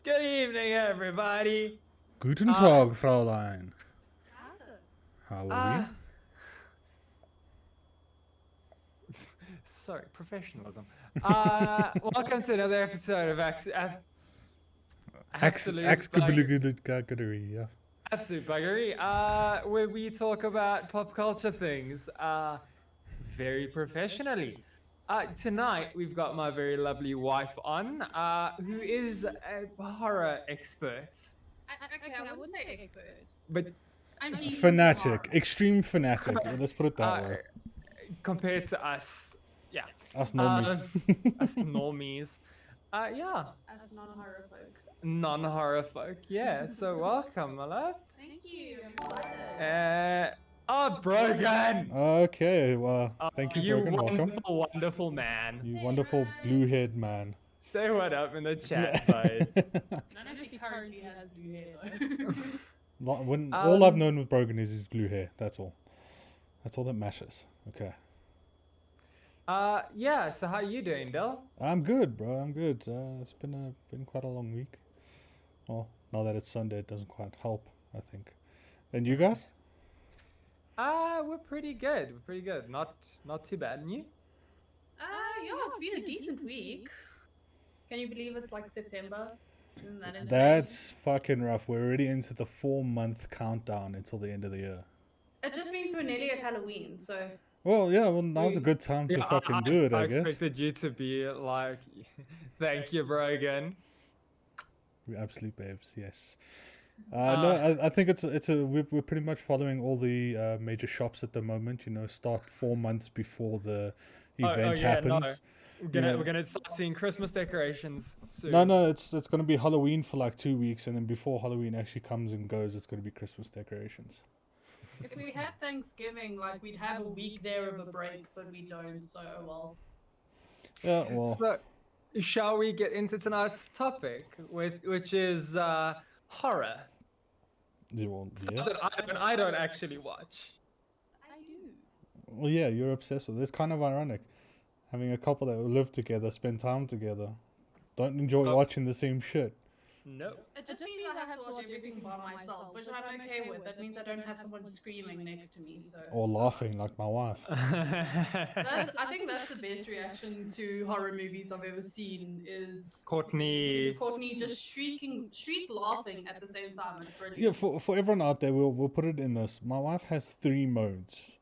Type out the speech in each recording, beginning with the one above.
Good evening, everybody. Guten Tag, Fräulein. How's it? How are we? Sorry, professionalism. Welcome to another episode of Absolute Yeah. Absolute Buggery, where we talk about pop culture things very professionally. Tonight, we've got my very lovely wife on, who is a horror expert, Okay, I wouldn't say experts. but I'm deep into Fanatic. horror. Extreme fanatic. Let's put it that uh, way. compared to us, yeah, Us normies. us normies, yeah, As non-horror folk. non-horror folk, yeah. So welcome, my love. Thank you. I'm excited. Brogan. Okay, well, thank you, You Brogan. Welcome. wonderful, wonderful man. You Hey, wonderful hi. blue-haired man. Say what up in the chat, bud. None of you currently has blue hair though. All I've known with Brogan is his blue hair. That's all. That's all that matters. Okay. Yeah. So how you doing, Del? I'm good, bro. I'm good. It's been quite a long week. Well, now that it's Sunday, it doesn't quite help, I think. And you guys? We're pretty good. We're pretty good. Not too bad. And you? Yeah, it's been a decent week. Can you believe it's like September? Isn't that insane? That's fucking rough. We're already into the 4-month countdown until the end of the year. It just means we're nearly at Halloween, so Well, yeah, well, now's a good time to fucking do it, I guess. expected you to be like, thank you, Brogan. We're absolute babes, yes. No, I think we're pretty much following all the major shops at the moment. You know, start 4 months before the event happens. We're gonna start seeing Christmas decorations soon. No, it's gonna be Halloween for like 2 weeks, and then before Halloween actually comes and goes, it's gonna be Christmas decorations. if we had Thanksgiving, like we'd have a week there of a break, but we don't, so oh well. Yeah, well, So, shall we get into tonight's topic, which is horror? yes. That I don't actually watch. I do. Well, yeah, you're obsessed with it. It's kind of ironic. Having a couple that live together, spend time together, don't enjoy watching the same shit. No. It just means I have to watch everything by myself, which I'm okay with. That means I don't have someone screaming next to me. So Or laughing like my wife. I think that's the best reaction to horror movies I've ever seen is Courtney. Courtney just shriek laughing at the same time. It's brilliant. Yeah, for everyone out there, we'll put it in this. My wife has 3 modes.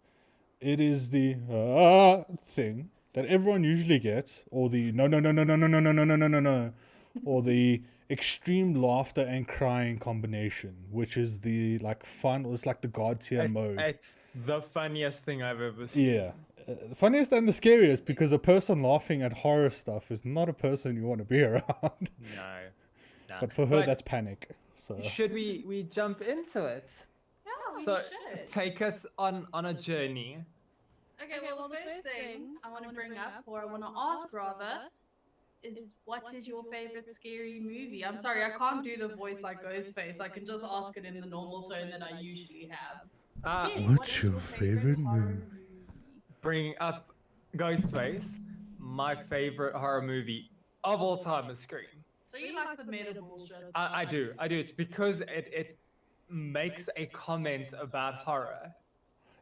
It is the thing that everyone usually gets, or the no, or the extreme laughter and crying combination, which is the like fun. It's like the god tier mode. It's the funniest thing I've ever seen. Yeah, the funniest and the scariest, because a person laughing at horror stuff is not a person you want to be around. No. But for her, that's panic. So Should we jump into it? Yeah, we So should. take us on a journey. Okay, well, the first thing I want to bring up, or I want to ask rather, is what is your favorite scary movie? I'm sorry, I can't do the voice like Ghostface. I can just ask it in the normal tone that I usually have. Which is, What's your favorite horror movie? Bringing up Ghostface, my favorite horror movie of all time is Scream. So you like the meta bullshit? I do. It's because it makes a comment about horror.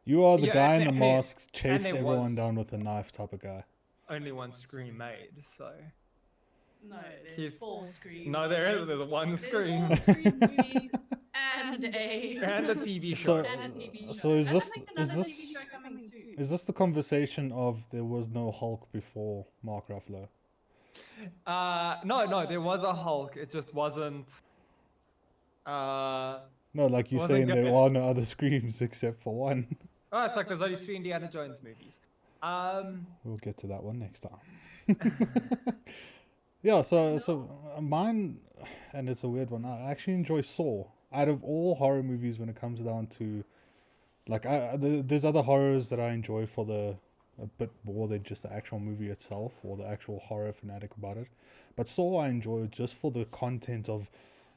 You are the Yeah, guy in the and- mask, chase and there everyone was- down with a knife type of guy. Only one Scream made, so. No, there's He's- 4 screens. No, there isn't. There's one There's Scream. 4 Scream movies and And a TV So- show. and a TV show. So is And I this- think is another this- TV show coming soon. Is this the conversation of there was no Hulk before Mark Ruffalo? No, there was a Hulk. It just wasn't. No, like you Wasn't saying good. there are no other screams except for one. Oh, it's like there's only 3 Indiana Jones movies. We'll get to that one next time. Yeah, so mine, and it's a weird one. I actually enjoy Saw. Out of all horror movies, when it comes down to, like, there's other horrors that I enjoy for a bit more than just the actual movie itself or the actual horror fanatic about it. But Saw I enjoy just for the content of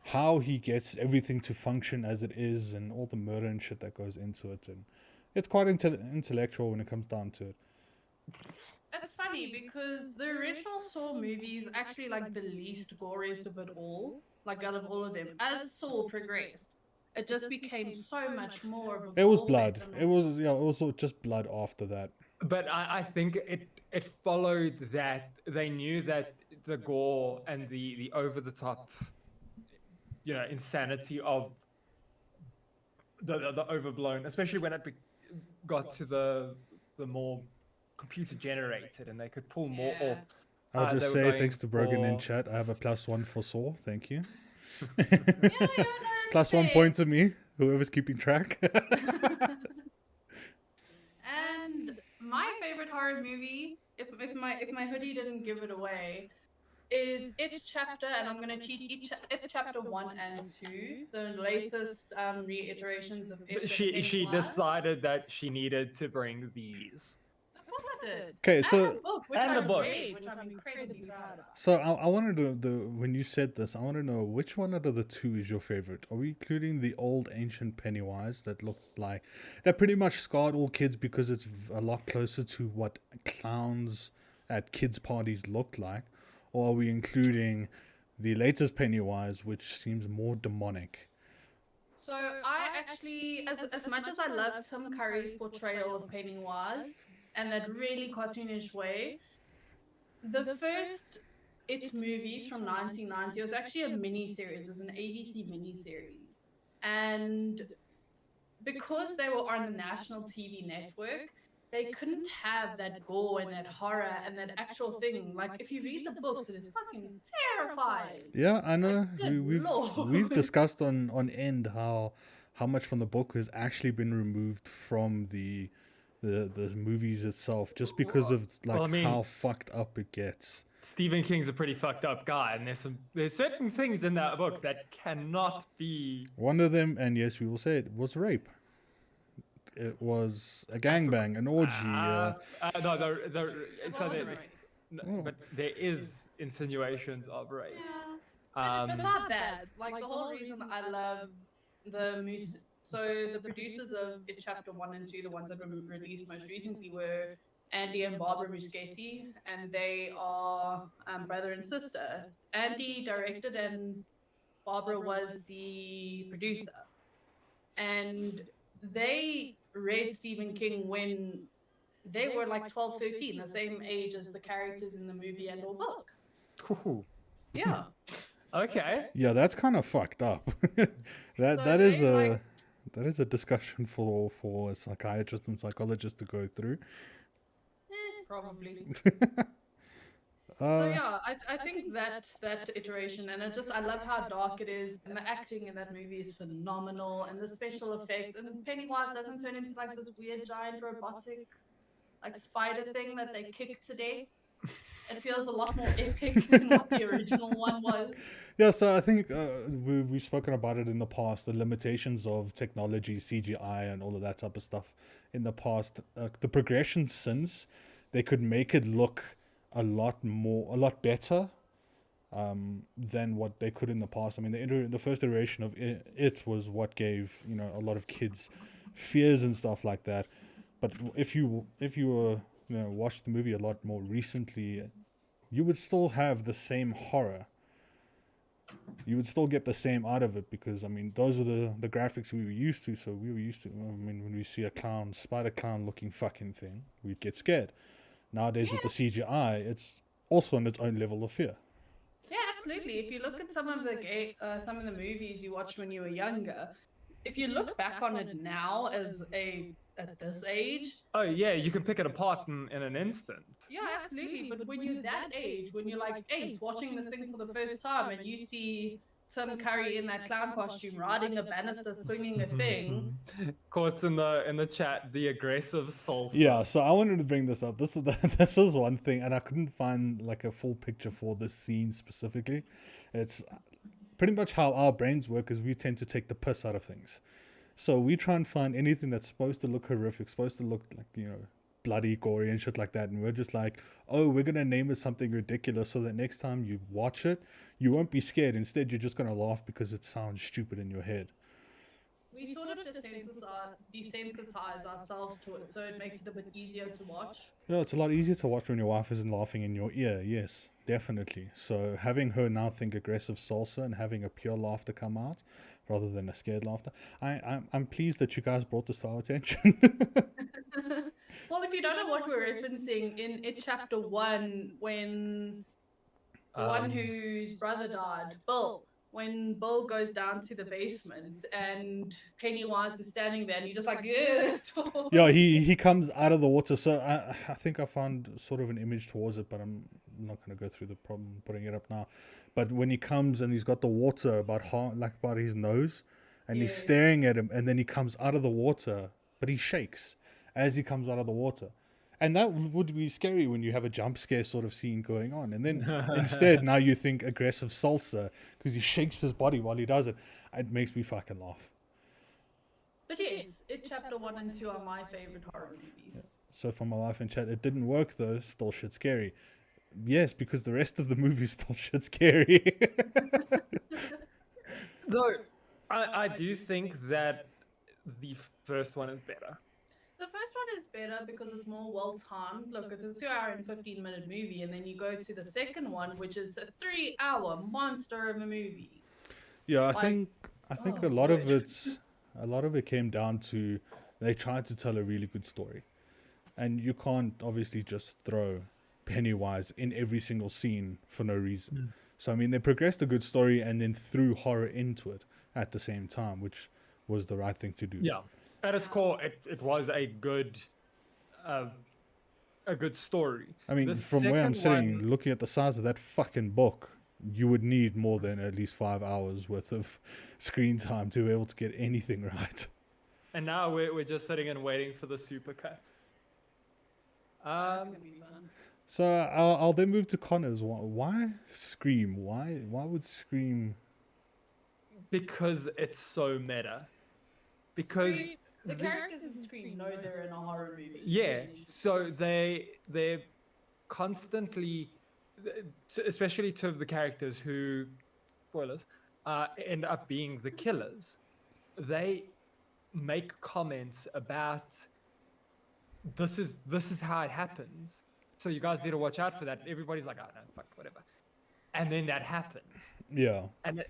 how he gets everything to function as it is and all the murder and shit that goes into it, and it's quite intellectual when it comes down to it. It's fun funny because the original Saw movie is actually like the least goriest of it all, like out of all of them. As Saw progressed, it just became so much more of a It was gore blood. fest. It was it was just blood after that. But I think it followed that they knew that the gore and the over the top, insanity of the overblown, especially when it got to the more computer generated and they could pull more off. I'll They just were say going thanks to Brogan in for chat. I have a +1 for Saw. Thank you. Yeah, yeah, no, it's +1 fair. point to me. Whoever's keeping track. And my favorite horror movie, if my hoodie didn't give it away, is It Chapter, and I'm gonna cheat It Chapter 1 and 2, the latest reiterations of It and She Pennywise. decided that she needed to bring these. Of course I did. Okay, And so the book, which and I the book. read, which I'm incredibly proud about. so I wanted to when you said this, I want to know which one out of the two is your favorite. Are we including the old ancient Pennywise that looked like that pretty much scarred all kids because it's a lot closer to what clowns at kids parties looked like, or are we including the latest Pennywise, which seems more demonic? So I actually, as much as I love Tim Curry's portrayal of Pennywise and that really cartoonish way, the first It movies from 1990 was actually a mini-series. It was an ABC mini-series. And because they were on the national TV network, they couldn't have that gore and that horror and that actual thing. Like, if you read the books, it is fucking terrifying. Yeah, I know. good We've lord. discussed on end how much from the book has actually been removed from the movies itself, just because of like Well, I mean, how fucked up it gets. Stephen King's a pretty fucked up guy, and there's certain things in that book that cannot be. One of them, and yes, we will say it, was rape. It was a gangbang, an orgy. No, It so wasn't there, right. but there is insinuations of rape. Yeah. But besides that, like the whole reason I love the moose. So the producers of It Chapter 1 and 2, the ones that were released most recently, were Andy and Barbara Muschietti, and they are brother and sister. Andy directed and Barbara was the producer. And they read Stephen King when they were like 12, 13, the same age as the characters in the movie and or book. Ooh. Yeah. Okay. Yeah, that's kind of fucked up. that So that is they, a like- that is a discussion for a psychiatrist and psychologist to go through. Probably. Uh, So yeah, I think that iteration, and I love how dark it is, and the acting in that movie is phenomenal, and the special effects, and Pennywise doesn't turn into like this weird giant robotic like spider thing that they kick to death. It feels a lot more epic than what the original one was. Yeah, so I think we've spoken about it in the past, the limitations of technology, CGI, and all of that type of stuff in the past. The progression since, they could make it look a lot better than what they could in the past. I mean, the first iteration of it was what gave a lot of kids fears and stuff like that. But if you were watched the movie a lot more recently, you would still have the same horror. You would still get the same out of it because, I mean, those were the graphics we were used to. So we were used to, I mean, when we see a spider clown looking fucking thing, we'd get scared. Nowadays with the CGI, it's also on its own level of fear. Yeah, absolutely. If you look at some of the movies you watched when you were younger, if you look back on it now at this age, Oh yeah, you can pick it apart in an instant. yeah, absolutely. But when you're that age, when you're like 8, watching this thing for the first time, and you see Tim Curry in that clown costume riding a banister, swinging a thing. Quotes in the chat, the aggressive salsa. Yeah, so I wanted to bring this up. This is one thing, and I couldn't find like a full picture for this scene specifically. It's pretty much how our brains work, is we tend to take the piss out of things. So we try and find anything that's supposed to look horrific, supposed to look like, bloody, gory and shit like that. And we're just like, oh, we're going to name it something ridiculous so that next time you watch it, you won't be scared. Instead, you're just going to laugh because it sounds stupid in your head. we sort of desensitize ourselves to it, so it makes it a bit easier to watch. Yeah, it's a lot easier to watch when your wife isn't laughing in your ear. Yes, definitely. So having her now think aggressive salsa and having a pure laughter come out rather than a scared laughter, I'm pleased that you guys brought this to our attention. Well, if you don't know what we're referencing, in It Chapter 1, when the one whose brother died, Bill, when Bill goes down to the basement and Pennywise is standing there and he just like, yeah, Yeah, he comes out of the water. So I think I found sort of an image towards it, but I'm not going to go through the problem putting it up now. But when he comes and he's got the water about his nose, and he's staring at him, and then he comes out of the water, but he shakes as he comes out of the water. And that would be scary when you have a jump scare sort of scene going on. And then instead, now you think aggressive salsa because he shakes his body while he does it. It makes me fucking laugh. But yes, It Chapter 1 and 2 are my favorite horror movies. So for my wife in chat, it didn't work though. Still shit scary. Yes, because the rest of the movie is still shit scary. Though I do think that the first one is better. The first one is better because it's more well timed. Look, it's a 2 hour and 15-minute movie, and then you go to the second one, which is a 3 hour monster of a movie. Yeah, I Like, think oh, a lot of good. it came down to they tried to tell a really good story, and you can't obviously just throw Pennywise in every single scene for no reason. So I mean, they progressed a good story and then threw horror into it at the same time, which was the right thing to do. Yeah, at its core, it was a good story. I mean, The from where I'm second sitting, one- looking at the size of that fucking book, you would need more than at least 5 hours worth of screen time to be able to get anything right. and now we're just sitting and waiting for the supercut. That's gonna be fun. So I'll then move to Connor's. Why Scream? Why would Scream? Because it's so meta. Because Scream, the characters in Scream know they're in a horror movie. yeah, essentially. so they're constantly, especially two of the characters who, spoilers, end up being the killers. They make comments about this is how it happens. So you guys need to watch out for that. Everybody's like, oh no, fuck, whatever. And then that happens. Yeah, And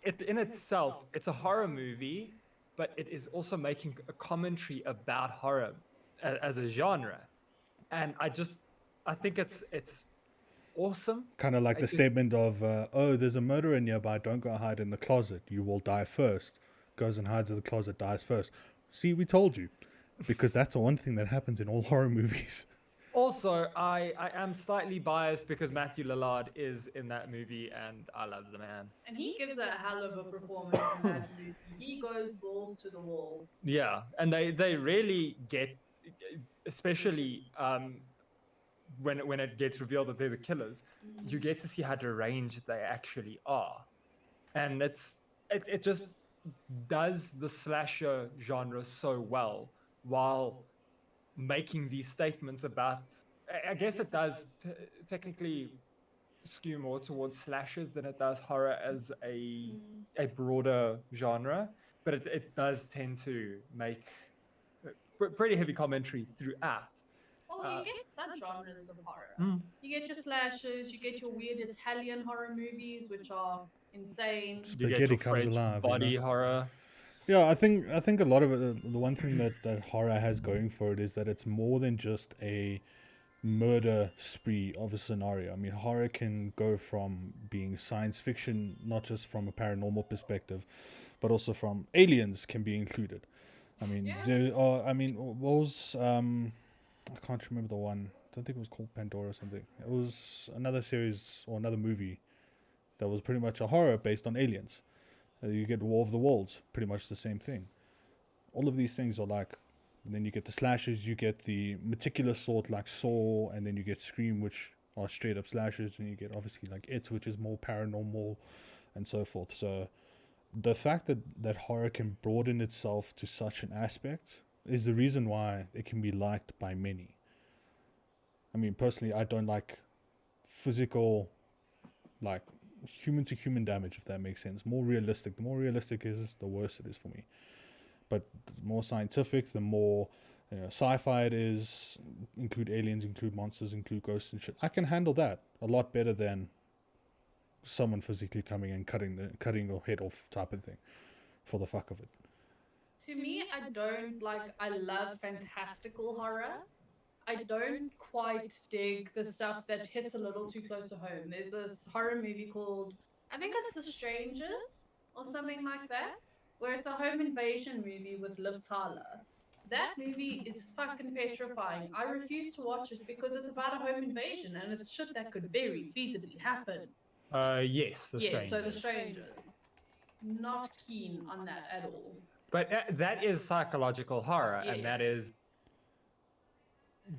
it in itself, it's a horror movie, but it is also making a commentary about horror as a genre. And I think it's awesome. kind of like the statement of, "Oh, there's a murderer nearby. Don't go hide in the closet. You will die first." Goes and hides in the closet, dies first. See, we told you, because that's the one thing that happens in all horror movies. Also, I am slightly biased because Matthew Lillard is in that movie, and I love the man. And he gives a hell of a performance in that movie. He goes balls to the wall. Yeah, and they really get, especially when it gets revealed that they're the killers, you get to see how deranged they actually are, and it just does the slasher genre so well while making these statements about. I guess it does technically skew more towards slashers than it does horror as a broader genre, but it does tend to make pretty heavy commentary throughout. Well, you get subgenres of horror. You get your slashers, you get your weird Italian horror movies, which are insane. You get Spaghetti your comes French alive, you body know? horror. Yeah, I think a lot of it. The one thing that horror has going for it is that it's more than just a murder spree of a scenario. I mean, horror can go from being science fiction, not just from a paranormal perspective, but also from aliens can be included. I mean, Yeah. there are. I mean, what was I can't remember the one. I don't think it was called Pandora or something. It was another series or another movie that was pretty much a horror based on aliens. You get War of the Worlds, pretty much the same thing. All of these things are like, and then you get the slashers, you get the meticulous sort like Saw, and then you get Scream, which are straight up slashers, and you get obviously like It, which is more paranormal, and so forth. So the fact that horror can broaden itself to such an aspect is the reason why it can be liked by many. I mean, personally, I don't like physical, like human to human damage, if that makes sense. More realistic. The more realistic is, the worse it is for me. But the more scientific, the more sci-fi it is. Include aliens, include monsters, include ghosts and shit. I can handle that a lot better than someone physically coming and cutting your head off type of thing for the fuck of it. To me, I don't like, I love fantastical horror. I don't quite dig the stuff that hits a little too close to home. There's this horror movie called, I think it's The Strangers or something like that, where it's a home invasion movie with Liv Tyler. That movie is fucking petrifying. I refuse to watch it because it's about a home invasion and it's shit that could very feasibly happen. Yes, The Yes, so The Strangers. Strangers. Not keen on that at all. But that is psychological horror, and that Yes. is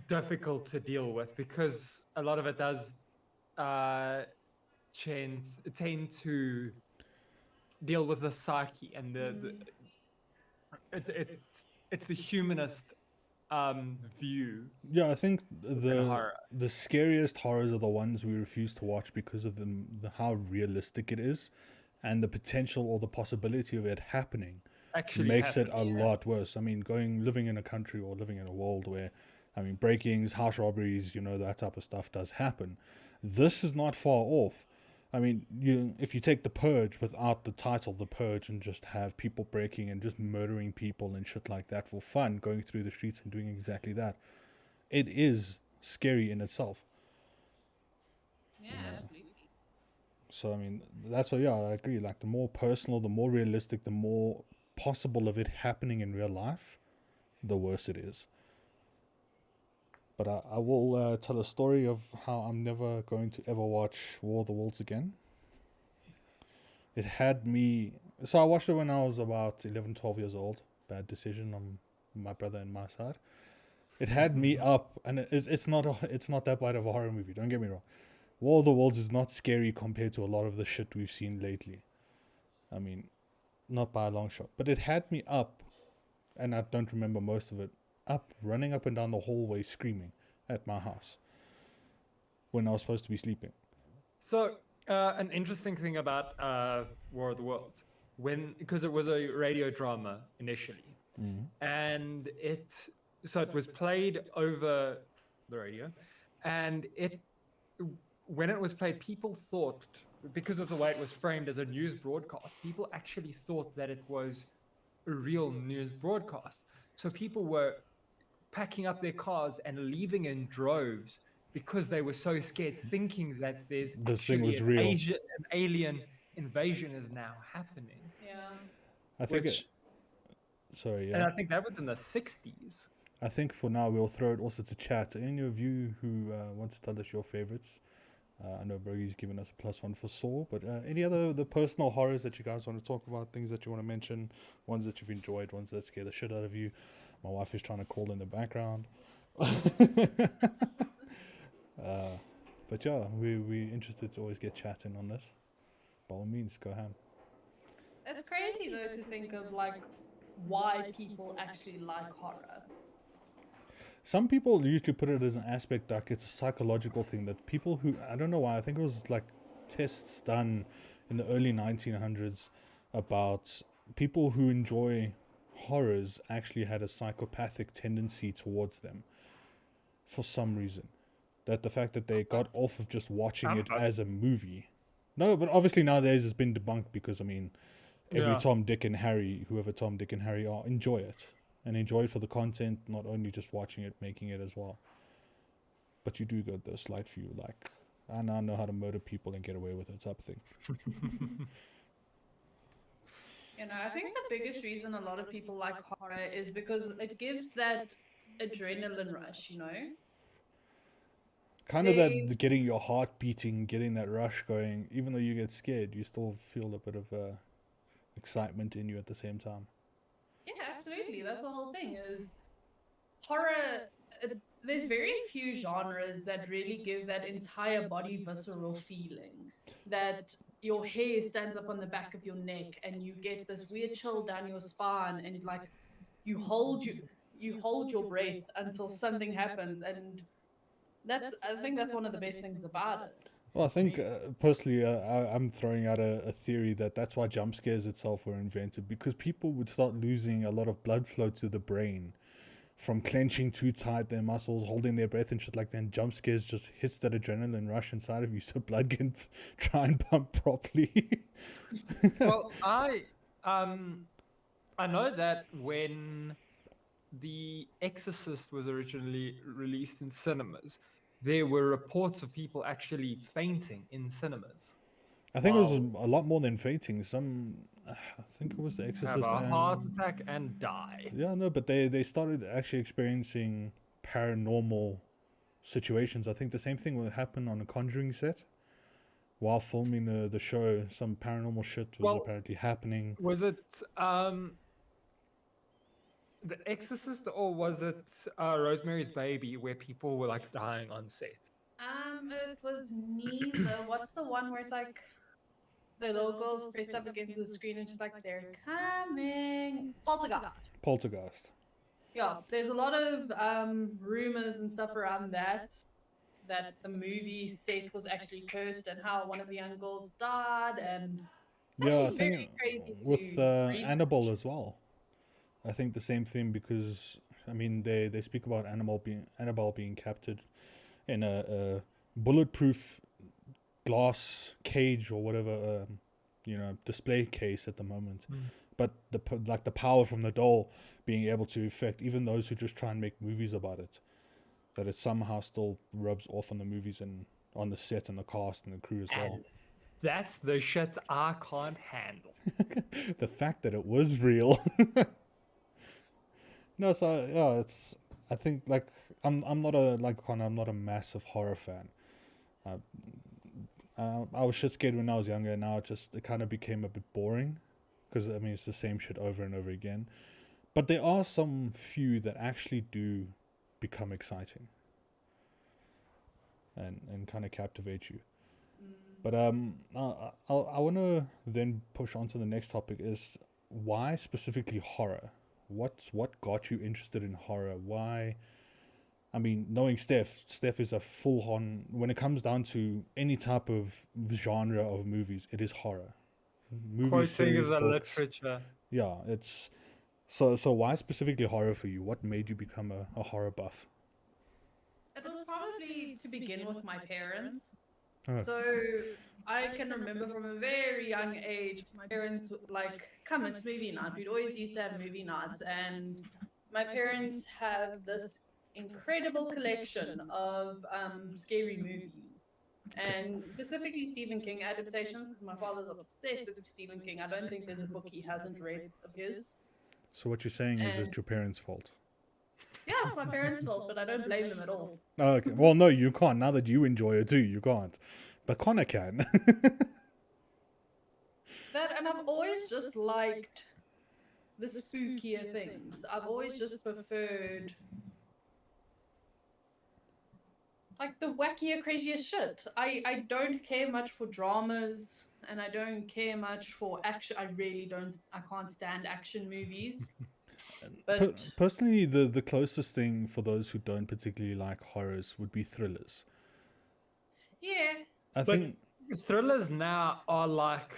difficult to deal with because a lot of it does uh, tend to deal with the psyche and it's the humanist view. Yeah, I think horror. the scariest horrors are the ones we refuse to watch because of how realistic it is, and the potential or the possibility of it happening Actually makes it happening, a lot worse. I mean, living in a country or living in a world where, I mean, break-ins, house robberies, that type of stuff does happen. This is not far off. I mean, if you take The Purge without the title The Purge and just have people breaking and just murdering people and shit like that for fun, going through the streets and doing exactly that, it is scary in itself. Yeah, absolutely. So, I mean, that's why, yeah, I agree. Like, the more personal, the more realistic, the more possible of it happening in real life, the worse it is. But I will tell a story of how I'm never going to ever watch War of the Worlds again. It had me... So I watched it when I was about 11, 12 years old. Bad decision on my brother and my side. It had me up, and it's not that bad of a horror movie, don't get me wrong. War of the Worlds is not scary compared to a lot of the shit we've seen lately. I mean, not by a long shot. But it had me up, and I don't remember most of it, running up and down the hallway screaming at my house when I was supposed to be sleeping. So, an interesting thing about War of the Worlds, because it was a radio drama initially, and it was played over the radio, and when it was played, people thought, because of the way it was framed as a news broadcast, people actually thought that it was a real news broadcast. So people were packing up their cars and leaving in droves because they were so scared, thinking that there's This thing actually was real. an alien invasion is now happening. Yeah. I think And I think that was in the 60s. I think for now we'll throw it also to chat. Any of you who want to tell us your favorites? I know Brogy's given us a +1 for Saw, but any other the personal horrors that you guys want to talk about, things that you want to mention, ones that you've enjoyed, ones that scare the shit out of you. My wife is trying to call in the background. But yeah, we're interested to always get chatting on this. By all means, go ham. It's crazy though to think of like why people actually like horror. Some people usually put it as an aspect like it's a psychological thing that people who, I don't know why, I think it was like tests done in the early 1900s about people who enjoy horrors actually had a psychopathic tendency towards them for some reason. That the fact that they got off of just watching it as a movie. No, but obviously nowadays it's been debunked because, I mean, every Tom, Dick and Harry, whoever Tom, Dick and Harry are, enjoy it. And enjoy it for the content, not only just watching it, making it as well. But you do get the slight view, like, I now know how to murder people and get away with it type of thing. I think the biggest reason a lot of people like horror is because it gives that adrenaline rush, Kind of that getting your heart beating, getting that rush going. Even though you get scared, you still feel a bit of excitement in you at the same time. Yeah, absolutely. That's the whole thing is horror. There's very few genres that really give that entire body visceral feeling, that your hair stands up on the back of your neck and you get this weird chill down your spine and like you hold your breath until something happens, and I think that's one of the best things about it. Well, I for think me. personally, I'm throwing out a theory that that's why jump scares itself were invented, because people would start losing a lot of blood flow to the brain from clenching too tight their muscles, holding their breath and shit like that. And jump scares just hits that adrenaline rush inside of you, so blood can try and pump properly. Well, I know that when The Exorcist was originally released in cinemas, there were reports of people actually fainting in cinemas. I think it was Wow. a lot more than fainting. I think it was The Have Exorcist a heart and attack and die. yeah, no, but they started actually experiencing paranormal situations. I think the same thing would happen on a Conjuring set while filming the show. Some paranormal shit was Well, apparently happening. was it The Exorcist or was it Rosemary's Baby where people were like dying on set? It was neither. What's the one where it's like the little girl's pressed up against the screen and she's like, they're coming. Poltergeist. Poltergeist. Yeah, there's a lot of rumors and stuff around that the movie set was actually cursed and how one of the young girls died, and it's Yeah, I actually think very crazy with to read. Annabelle as well. I think the same thing because I mean they speak about Annabelle being captured in a bulletproof glass cage or whatever display case at the moment. But the power from the doll being able to affect even those who just try and make movies about it, that it somehow still rubs off on the movies and on the set and the cast and the crew as well. And that's the shit I can't handle. The fact that it was real. No, so yeah, it's. I think like I'm not a like Connor. I'm not a massive horror fan. Uh, I was shit scared when I was younger. And now it kind of became a bit boring, because I mean it's the same shit over and over again. But there are some few that actually do become exciting and kind of captivate you. But I want to then push on to the next topic is why specifically horror? What got you interested in horror? Why? I mean, knowing Steph is a full on, when it comes down to any type of genre of movies, it is horror. Movies, Quoting series, the books. literature. Yeah, it's so why specifically horror for you? What made you become a horror buff? It was probably to begin with my parents. Oh. So I can remember from a very young age, my parents would like, come, it's movie night. We'd always used to have movie nights, and my parents have this incredible collection of scary movies. And specifically Stephen King adaptations, because my father's obsessed with Stephen King. I don't think there's a book he hasn't read of his. So what you're saying is And it's your parents' fault. yeah, it's my parents' fault, but I don't blame them at all. Oh, okay. Well, no, you can't. Now that you enjoy it too, you can't. But Connor can. That, and I've always just liked the spookier things. I've always just preferred like the wackier, crazier shit. I don't care much for dramas, and I don't care much for action. I really don't. I can't stand action movies. But Personally, the closest thing for those who don't particularly like horrors would be thrillers. yeah, I But think thrillers now are like,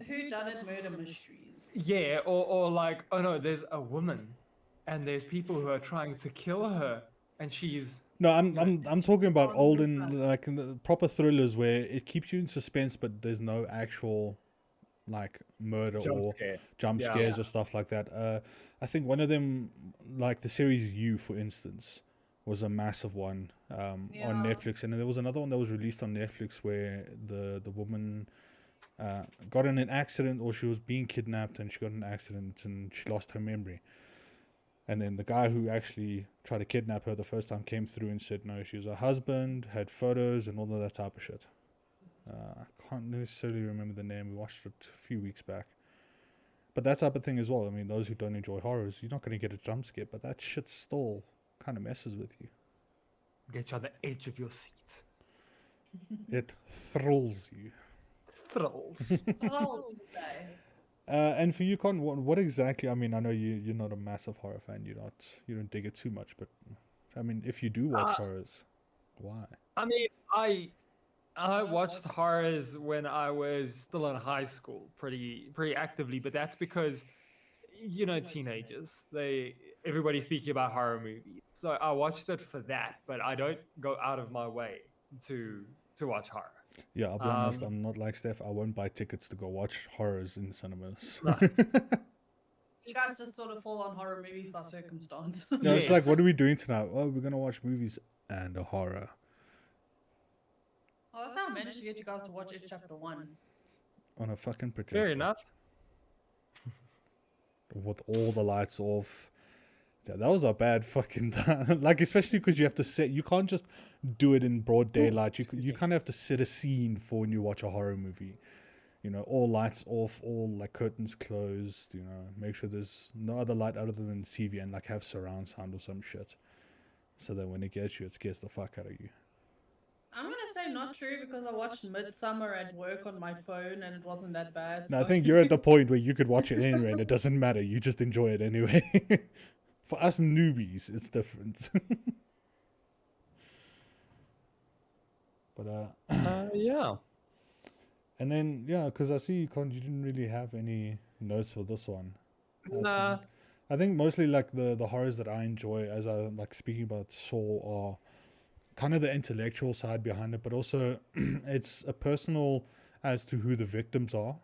who done it? Murder mysteries. yeah, or like, oh no, there's a woman and there's people who are trying to kill her and she's no, you know, I'm talking about on old the and like proper thrillers where it keeps you in suspense, but there's no actual like murder jump or scare. jump Yeah. scares or stuff like that. I think one of them, like the series You, for instance, was a massive one on Yeah. Netflix, and there was another one that was released on Netflix where the woman got in an accident, or she was being kidnapped and she got in an accident and she lost her memory. And then the guy who actually tried to kidnap her the first time came through and said no, she was her husband, had photos and all of that type of shit. I can't necessarily remember the name. We watched it a few weeks back. But that type of thing as well. I mean, those who don't enjoy horrors, you're not going to get a jump scare, but that shit still kind of messes with you. Get you on the edge of your seat. It thrills you. Thrills. Oh, you say. And for you, Con, what exactly? I mean, I know you're not a massive horror fan. You don't dig it too much, but I mean, if you do watch horrors, Why? I mean, I watched horrors when I was still in high school, pretty actively, but that's because teenagers, everybody's speaking about horror movies, so I watched it for that. But I don't go out of my way to to watch horror. Yeah, I'll be honest. Um, I'm not like Steph. I won't buy tickets to go watch horrors in cinemas. no, You guys just sort of fall on horror movies by circumstance. Yeah, it's like, yes, what are we doing tonight? Oh, we're gonna watch movies and a horror Well, that's how I managed to get you guys to watch it chapter 1. on a fucking projector. fair enough. With all the lights off. Yeah, that was a bad fucking time. Like, especially because you have to set. You can't just do it in broad daylight. You kind of have to set a scene for when you watch a horror movie. All lights off, all like curtains closed. Make sure there's no other light other than TV, and like have surround sound or some shit, so that when it gets you, it scares the fuck out of you. I'm gonna say not true because I watched Midsummer at work on my phone and it wasn't that bad. Now, I so- think you're at the point where you could watch it anyway, and it doesn't matter. You just enjoy it anyway. For us newbies, it's different. But Yeah. and then because I see you didn't really have any notes for this one. Nah. I think mostly like the horrors that I enjoy, as I like speaking about Saw, are kind of the intellectual side behind it, but also it's a personal as to who the victims are.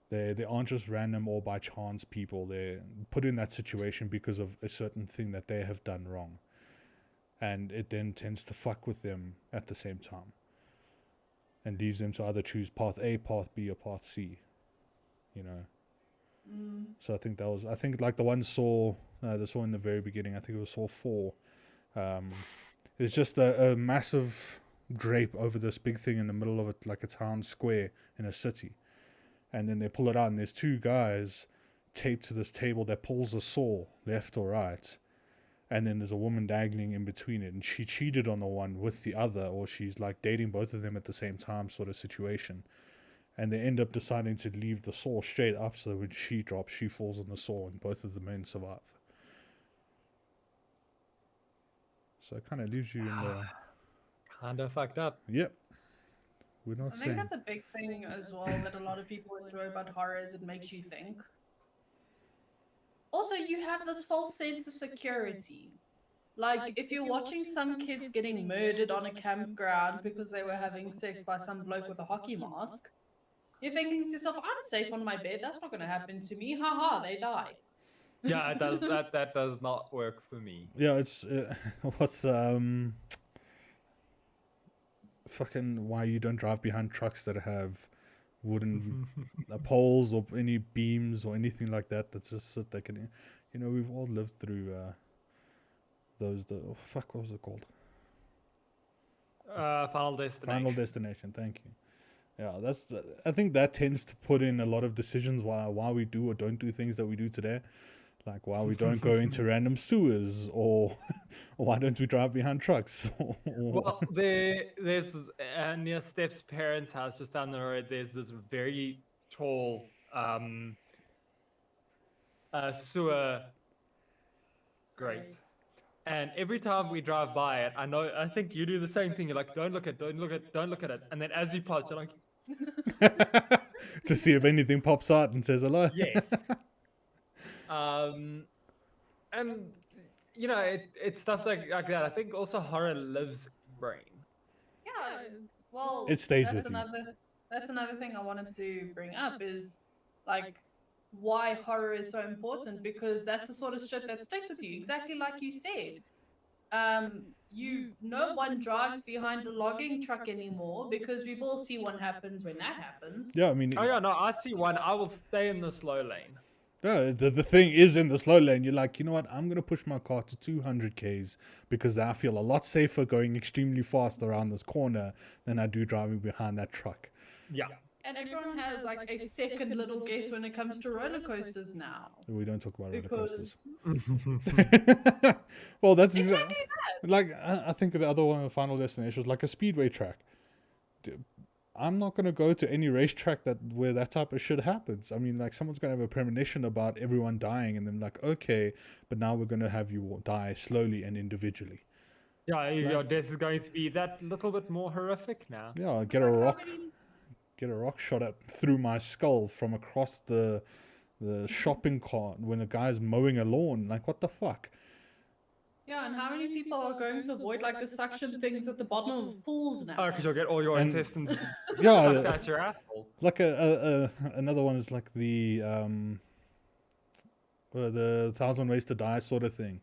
They aren't just random or by chance people. They're put in that situation because of a certain thing that they have done wrong. And it then tends to fuck with them at the same time. And leaves them to either choose path A, path B, or path C. So I think like the one Saw in the very beginning, I think it was Saw 4. It's just a massive drape over this big thing in the middle of it, like a town square in a city. And then they pull it out, and there's two guys taped to this table that pulls a saw left or right. And then there's a woman dangling in between it, and she cheated on the one with the other, or she's like dating both of them at the same time, sort of situation. And they end up deciding to leave the saw straight up, so when she drops, she falls on the saw, and both of the men survive. So it kind of leaves you in the Kind of fucked up. yep. We're not I saying. think that's a big thing as well that a lot of people enjoy about horror is it makes you think. Also, you have this false sense of security. Like, if you're watching some kids getting murdered on a campground because they were having sex by some bloke with a hockey mask, you're thinking to yourself, I'm safe on my bed, that's not going to happen to me. Haha, they die. Yeah, it does that does not work for me. Yeah, it's what's fucking why you don't drive behind trucks that have wooden poles or any beams or anything like that just sit there. We've all lived through those. What was it called? Final Destination. Final Destination. Thank you. Yeah, I think that tends to put in a lot of decisions why we do or don't do things that we do today. Like why we don't go into random sewers, or why don't we drive behind trucks? Well, there's near Steph's parents' house, just down the road. There's this very tall sewer grate, and every time we drive by it, I think you do the same thing. You're like, don't look at it, and then as we pass, you're like, to see if anything pops out and says hello. yes. And it's stuff like that. I think also horror lives in your brain. Yeah, well, It stays that's with you. That's another thing I wanted to bring up is like why horror is so important because that's the sort of shit that sticks with you. Exactly like you said. No one drives behind a logging truck anymore because we've all seen what happens when that happens. Yeah, I mean, Oh yeah, no, I see one. I will stay in the slow lane. yeah, the thing is in the slow lane. You're like, you know what? I'm gonna push my car to 200 k's because I feel a lot safer going extremely fast around this corner than I do driving behind that truck. Yeah. And everyone has like a second little guess when it comes to roller coasters now. We don't talk about roller coasters. Because Well, that's exactly like I think the other one, Final Destination, was like a speedway track. I'm not gonna go to any racetrack where that type of shit happens. I mean, like someone's gonna have a premonition about everyone dying, and then like, okay, but now we're gonna have you die slowly and individually. Yeah, your death is going to be that little bit more horrific now. Yeah, It's like how many get a rock shot at through my skull from across the shopping cart when a guy's mowing a lawn. Like, what the fuck? Yeah, and how many people are going to avoid like the suction things at the bottom of pools now? Oh, because you'll get all your And- intestines sucked Yeah, out your asshole. like another one is like the Thousand Ways to Die sort of thing,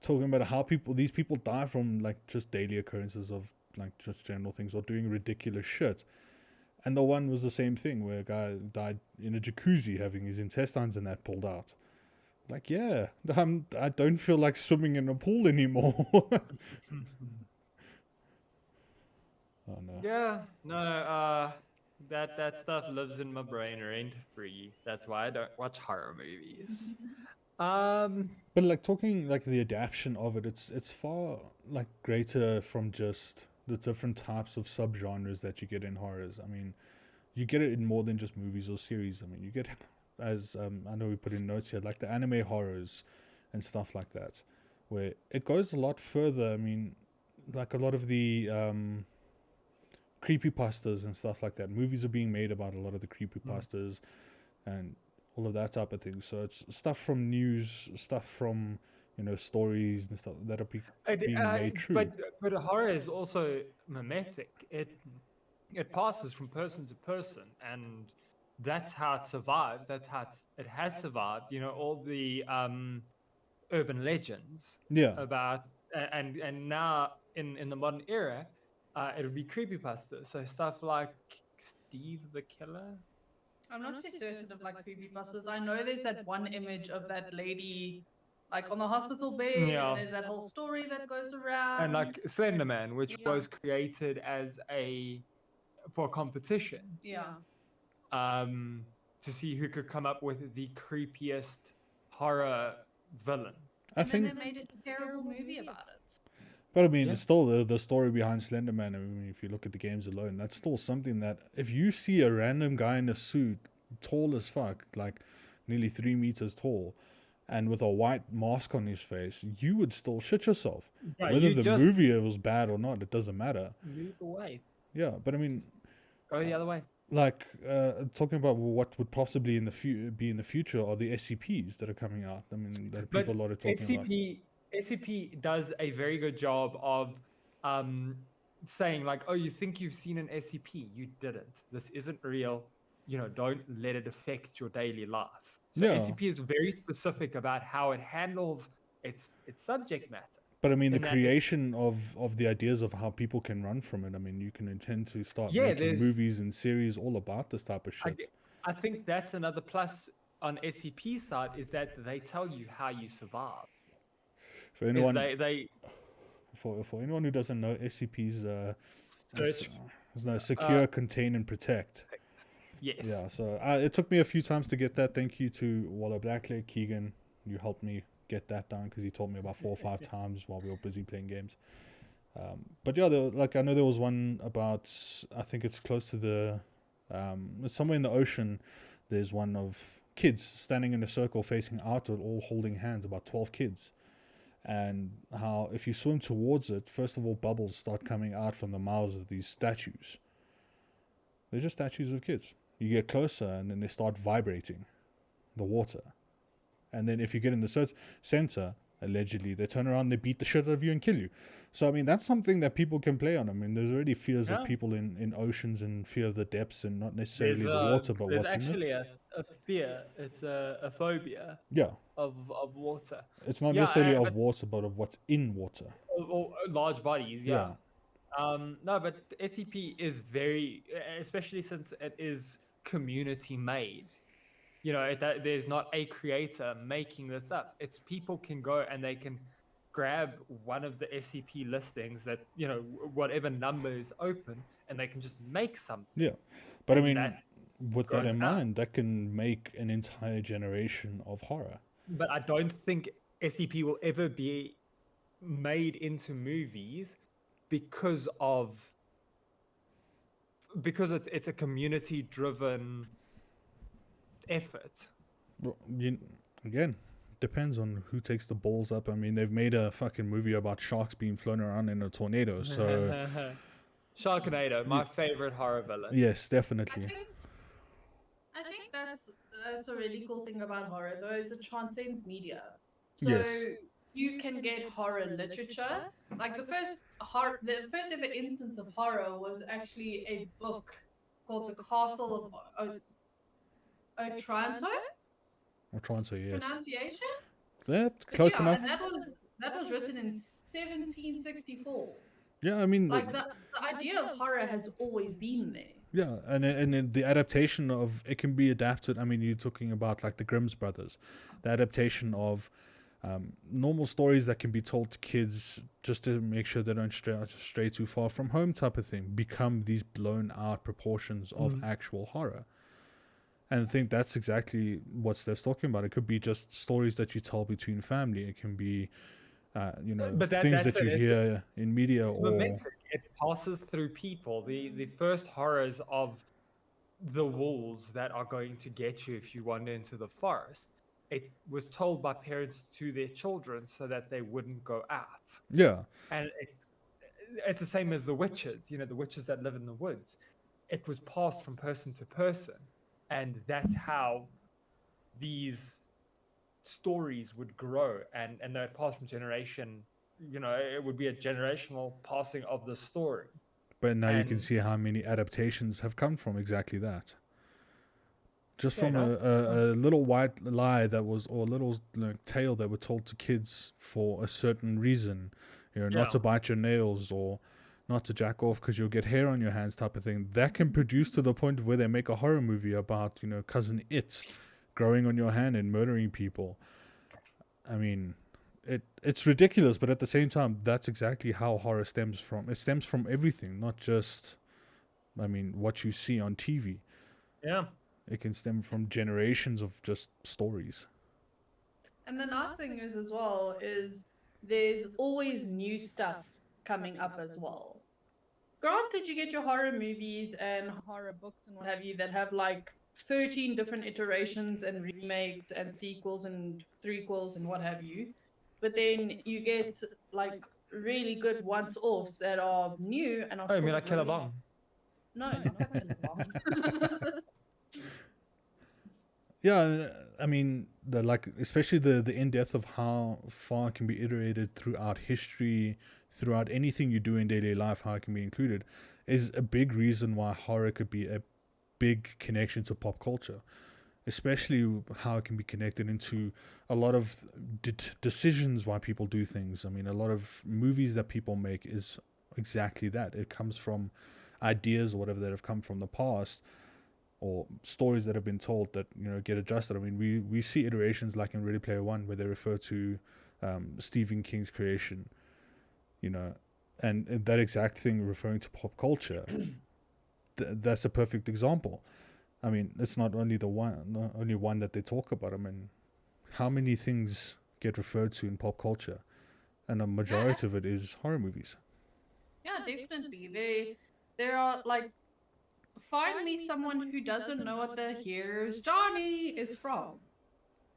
talking about how these people die from like just daily occurrences of like just general things or doing ridiculous shit. And the one was the same thing where a guy died in a jacuzzi having his intestines and that pulled out. Like, yeah, I don't feel like swimming in a pool anymore. Oh no. Yeah, no, that stuff lives in my brain rent free. That's why I don't watch horror movies. But like talking like the adaptation of it, it's far like greater from just the different types of subgenres that you get in horrors. I mean, you get it in more than just movies or series. I mean, you get, as I know we put in notes here, like the anime horrors and stuff like that, where it goes a lot further. I mean, like a lot of the creepypastas and stuff like that. Movies are being made about a lot of the creepypastas and all of that type of thing. So it's stuff from news, stuff from stories and stuff that are being made true. But horror is also mimetic. It passes from person to person, and that's how it survives. That's how it has survived. You know, all the urban legends Yeah, about and now in the modern era, it would be creepypasta. So stuff like Steve the Killer. I'm not too certain of like creepypastas. I know there's that one image of that lady like on the hospital bed, Yeah. and there's that whole story that goes around. And like Slender Man, which Yeah. was created as for competition, Yeah. to see who could come up with the creepiest horror villain. I And think. then they made a terrible movie about it. But I mean, Yeah. it's still the story behind Slender Man. I mean, if you look at the games alone, that's still something that if you see a random guy in a suit, tall as fuck, like nearly 3 meters tall, and with a white mask on his face, you would still shit yourself. Yeah, Whether you the just movie was bad or not, it doesn't matter. move away. Yeah, but I mean, Go the other way. like talking about what would possibly be in the future are the SCPs that are coming out. I mean, that But people are talking about. SCP does a very good job of saying like, oh, you think you've seen an SCP? You didn't. This isn't real. You know, don't let it affect your daily life. So Yeah. SCP is very specific about how it handles its subject matter. But I mean, the in that creation of the ideas of how people can run from it. I mean, you can intend to start Yeah, making there's- movies and series all about this type of I, shit. g- I think that's another plus on SCP's side is that they tell you how you survive. For Is anyone, they for anyone who doesn't know, SCPs search. secure, contain, and protect. Yes. Yeah, so it took me a few times to get that. Thank you to Waller Blackley, Keegan. You helped me get that done because he told me about 4 or 5 times while we were busy playing games. But yeah, I know there was one about, I think it's close to it's somewhere in the ocean. There's one of kids standing in a circle facing outward, all holding hands, about 12 kids. And how if you swim towards it, first of all, bubbles start coming out from the mouths of these statues. They're just statues of kids. You get closer and then they start vibrating the water. And then if you get in the center, allegedly, they turn around, they beat the shit out of you and kill you. So, I mean, that's something that people can play on. I mean, there's already fears of Yeah. people in oceans and fear of the depths and not necessarily There's, the water, but there's what's in actually it. a fear. It's a phobia Yeah. of water. It's not Yeah, necessarily of but- water, but of what's in water. Or large bodies, yeah. No, but SCP is very, especially since it is community made. You know, there's not a creator making this up. It's people can go and they can grab one of the SCP listings that, you know, whatever number is open, and they can just make something. Yeah. But I And mean, that with that goes in out. mind, that can make an entire generation of horror. But I don't think SCP will ever be made into movies because it's a community driven effort. Again, depends on who takes the balls up. I mean, they've made a fucking movie about sharks being flown around in a tornado. So Sharknado, my favorite horror villain. yes, I definitely. think I think that's a really cool thing about horror, though, is it transcends media. So Yes. you can get horror literature. Like the first ever instance of horror was actually a book called The Castle of Otranto. I'm trying to, yes. Pronunciation? Yeah, But close yeah, enough. and that was written in 1764. Yeah, I mean, Like the idea of horror has always been there. yeah, and then the adaptation of it can be adapted. I mean, you're talking about like the Grimm's brothers, the adaptation of normal stories that can be told to kids just to make sure they don't stray too far from home type of thing become these blown out proportions of actual horror. And I think that's exactly what Steph's talking about. It could be just stories that you tell between family. It can be, But things that's that you it. hear in media It's or mimetic. It passes through people. The first horrors of the wolves that are going to get you if you wander into the forest. It was told by parents to their children so that they wouldn't go out. yeah, And it's the same as the witches, the witches that live in the woods. It was passed from person to person. And that's how these stories would grow and they'd pass from generation. It would be a generational passing of the story. but now you can And see how many adaptations have come from exactly that. Just fair from enough. a little white lie that was, or a little tale that were told to kids for a certain reason, not to Yeah. bite your nails or not to jack off because you'll get hair on your hands type of thing. That can produce to the point where they make a horror movie about, cousin It growing on your hand and murdering people. I mean, it's ridiculous, but at the same time, that's exactly how horror stems from. It stems from everything, not just, what you see on TV. Yeah. It can stem from generations of just stories. And the nice thing is as well is there's always new stuff coming up as well. Granted, you get your horror movies and horror books and what have you that have like 13 different iterations and remakes and sequels and threequels and what have you. But then you get like really good once offs that are new and are Oh, you still mean like Killer brilliant. Bomb? No, not Killer Bomb. Yeah, I mean, especially the in depth of how far it can be iterated throughout history, throughout anything you do in daily life, how it can be included, is a big reason why horror could be a big connection to pop culture. Especially how it can be connected into a lot of decisions why people do things. I mean, a lot of movies that people make is exactly that. It comes from ideas or whatever that have come from the past, or stories that have been told that get adjusted. I mean, we see iterations like in Ready Player One where they refer to Stephen King's creation, and that exact thing referring to pop culture. That's a perfect example. I mean, it's not only only one that they talk about. I mean, how many things get referred to in pop culture, and a majority of it is horror movies. Yeah, definitely. There are like, find me someone who doesn't know what the Here's Johnny is from.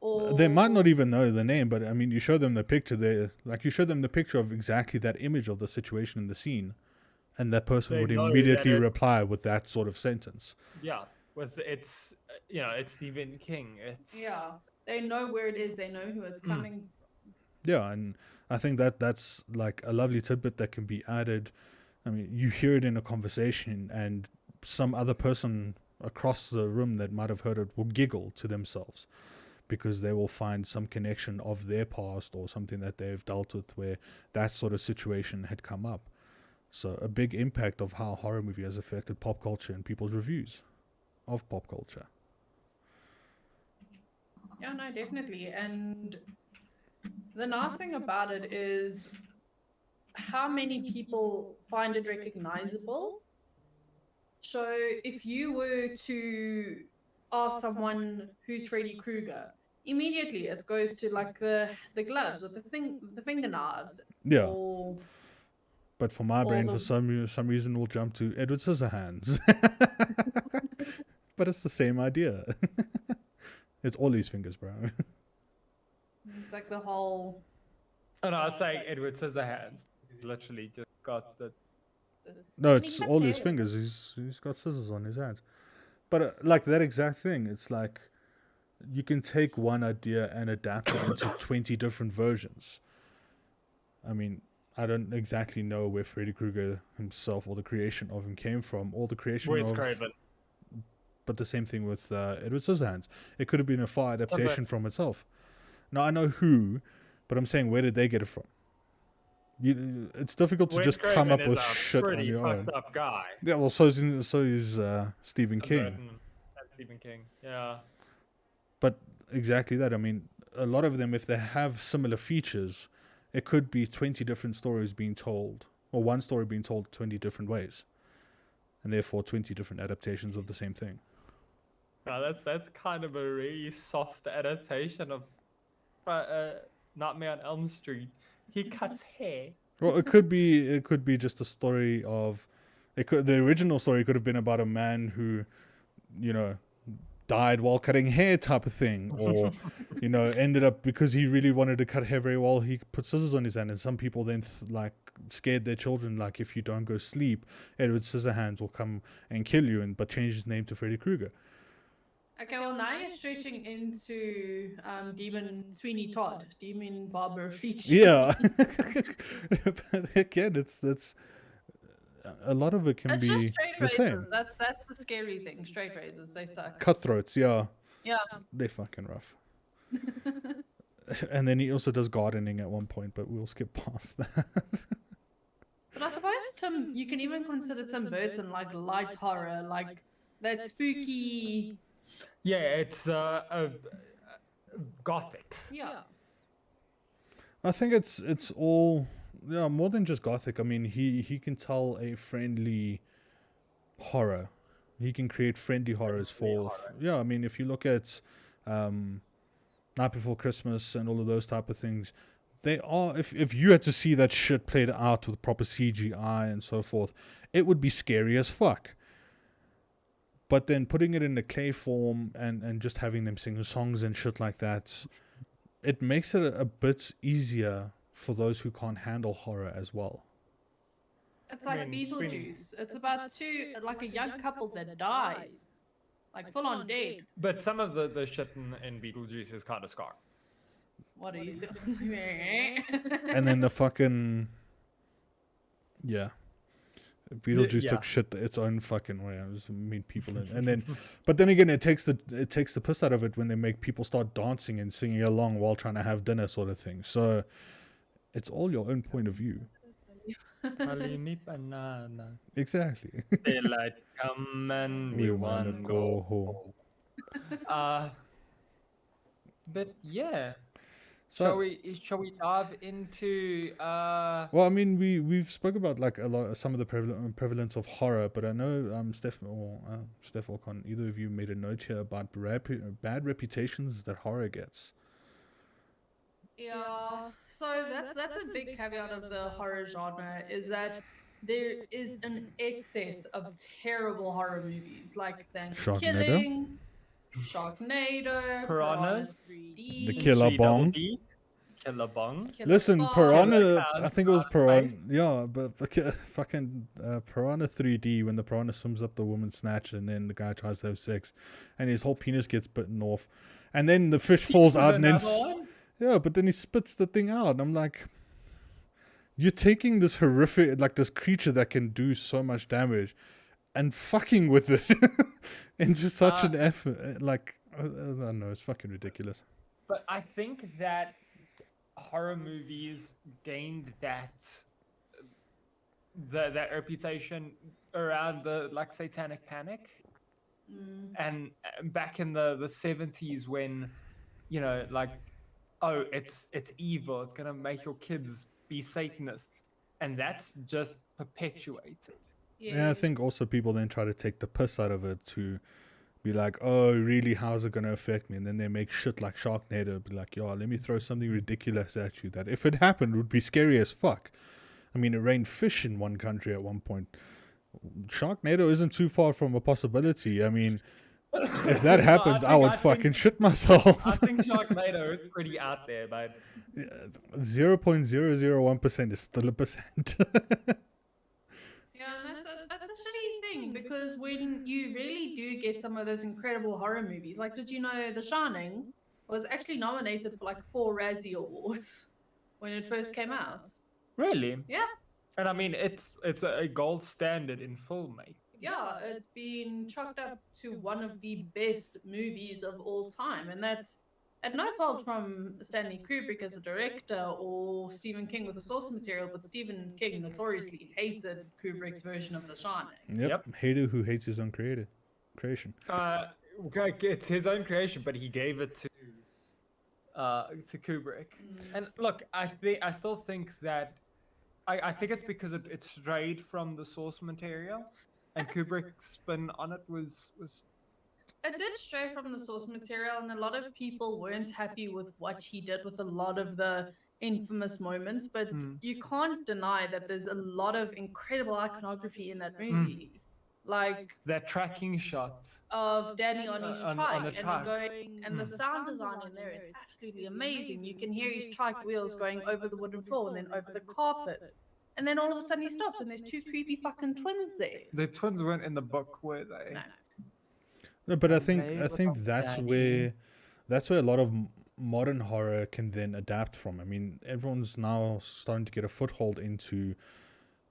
Or They might not even know the name, but I mean, you show them the picture. You show them the picture of exactly that image of the situation in the scene, and that person They would know immediately that reply with that sort of sentence. Yeah. It's Stephen King. yeah, they know where it is. They know who it's coming. Yeah, and I think that's like a lovely tidbit that can be added. I mean, you hear it in a conversation, and some other person across the room that might have heard it will giggle to themselves because they will find some connection of their past or something that they've dealt with where that sort of situation had come up. So a big impact of how horror movie has affected pop culture and people's reviews of pop culture. Yeah, no, definitely. And the nice thing about it is how many people find it recognizable. So if you were to ask someone who's Freddy Krueger, immediately it goes to like the gloves or the finger knives. Yeah. Or But for my brain, the- for some reason, we'll jump to Edward Scissorhands. But it's the same idea. It's all these fingers, bro. like the whole. And I was saying Edward Scissorhands. He's literally just got the. No, And he it's cuts all his hair. fingers. He's got scissors on his hands. But like that exact thing, it's like you can take one idea and adapt it into 20 different versions. I mean, I don't exactly know where Freddy Krueger himself or the creation of him came from, or the creation Wes of. Craven. But the same thing with Edward Scissorhands. It could have been a far adaptation from itself. Now I know who, but I'm saying where did they get it from? It's difficult to Wes just Craven come up is with a shit on pretty your fucked own. up guy. Yeah, well, so is Stephen Tim King. Burton and Stephen King. Yeah. But exactly that. I mean, a lot of them, if they have similar features, it could be 20 different stories being told, or one story being told 20 different ways, and therefore 20 different adaptations of the same thing. No, that's kind of a really soft adaptation of Nightmare on Elm Street. He cuts hair. Well, it could be just a story of, the original story could have been about a man who, died while cutting hair type of thing, or ended up, because he really wanted to cut hair very well, he put scissors on his hand, and some people then scared their children, like, if you don't go sleep, Edward Scissorhands will come and kill you, but change his name to Freddy Krueger. Okay, well now you're stretching into Demon Sweeney Todd, Demon Barber Feature. Yeah. But again, it's a lot of it can That's be just straight the razors. same. That's the scary thing. Straight razors, they suck. Cutthroats, yeah, Yeah. they're fucking rough. And then he also does gardening at one point, but we'll skip past that. But I suppose you can even consider Tim Burton like light horror, like that spooky. Yeah, it's gothic. Yeah. I think it's all more than just gothic. I mean, he can tell a friendly horror. He can create friendly horrors for I mean, if you look at Night Before Christmas and all of those type of things, they are, if you had to see that shit played out with proper CGI and so forth, it would be scary as fuck. But then putting it in the clay form and just having them sing songs and shit like that, it makes it a bit easier for those who can't handle horror as well. It's like Beetlejuice. It's about a young couple that dies. Like full on dead. But some of the shit in Beetlejuice is kind of scar. What are you doing? And then the fucking Beetlejuice Yeah. took shit its own fucking way. I was meet people in, and then, but then again, it takes the piss out of it when they make people start dancing and singing along while trying to have dinner, sort of thing. So it's all your own point of view. Halini banana. Exactly. Daylight come and we wanna go home. But yeah. So Shall we dive into well, I mean, we've spoke about like some of the prevalence of horror, but I know Steph or Con, either of you made a note here about bad reputations that horror gets. Yeah. So that's a big caveat of the horror genre, is that there is an excess of terrible horror movies like Thanksgiving, Sharknado, Piranhas, 3D, The Killer Bong. Killer Bong. Killer Listen, Bong. Piranha, Killer I think it was Clowns, Piranha. Space. Yeah, but fucking Piranha 3D, when the piranha swims up the woman's snatch and then the guy tries to have sex and his whole penis gets bitten off. And then the fish falls out and then... Yeah, but then he spits the thing out. And I'm like, you're taking this horrific, like this creature that can do so much damage and fucking with it into such an effort. Like, I don't know, it's fucking ridiculous. But I think that horror movies gained that reputation around the Satanic Panic, and back in the 70s when it's evil, it's gonna make your kids be Satanists, and that's just perpetuated. Yeah, I think also people then try to take the piss out of it to be like, oh, really, how's it going to affect me? And then they make shit like Sharknado, be like, yo, let me throw something ridiculous at you that if it happened would be scary as fuck. I mean, it rained fish in one country at one point. Sharknado isn't too far from a possibility. I mean, If that No, happens, I would fucking shit myself. I think Sharknado is pretty out there, but 0.001% is still a percent. Yeah, and that's a shitty thing because when you really do get some of those incredible horror movies, like did you know The Shining was actually nominated for like 4 Razzie Awards when it first came out? really, Yeah, and I mean it's a gold standard in filmmaking. yeah, it's been chalked up to one of the best movies of all time, and that's at no fault from Stanley Kubrick as a director or Stephen King with the source material, but Stephen King notoriously hated Kubrick's version of The Shining. Yep. Yep. Hater who hates his own creation. It's his own creation, but he gave it to Kubrick. And look, I still think that I think it's because it strayed from the source material, and Kubrick's spin on it was It did stray from the source material, and a lot of people weren't happy with what he did with a lot of the infamous moments. But you can't deny that there's a lot of incredible iconography in that movie. Like that tracking shot. of Danny on his on trike the and trike. going, and the sound design in there is absolutely amazing. You can hear his trike wheels going over the wooden floor and then over the carpet. And then all of a sudden he stops and there's two creepy fucking twins there. The twins weren't in the book, were they? No. No, but I think Unbelievable that's Danny. where a lot of modern horror can then adapt from. I mean, everyone's now starting to get a foothold into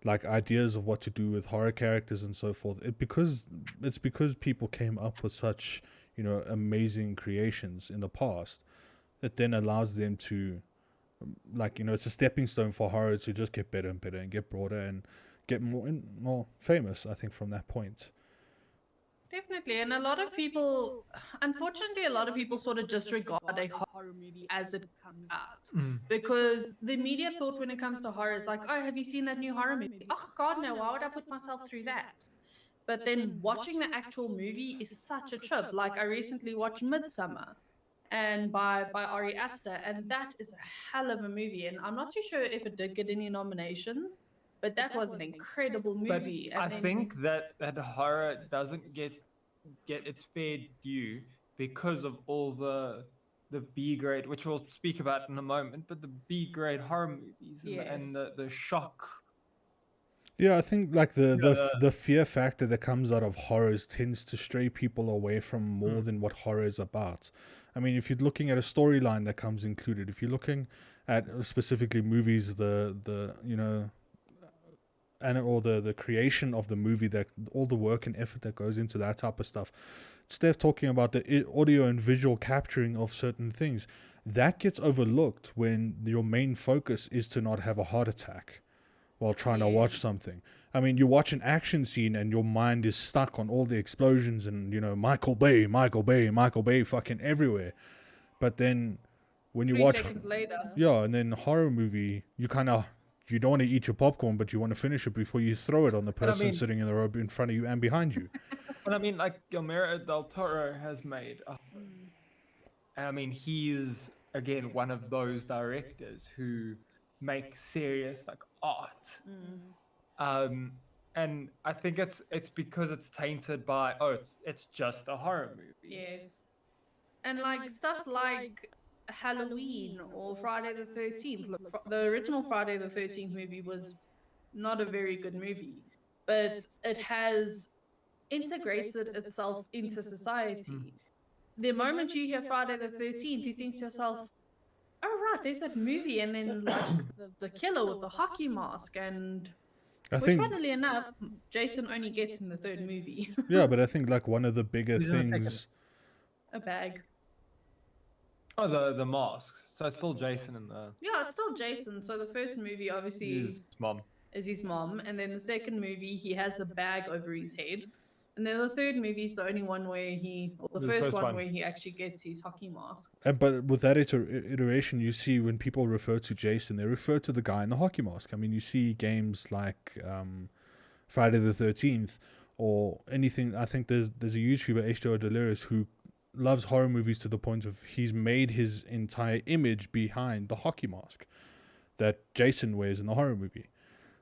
like ideas of what to do with horror characters and so forth. It's because people came up with such, amazing creations in the past. It then allows them to, it's a stepping stone for horror to just get better and better and get broader and get more famous. I think from that point. Definitely. And a lot of people, unfortunately, a lot of people sort of disregard a horror movie as it comes out. Because the immediate thought when it comes to horror is like, oh, have you seen that new horror movie? Oh, God, no, why would I put myself through that? But then watching the actual movie is such a trip. Like, I recently watched Midsummer and by Ari Aster, and that is a hell of a movie. And I'm not too sure if it did get any nominations, but that was an incredible movie. But I think that horror doesn't get its fair due because of all the B grade, which we'll speak about in a moment, but the B grade horror movies and the shock. Yeah, I think like the fear factor that comes out of horrors tends to stray people away from more than what horror is about. I mean, if you're looking at a storyline that comes included, if you're looking at specifically movies, or the creation of the movie, that all the work and effort that goes into that type of stuff. Steph talking about the audio and visual capturing of certain things, that gets overlooked when your main focus is to not have a heart attack while trying to watch something. I mean, you watch an action scene and your mind is stuck on all the explosions and, Michael Bay fucking everywhere. But then when you 3 watch... seconds later. Yeah, and then horror movie, you kind of... You don't want to eat your popcorn, but you want to finish it before you throw it on the person sitting in the row in front of you and behind you. But I mean, like Guillermo del Toro has made... I mean, he's, again, one of those directors who make serious, like, art. And I think it's because it's tainted by, it's just a horror movie. Yes. And like stuff like Halloween or Friday the 13th. Look, the original Friday the 13th movie was not a very good movie, but it has integrated itself into society. The moment you hear Friday the 13th, you think to yourself, oh, right, there's that movie. And then like the killer with the hockey mask. And which, funnily enough, Jason only gets in the third movie. Yeah, but I think like one of the bigger things... A bag. Oh, the mask. So it's still Jason in the... Yeah, it's still Jason. So the first movie, obviously, his mom. is his mom. And then the second movie, he has a bag over his head. And then the third movie is the only one where the first one where he actually gets his hockey mask. But with that iteration, you see when people refer to Jason, they refer to the guy in the hockey mask. I mean, you see games like Friday the 13th or anything. I think there's a YouTuber, H2O Delirious, who loves horror movies to the point of he's made his entire image behind the hockey mask that Jason wears in the horror movie.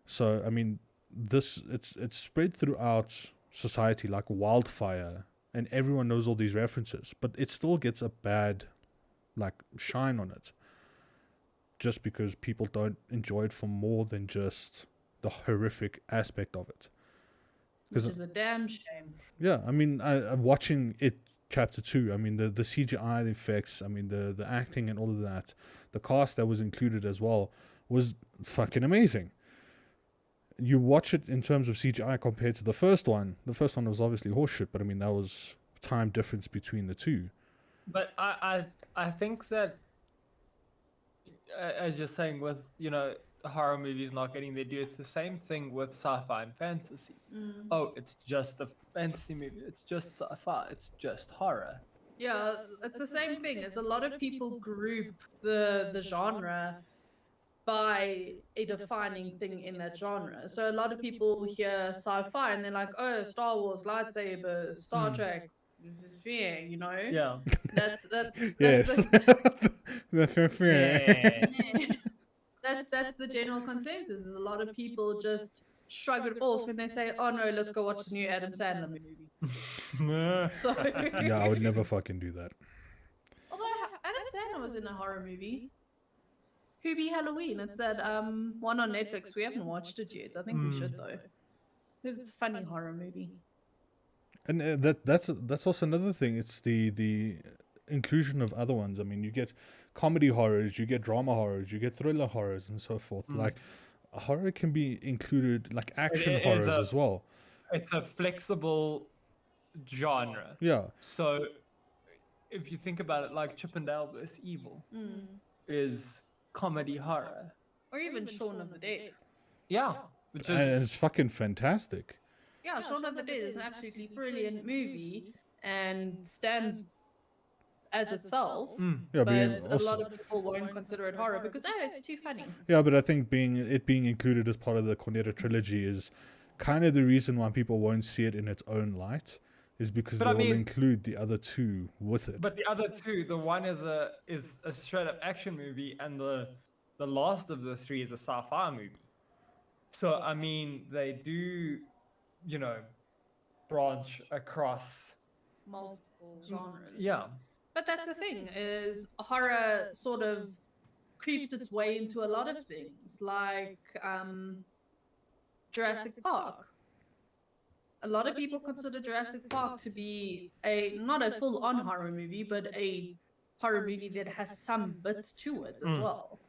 So, I mean, it's spread throughout society like wildfire and everyone knows all these references, but it still gets a bad like shine on it, just because people don't enjoy it for more than just the horrific aspect of it. Which is a damn shame. Yeah, I mean, I'm watching it chapter 2. I mean, the CGI, the effects, I mean, the acting and all of that, the cast that was included as well was fucking amazing. You watch it in terms of CGI compared to the first one. The first one was obviously horseshit, but I mean, that was time difference between the two. But I think that, as you're saying, with horror movies not getting their due, it's the same thing with sci-fi and fantasy. Oh, it's just a fantasy movie. It's just sci-fi. It's just horror. Yeah, it's the same thing. As a lot of people group the genre by a defining thing in that genre. So a lot of people hear sci-fi and they're like, "Oh, Star Wars, lightsabers, Star Trek, you know." Yeah. That's Yes. Yeah. that's the general consensus. Is a lot of people just shrug it off and they say, "Oh no, let's go watch the new Adam Sandler movie." So Yeah, I would never fucking do that. although Adam Sandler was in a horror movie, Hubie Halloween. It's that one on Netflix. We haven't watched it yet. I think we should though. Because it's a funny horror movie. And that's also another thing. It's the inclusion of other ones. I mean, you get comedy horrors, you get drama horrors, you get thriller horrors, and so forth. Like, horror can be included, like action It is horrors as well. It's a flexible genre. Yeah. So if you think about it, like Chip and Dale vs. Evil is comedy horror. Or even Shaun of the Dead. Yeah. Which And is it's fucking fantastic. Yeah, Shaun of the Dead is an absolutely brilliant movie and stands as itself. Yeah, But being a lot of people won't consider it horror because it's too funny. yeah, but I think being included as part of the Cornetto trilogy is kind of the reason why people won't see it in its own light, is because But they I will mean- include the other two with it. But the other two, the one is a straight up action movie, and the last of the three is a sci-fi movie. So I mean, they do, branch across. Multiple genres. Yeah. But that's the thing, is horror sort of creeps its way into a lot of things, like Jurassic Park. A lot of people consider Jurassic Park to be not a full-on horror movie, but a horror movie that has some bits to it as well.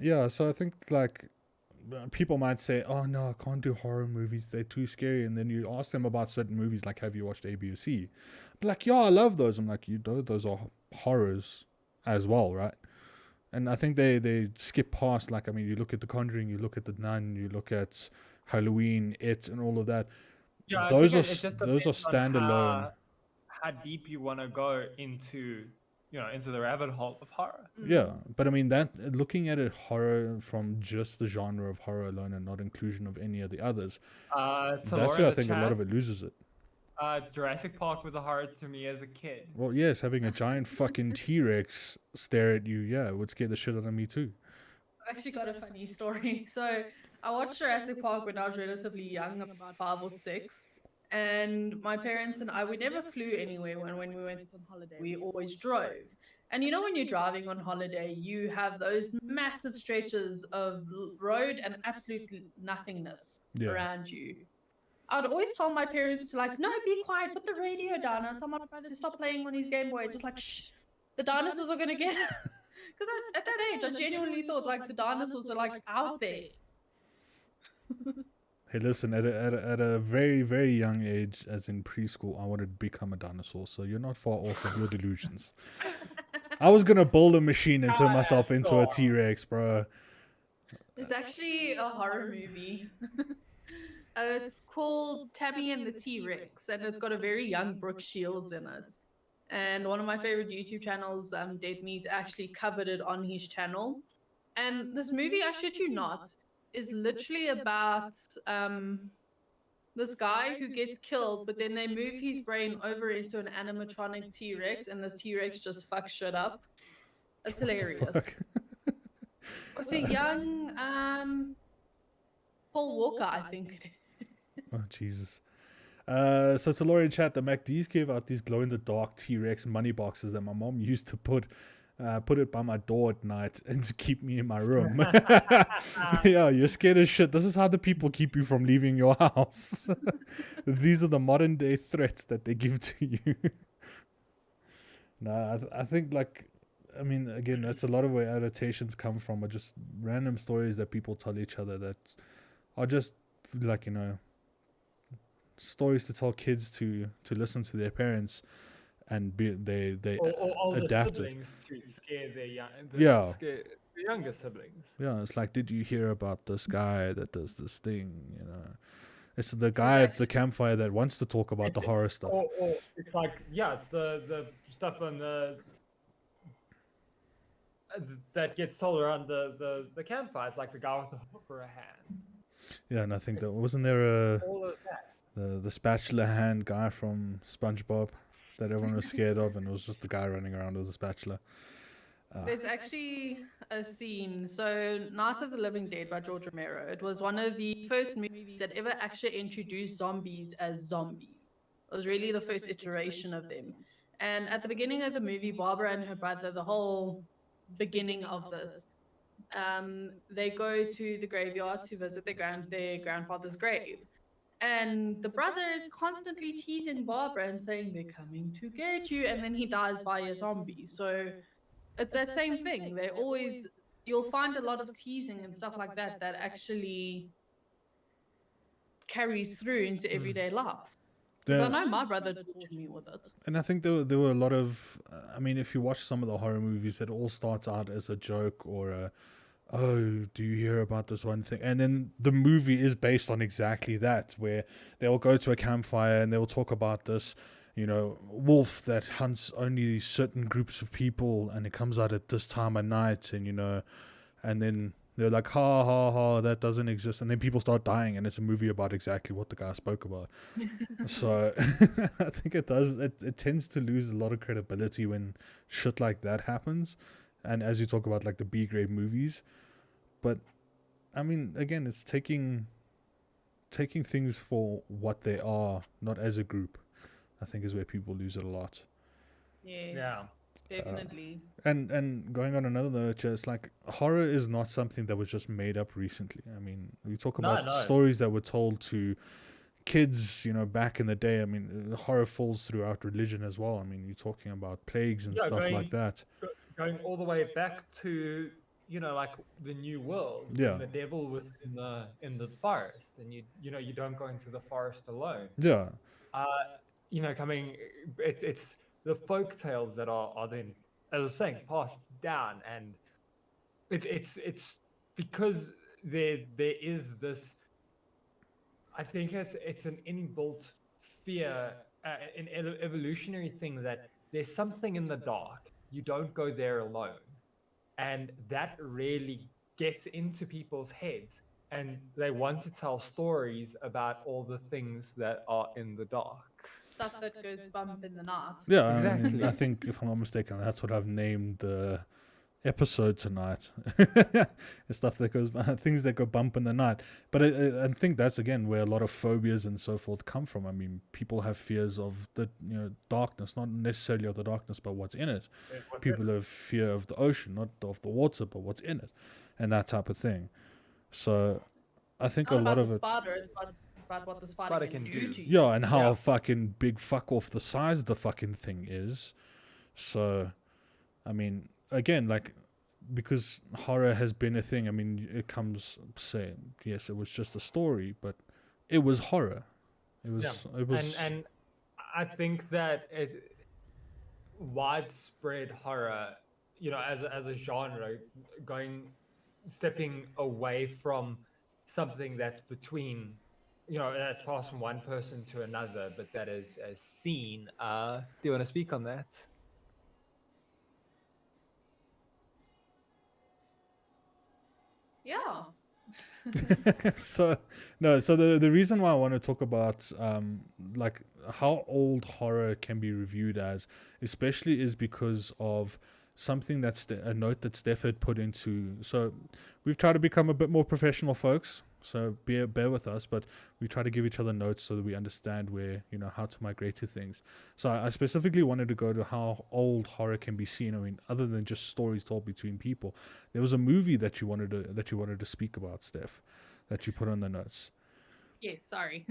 Yeah, so I think like people might say, "Oh no, I can't do horror movies; they're too scary." And then you ask them about certain movies, like, "Have you watched A, B, or C?" But like, "Yeah, I love those." I'm like, "You know, those are horrors as well, right?" And I think they skip past, like, I mean, you look at The Conjuring, you look at The Nun, you look at Halloween, It, and all of that. Yeah, I Those think are it just those are depends on standalone. how deep you want to go into, into the rabbit hole of horror. Yeah, but I mean that looking at it horror from just the genre of horror alone and not inclusion of any of the others, that's where I think a lot of it loses it. Jurassic Park was a horror to me as a kid. Well, yes, having a giant fucking T-Rex stare at you, yeah, would scare the shit out of me too. I actually got a funny story. So I watched Jurassic Park when I was relatively young, about 5 or 6. And my parents and I, we never flew anywhere when we went on holiday. We always drove. And you know, when you're driving on holiday, you have those massive stretches of road and absolute nothingness around you. I'd always tell my parents to, like, no, be quiet, put the radio down, and tell my brother to stop playing on his Game Boy. Just like, shh, the dinosaurs are going to get it. Because at that age, I genuinely thought, like, the dinosaurs are, like, out there. Hey, listen, at a very, very young age, as in preschool, I wanted to become a dinosaur, so you're not far off of your delusions. I was going to build a machine and turn myself into a T-Rex, bro. There's actually a horror movie. It's called Tammy and the T-Rex, and it's got a very young Brooke Shields in it. And one of my favorite YouTube channels, Dead Meat, actually covered it on his channel. And this movie, I shit you not, is literally about this guy who gets killed, but then they move his brain over into an animatronic T-Rex, and this T-Rex just fucks shit up. It's hilarious. With a young Paul Walker, I think it is. Oh, Jesus. So to Laurie in chat, the MacDs gave out these glow-in-the-dark T-Rex money boxes that my mom used to put it by my door at night and to keep me in my room. Yeah, you're scared as shit. This is how the people keep you from leaving your house. These are the modern day threats that they give to you. No, I think I mean, again, that's a lot of where adaptations come from, are just random stories that people tell each other that are just stories to tell kids to listen to their parents, and they or older adapt it. siblings to scare Yeah. scare the younger siblings. Yeah, it's like, did you hear about this guy that does this thing? It's the guy at the campfire that wants to talk about the horror stuff. Or it's like, yeah, it's the stuff on the that gets told around the campfire. It's like the guy with the hook for a hand. Yeah, and I think that wasn't there All of that. the spatula hand guy from SpongeBob that everyone was scared of, and it was just the guy running around with a spatula. There's actually a scene. So, Night of the Living Dead by George Romero. It was one of the first movies that ever actually introduced zombies as zombies. It was really the first iteration of them. And at the beginning of the movie, Barbara and her brother, the whole beginning of this, they go to the graveyard to visit their grandfather's grave. And the brother is constantly teasing Barbara and saying, "They're coming to get you." And then he dies via zombie. So it's that same thing. They always, you'll find a lot of teasing and stuff like that that actually carries through into everyday life. Because I know my brother tortured me with it. And I think there were a lot of, I mean, if you watch some of the horror movies, it all starts out as a joke or a, oh, do you hear about this one thing? And then the movie is based on exactly that, where they'll go to a campfire and they'll talk about this, wolf that hunts only certain groups of people, and it comes out at this time of night, and and then they're like, ha ha ha, that doesn't exist, and then people start dying, and it's a movie about exactly what the guy spoke about. So I think it tends to lose a lot of credibility when shit like that happens, and as you talk about like the B-grade movies. But I mean, again, it's taking things for what they are, not as a group, I think is where people lose it a lot. Yes. Yeah. Definitely. And going on another note, it's like horror is not something that was just made up recently. I mean, we talk about stories that were told to kids, back in the day. I mean, horror falls throughout religion as well. I mean, you're talking about plagues and stuff like that. Going all the way back to like the New World. Yeah. When the devil was in the forest, and you don't go into the forest alone. Yeah. It's the folk tales that are then, as I was saying, passed down, and it's because there is this. I think it's an inbuilt fear, an evolutionary thing, that there's something in the dark. You don't go there alone, and that really gets into people's heads, and they want to tell stories about all the things that are in the dark. Stuff that goes bump in the night. Yeah, exactly. I mean, I think, if I'm not mistaken, that's what I've named the episode tonight. Stuff that goes, things that go bump in the night. But I think that's again where a lot of phobias and so forth come from. I mean, people have fears of the darkness, not necessarily of the darkness, but what's in it. People have fear of the ocean, not of the water, but what's in it, and that type of thing. So I think a lot of it. About what the spider can do to you. Yeah, and how fucking big fuck off the size of the fucking thing is. So, I mean, again, like, because horror has been a thing, I mean, it comes saying, yes, it was just a story, but it was horror. It was. And I think that widespread horror, as a genre, stepping away from something that's between, that's passed from one person to another, but that is as seen. Do you want to speak on that? Yeah. So the reason why I want to talk about like how old horror can be reviewed as, especially, is because of something a note that Steph had put into. So we've tried to become a bit more professional, folks. So bear with us, but we try to give each other notes so that we understand where, how to migrate to things. So I specifically wanted to go to how old horror can be seen. I mean, other than just stories told between people, there was a movie that you wanted to speak about, Steph, that you put on the notes. Yes, sorry.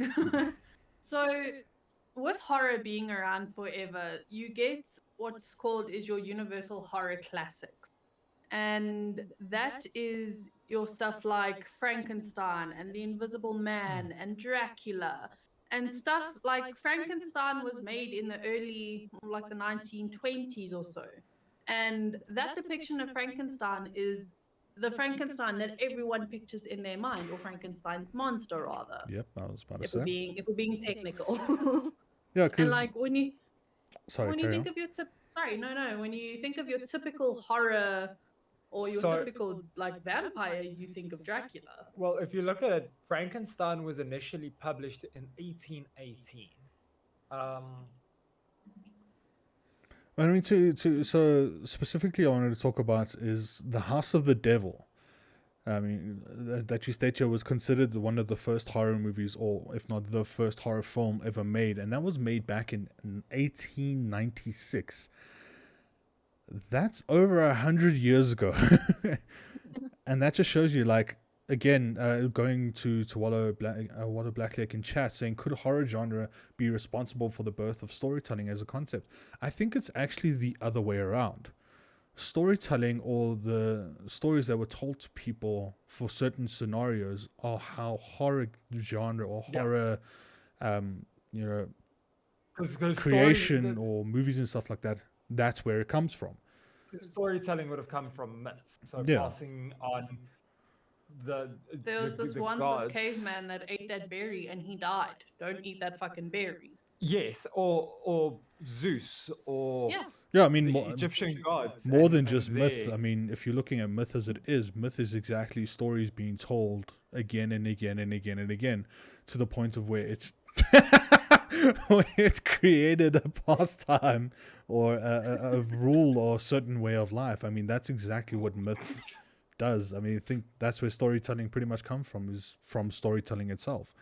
So, with horror being around forever, you get what's called is your universal horror classics. And that is your stuff like Frankenstein and The Invisible Man and Dracula and stuff like Frankenstein was made in the early, like the 1920s or so. And that depiction of Frankenstein is the Frankenstein that everyone pictures in their mind, or Frankenstein's monster, rather, Yep, I was about to if we're say. being technical. Yeah, And because like sorry, when you carry think on. of your sorry, no, when you think of your typical horror or your So, typical like vampire, you think of Dracula. well, if you look at it, Frankenstein was initially published in 1818. Um, I mean, so specifically, I wanted to talk about is the House of the Devil. I mean, that you state here was considered one of the first horror movies, or if not the first horror film ever made, and that was made back in 1896. That's over 100 years ago, and that just shows you, like, again, going to Wallow Blacklake in chat, saying, could horror genre be responsible for the birth of storytelling as a concept? I think it's actually the other way around. Storytelling, or the stories that were told to people for certain scenarios, are how horror genre or Yeah. horror you know because creation or movies and stuff like that, that's where it comes from. storytelling would have come from myth. So Yeah. passing on the There was this the once gods. this caveman that ate that berry and he died. Don't eat that fucking berry. Yes, or Zeus, or Yeah. Yeah, I mean, the Egyptian gods. more than and just myth. their- I mean, if you're looking at myth as it is, myth is exactly stories being told again and again and again and again, to the point of where it's where it's created a pastime or a rule or a certain way of life. I mean, that's exactly what myth does. I mean, I think that's where storytelling pretty much comes from, is from storytelling itself.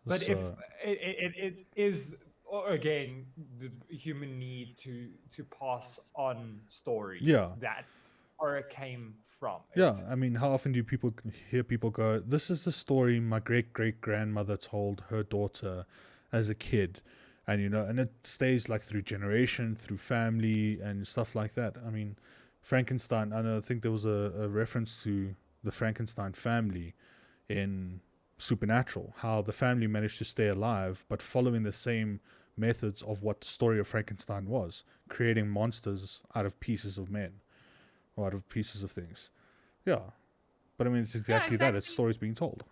But if So, it is, or again, the human need to pass on stories Yeah. that horror came from. yeah, It's- I mean, how often do people hear people go, "This is the story my great-great-grandmother told her daughter as a kid," and and it stays like through generation, through family, and stuff like that. I mean, Frankenstein. I think there was a reference to the Frankenstein family in Supernatural, how the family managed to stay alive, but following the same methods of what the story of Frankenstein was, creating monsters out of pieces of men or out of pieces of things. Yeah. But I mean, it's exactly that. It's exactly. stories being told.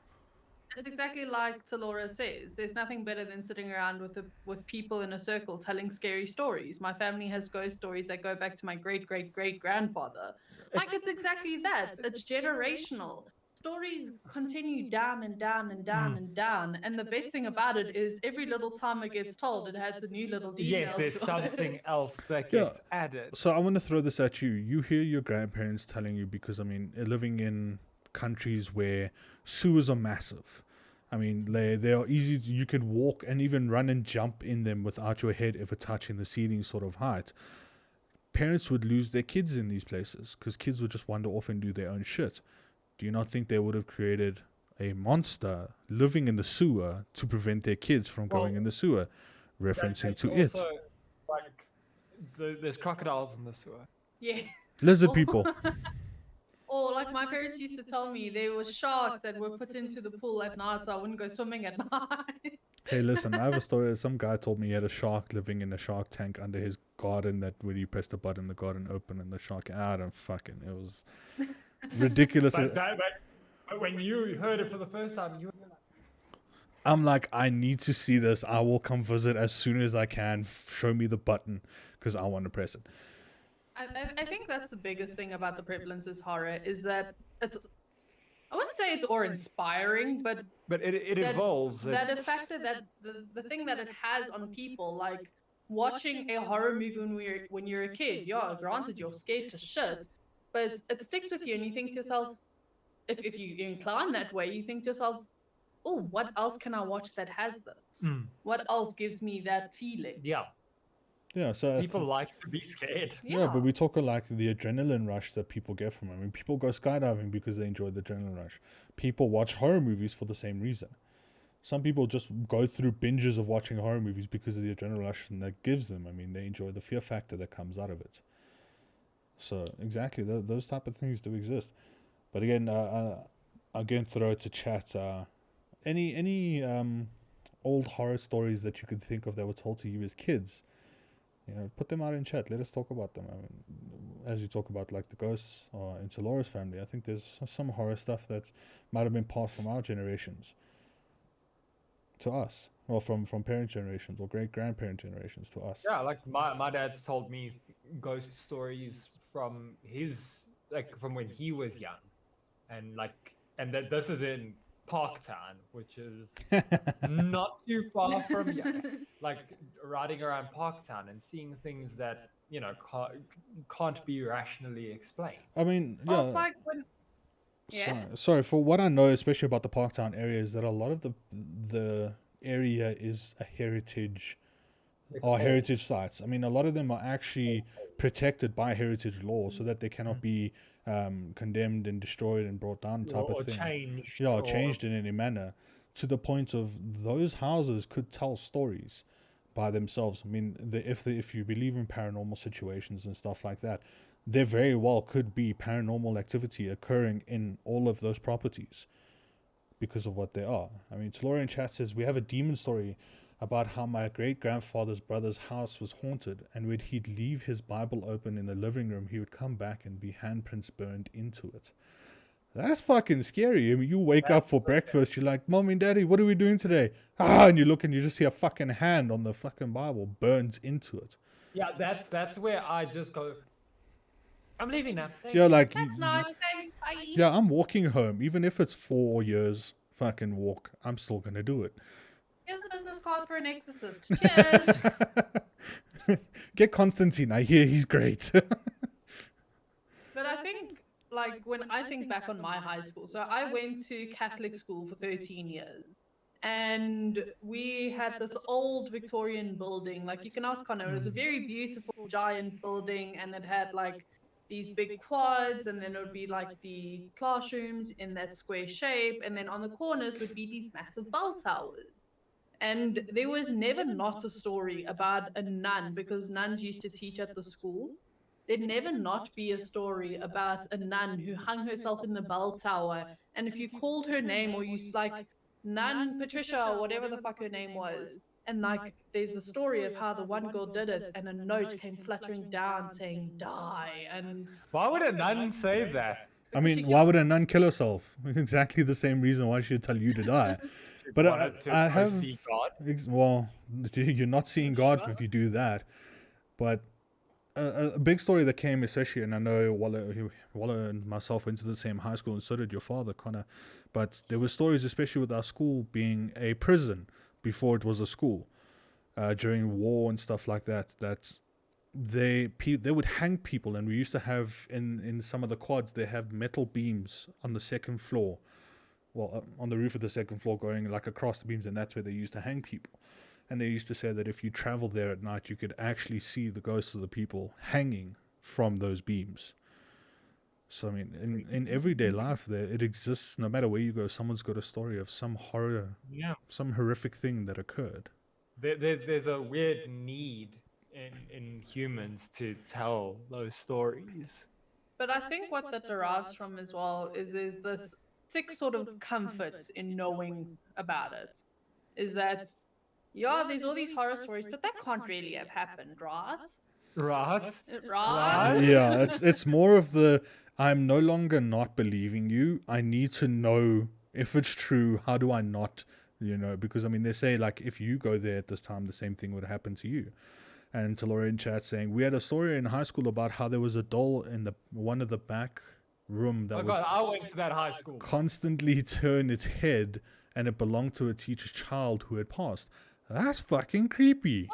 It's exactly like Talora says. There's nothing better than sitting around with people in a circle telling scary stories. My family has ghost stories that go back to my great grandfather. Like it's exactly that. It's generational. Stories continue down and down and down and down. And the best thing about it is every little time it gets told, it adds a new little detail. yes, there's to something it. else that Yeah. gets added. So I want to throw this at you. You hear your grandparents telling you, because I mean, living in countries where sewers are massive. I mean, they are easy. You could walk and even run and jump in them without your head ever touching the ceiling sort of height. Parents would lose their kids in these places because kids would just wander off and do their own shit. Do you not think they would have created a monster living in the sewer to prevent their kids from going in the sewer? Referencing That's to it. also, like, there's crocodiles in the sewer. Yeah. Lizard people. Or like my parents used to tell me there were sharks that were put into the pool at night so I wouldn't go swimming at night. Hey, listen, I have a story. Some guy told me he had a shark living in a shark tank under his garden, that when you press the button, the garden opened and the shark, I don't fucking, it was ridiculous. But when you heard it for the first time, you were like, I'm like, I need to see this. I will come visit as soon as I can. Show me the button because I want to press it. I think that's the biggest thing about the prevalence is horror is that it's, I wouldn't say it's awe-inspiring, but it that, evolves. that a factor that the thing that it has on people, like watching a horror movie when you're a kid, yeah, granted you're scared to shit, but it sticks with you and you think to yourself, if you incline that way, you think to yourself, oh, what else can I watch that has this? What else gives me that feeling? Yeah, Yeah, so people like to be scared. yeah, but we talk of like the adrenaline rush that people get from it. I mean, people go skydiving because they enjoy the adrenaline rush. People watch horror movies for the same reason. Some people just go through binges of watching horror movies because of the adrenaline rush that gives them. I mean, they enjoy the fear factor that comes out of it. So exactly, those type of things do exist. But again, again, throw it to chat. Any old horror stories that you could think of that were told to you as kids, put them out in chat. Let us talk about them. I mean, as you talk about like the ghosts into Laura's family, I think there's some horror stuff that might have been passed from our generations to us, or from parent generations or great grandparent generations to us. Yeah, like my dad's told me ghost stories from his, like, from when he was young, and that this is in Parktown, which is not too far from here. Like riding around Parktown and seeing things that can't be rationally explained. I mean, Well, yeah. it's like when. Yeah. Sorry, for what I know, especially about the Parktown area, is that a lot of the area is a heritage or heritage sites. I mean, a lot of them are actually protected by heritage law, so that they cannot be condemned and destroyed and brought down, type or of thing. changed. Yeah, or changed in any manner, to the point of those houses could tell stories by themselves. I mean, if you believe in paranormal situations and stuff like that, there very well could be paranormal activity occurring in all of those properties because of what they are. I mean, Tlorian Chat says, we have a demon story about how my great-grandfather's brother's house was haunted, and when he'd leave his Bible open in the living room, he would come back and be handprints burned into it. That's fucking scary. I mean, you wake up for breakfast, you're like, Mom and Daddy, what are we doing today? And you look and you just see a fucking hand on the fucking Bible burns into it. Yeah, that's where I just go, I'm leaving now. Thank Yeah, you. like, That's nice. Thanks. Bye. yeah, I'm walking home. Even if it's 4 years fucking walk, I'm still gonna do it. Here's a business card for an exorcist. Cheers. Get Constantine. I hear he's great. But I think, like, when I think back on my high school, so I went to Catholic school for 13 years. And we had this old Victorian building. Like, you can ask Connor, it was a very beautiful, giant building, and it had, like, these big quads, and then it would be, like, the classrooms in that square shape, and then on the corners would be these massive bell towers. And there was never not a story about a nun, because nuns used to teach at the school. There'd never not be a story about a nun who hung herself in the bell tower. And if you called her name, or you like Nun Patricia or whatever the fuck her name was, and like there's a story of how the one girl did it, and a note came fluttering down saying die. And Why would a nun say that? I mean, why would a nun kill herself? Exactly the same reason why she'd tell you to die. But I have... see God. Well, you're not seeing God if you do that. But a big story that came, especially, and I know Walla and myself went to the same high school, and so did your father, Connor. But there were stories, especially with our school being a prison before it was a school, during war and stuff like that. That they would hang people, and we used to have in some of the quads, they have metal beams on the second floor. Well, on the roof of the second floor, going like across the beams, and that's where they used to hang people. And they used to say that if you traveled there at night, you could actually see the ghosts of the people hanging from those beams. So, I mean, in everyday life, it exists. No matter where you go, someone's got a story of some horror, some horrific thing that occurred. There's a weird need in humans to tell those stories. But I think what that derives from as well is there's this sick sort of comfort in knowing about it. Is that, yeah, there's all these horror stories, but that can't really have happened, right? Right? Right? Yeah, it's more of the, I'm no longer not believing you. I need to know if it's true. How do I not, because I mean, they say like, if you go there at this time, the same thing would happen to you. And to Laura in chat saying, we had a story in high school about how there was a doll in one of the back room that would God, I went to that high school. constantly turn its head, and it belonged to a teacher's child who had passed. That's fucking creepy.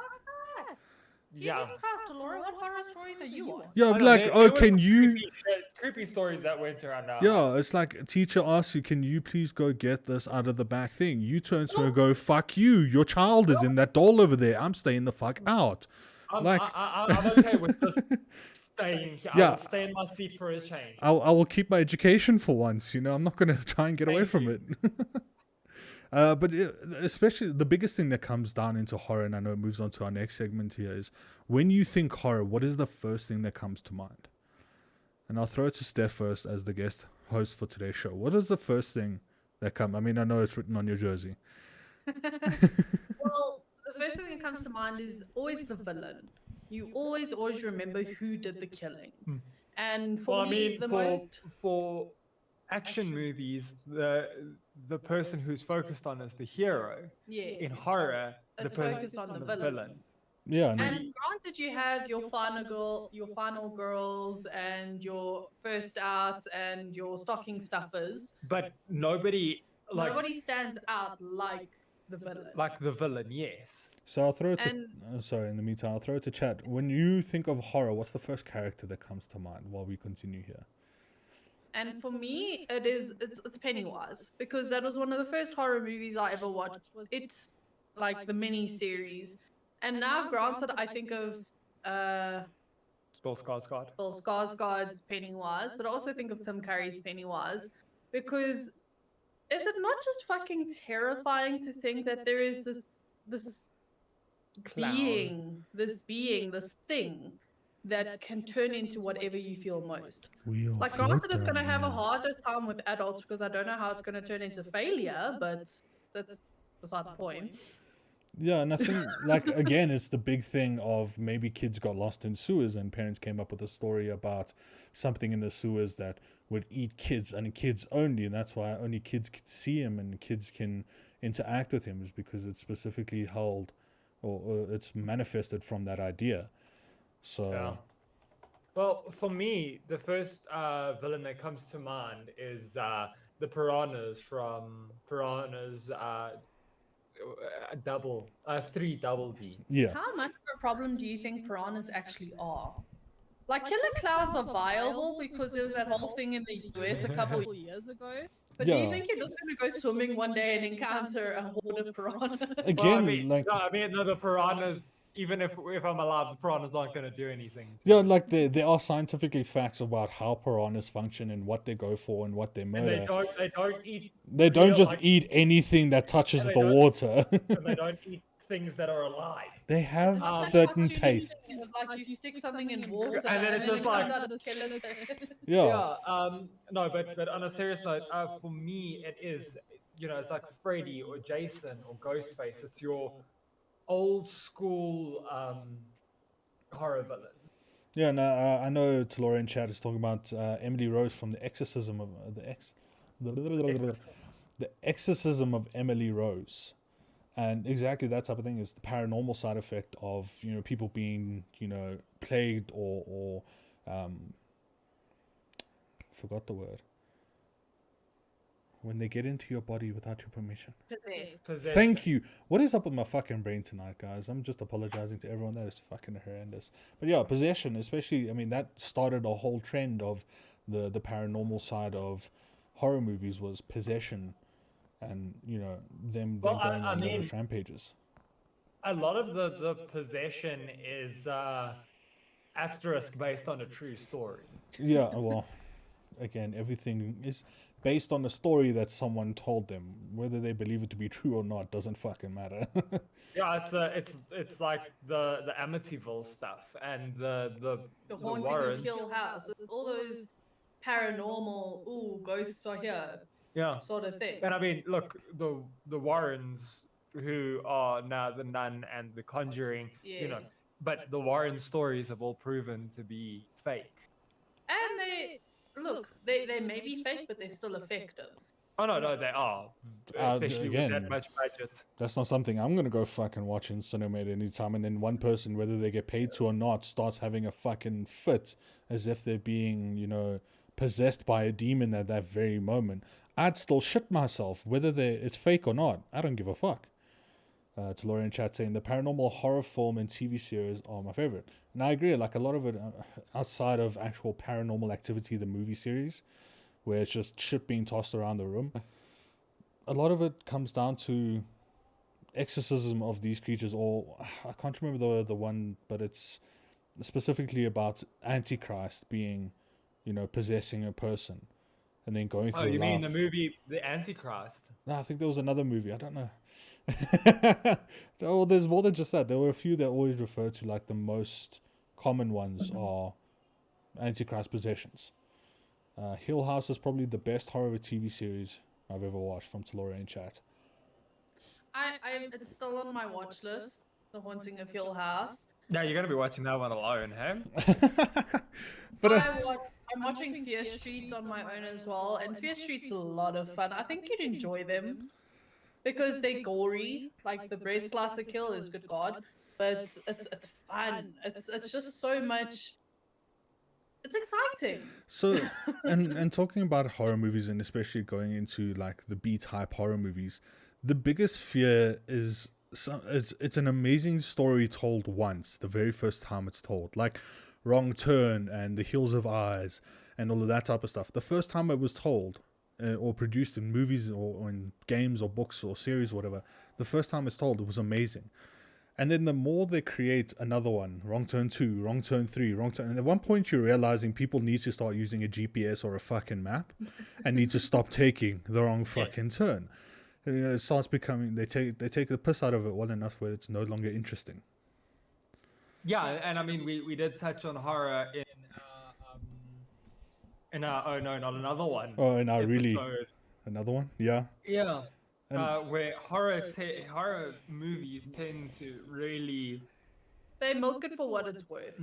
Jesus Christ, Laura, what horror stories are you on? Yeah, I know, like, there oh, was can some you... creepy shit creepy stories that went around now. Yeah, it's like a teacher asks you, can you please go get this out of the back thing? You turn to her and go, fuck you. Your child is in that doll over there. I'm staying the fuck out. Like, I'm okay with just staying here. I Yeah. will stay in my seat for a change. I will keep my education for once. I'm not going to try and get away Thank from you. it. But especially the biggest thing that comes down into horror, and I know it moves on to our next segment here, is when you think horror, what is the first thing that comes to mind? And I'll throw it to Steph first as the guest host for today's show. What is the first thing that comes? I mean, I know it's written on your jersey. Well, the first thing that comes to mind is always the villain. You always remember who did the killing. And for Well, I me, mean, the for most for action movies, the person who's focused on is the hero. yes, In horror, the it's person focused on the villain. Yeah, And granted, you have your final girls, and your first outs, and your stocking stuffers. but nobody Nobody stands out like the villain. like the villain. Yes. So I'll throw it to. And Sorry, in the meantime, I'll throw it to chat. When you think of horror, what's the first character that comes to mind while we continue here? and for me, it's Pennywise, because that was one of the first horror movies I ever watched. It's like the mini series, and now granted, I think of Bill Skarsgård. Bill Skarsgård's Pennywise, but I also think of Tim Curry's Pennywise, because is it not just fucking terrifying to think that there is this Clown. this thing that can turn into whatever you feel most. We'll Like, float granted, it's down going to have a here. harder time with adults, because I don't know how it's going to turn into failure, but that's beside the point. Yeah, and I think, like, again, it's the big thing of maybe kids got lost in sewers and parents came up with a story about something in the sewers that would eat kids and kids only, and that's why only kids can see him and kids can interact with him, is because it's specifically held or it's manifested from that idea. So, Yeah. Well, for me, the first villain that comes to mind is the piranhas from Piranhas 3 Double D. yeah. How much of a problem do you think piranhas actually are? Like, killer clowns are viable because there was that whole thing in the US a couple of years ago. But do Yeah. you think you're just going to go swimming one day and encounter a horde of piranhas? Again, Well, I mean, like, no, the piranhas. Even if I'm alive, the piranhas aren't going to do anything. to yeah, me. like there are scientifically facts about how piranhas function and what they go for and what they And murder. they don't eat They don't real, just like- eat anything that touches they the don't- water. and they don't eat things that are alive. They have It's like certain cartoony tastes. thing of, like, you stick something in water And then it's it just comes like- out a skeleton. Yeah. No, but on a serious note, for me, it is, it's like Freddy or Jason or Ghostface. It's your old school horror villain. Yeah, no, I know Talora in chat is talking about Emily Rose from The Exorcism of the Exorcism of Emily Rose, and exactly that type of thing is the paranormal side effect of people being plagued or forgot the word, when they get into your body without your permission. Possessed. Thank you. What is up with my fucking brain tonight, guys? I'm just apologizing to everyone. That is fucking horrendous. But yeah, possession, especially, I mean, that started a whole trend of the paranormal side of horror movies, was possession and, them Well, going I on mean- those rampages. A lot of the possession is asterisk based on a true story. Yeah, well, again, everything is based on a story that someone told them. Whether they believe it to be true or not doesn't fucking matter. Yeah, it's like the Amityville stuff and the Haunting Warrens. of Hill House. All those paranormal, ooh, ghosts are here Yeah. sort of thing. And I mean, look, the Warrens, who are now the Nun and the Conjuring, Yes. but the Warren stories have all proven to be fake. And they may be fake, but they're still effective. Oh no, they are, especially with again, that much budget. That's not something I'm gonna go fucking watch in cinema at any time. And then one person, whether they get paid to or not, starts having a fucking fit as if they're being, possessed by a demon at that very moment. I'd still shit myself, whether it's fake or not. I don't give a fuck. Tellurian chat saying the paranormal horror film and TV series are my favorite, and I agree. Like a lot of it, outside of actual Paranormal Activity, the movie series, where it's just shit being tossed around the room, a lot of it comes down to exorcism of these creatures. Or I can't remember the one, but it's specifically about Antichrist being, possessing a person and then going Oh, through you mean the life. movie The Antichrist? No, I think there was another movie. I don't know. Oh, there's more than just that. There were a few that always refer to like the most common ones are Antichrist possessions. Hill House is probably the best horror TV series I've ever watched from Tellurian chat. It's still on my watch list. The Haunting of Hill House. Yeah, you're gonna be watching that one alone, hey? But I'm watching Fear Street on my own as well, and Fear Street's a lot of fun. I think you'd enjoy them because they're gory. Like the bread slicer kill is good God, but it's fun. It's just so much. It's exciting. So, and talking about horror movies, and especially going into like the B type horror movies, the biggest fear is it's an amazing story told once, the very first time it's told, like Wrong Turn and The Hills of Eyes and all of that type of stuff. The first time it was told or produced in movies or in games or books or series or whatever, the first time it's told, it was amazing. And then the more they create another one, Wrong Turn 2, Wrong Turn 3, Wrong Turn... And at one point you're realizing people need to start using a GPS or a fucking map and need to stop taking the wrong fucking turn. And, it starts becoming... They take the piss out of it well enough where it's no longer interesting. Yeah, and I mean, we did touch on horror in our... Oh, no, not another one. Oh, and episode. Another one? Yeah. Yeah. Where horror movies tend to really... They milk it for what it's worth.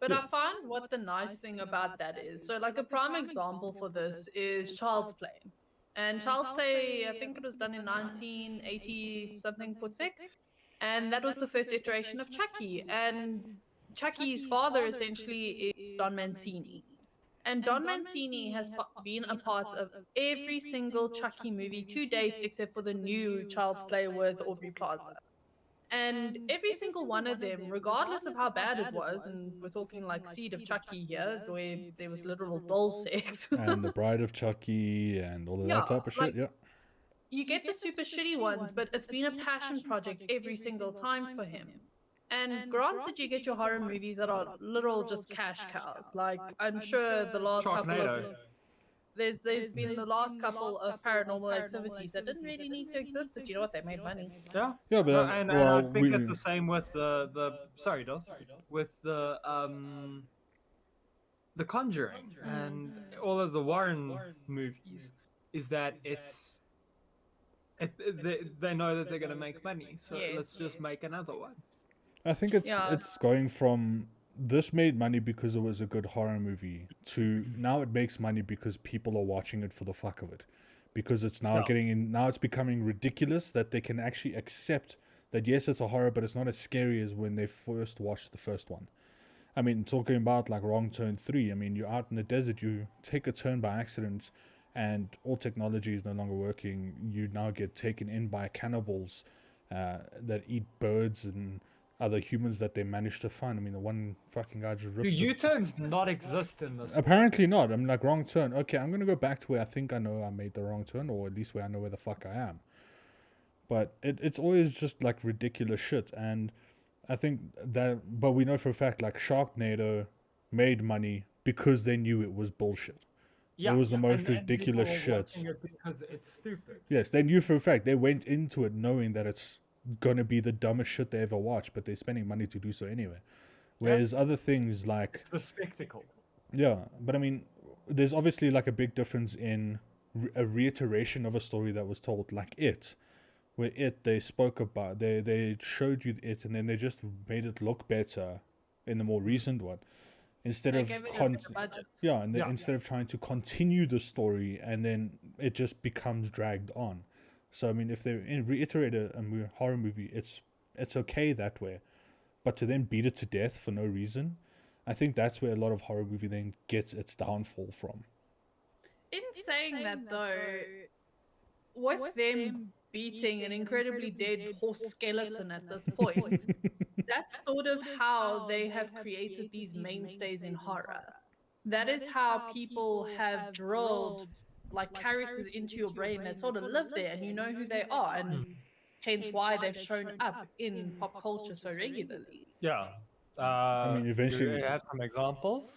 But I find what the nice thing about that is. So, like, a prime example for this is Child's Play. And Child's Play, I think it was done in 1980 something Futsik. And that was the first iteration of Chucky. And Chucky's father essentially is Don Mancini. And Don Mancini has been a part of every single Chucky movie to date, except for the new Child's Play with Aubrey Plaza. And every single one of them, regardless of how bad it was, and we're talking like Seed of Chucky here, where there was literal doll sex. And The Bride of Chucky and all of that type of shit, yeah. You get the super shitty ones, but it's been a passion project every single time for him. And granted, you get your horror movies that are literal just cash cows. Like, I'm sure the last couple of... There's been the last couple of Paranormal Activities that didn't really need to exist, but you know what? They made money. Yeah. Yeah, but... and I think it's the same with the sorry, Dol. With the Conjuring and all of the Warren movies, is that they know that they're going to make money, so let's just make another one. I think it's going from this made money because it was a good horror movie to now it makes money because people are watching it for the fuck of it, because it's now now it's becoming ridiculous that they can actually accept that yes, it's a horror, but it's not as scary as when they first watched the first one. I mean, talking about like Wrong Turn 3, I mean, you're out in the desert, you take a turn by accident and all technology is no longer working. You now get taken in by cannibals that eat birds and other humans that they managed to find. I mean, the one fucking guy just rips... Do U-turns not exist in this? Apparently not. I'm like, wrong turn. Okay, I'm going to go back to where I think I know I made the wrong turn, or at least where I know where the fuck I am. But it's always just like ridiculous shit. And I think that... But we know for a fact, like, Sharknado made money because they knew it was bullshit. Yeah, it was the most ridiculous shit. It because it's stupid. Yes, they knew for a fact. They went into it knowing that it's gonna be the dumbest shit they ever watched, but they're spending money to do so anyway. Whereas other things like the spectacle. Yeah, but I mean, there's obviously like a big difference in a reiteration of a story that was told, like It, where they spoke about, they showed you it, and then they just made it look better in the more recent one. Instead of instead of trying to continue the story, and then it just becomes dragged on. So I mean, if they reiterate a horror movie, it's okay that way, but to then beat it to death for no reason, I think that's where a lot of horror movie then gets its downfall from. In saying that though, with them beating an incredibly dead horse skeleton at this point. That's sort of how they have created these mainstays in horror. That is how people have drilled like characters into your brain that sort of live there and you know who they are, and hence why they've shown up in pop culture so regularly. Yeah. I mean, Do you eventually, have some examples?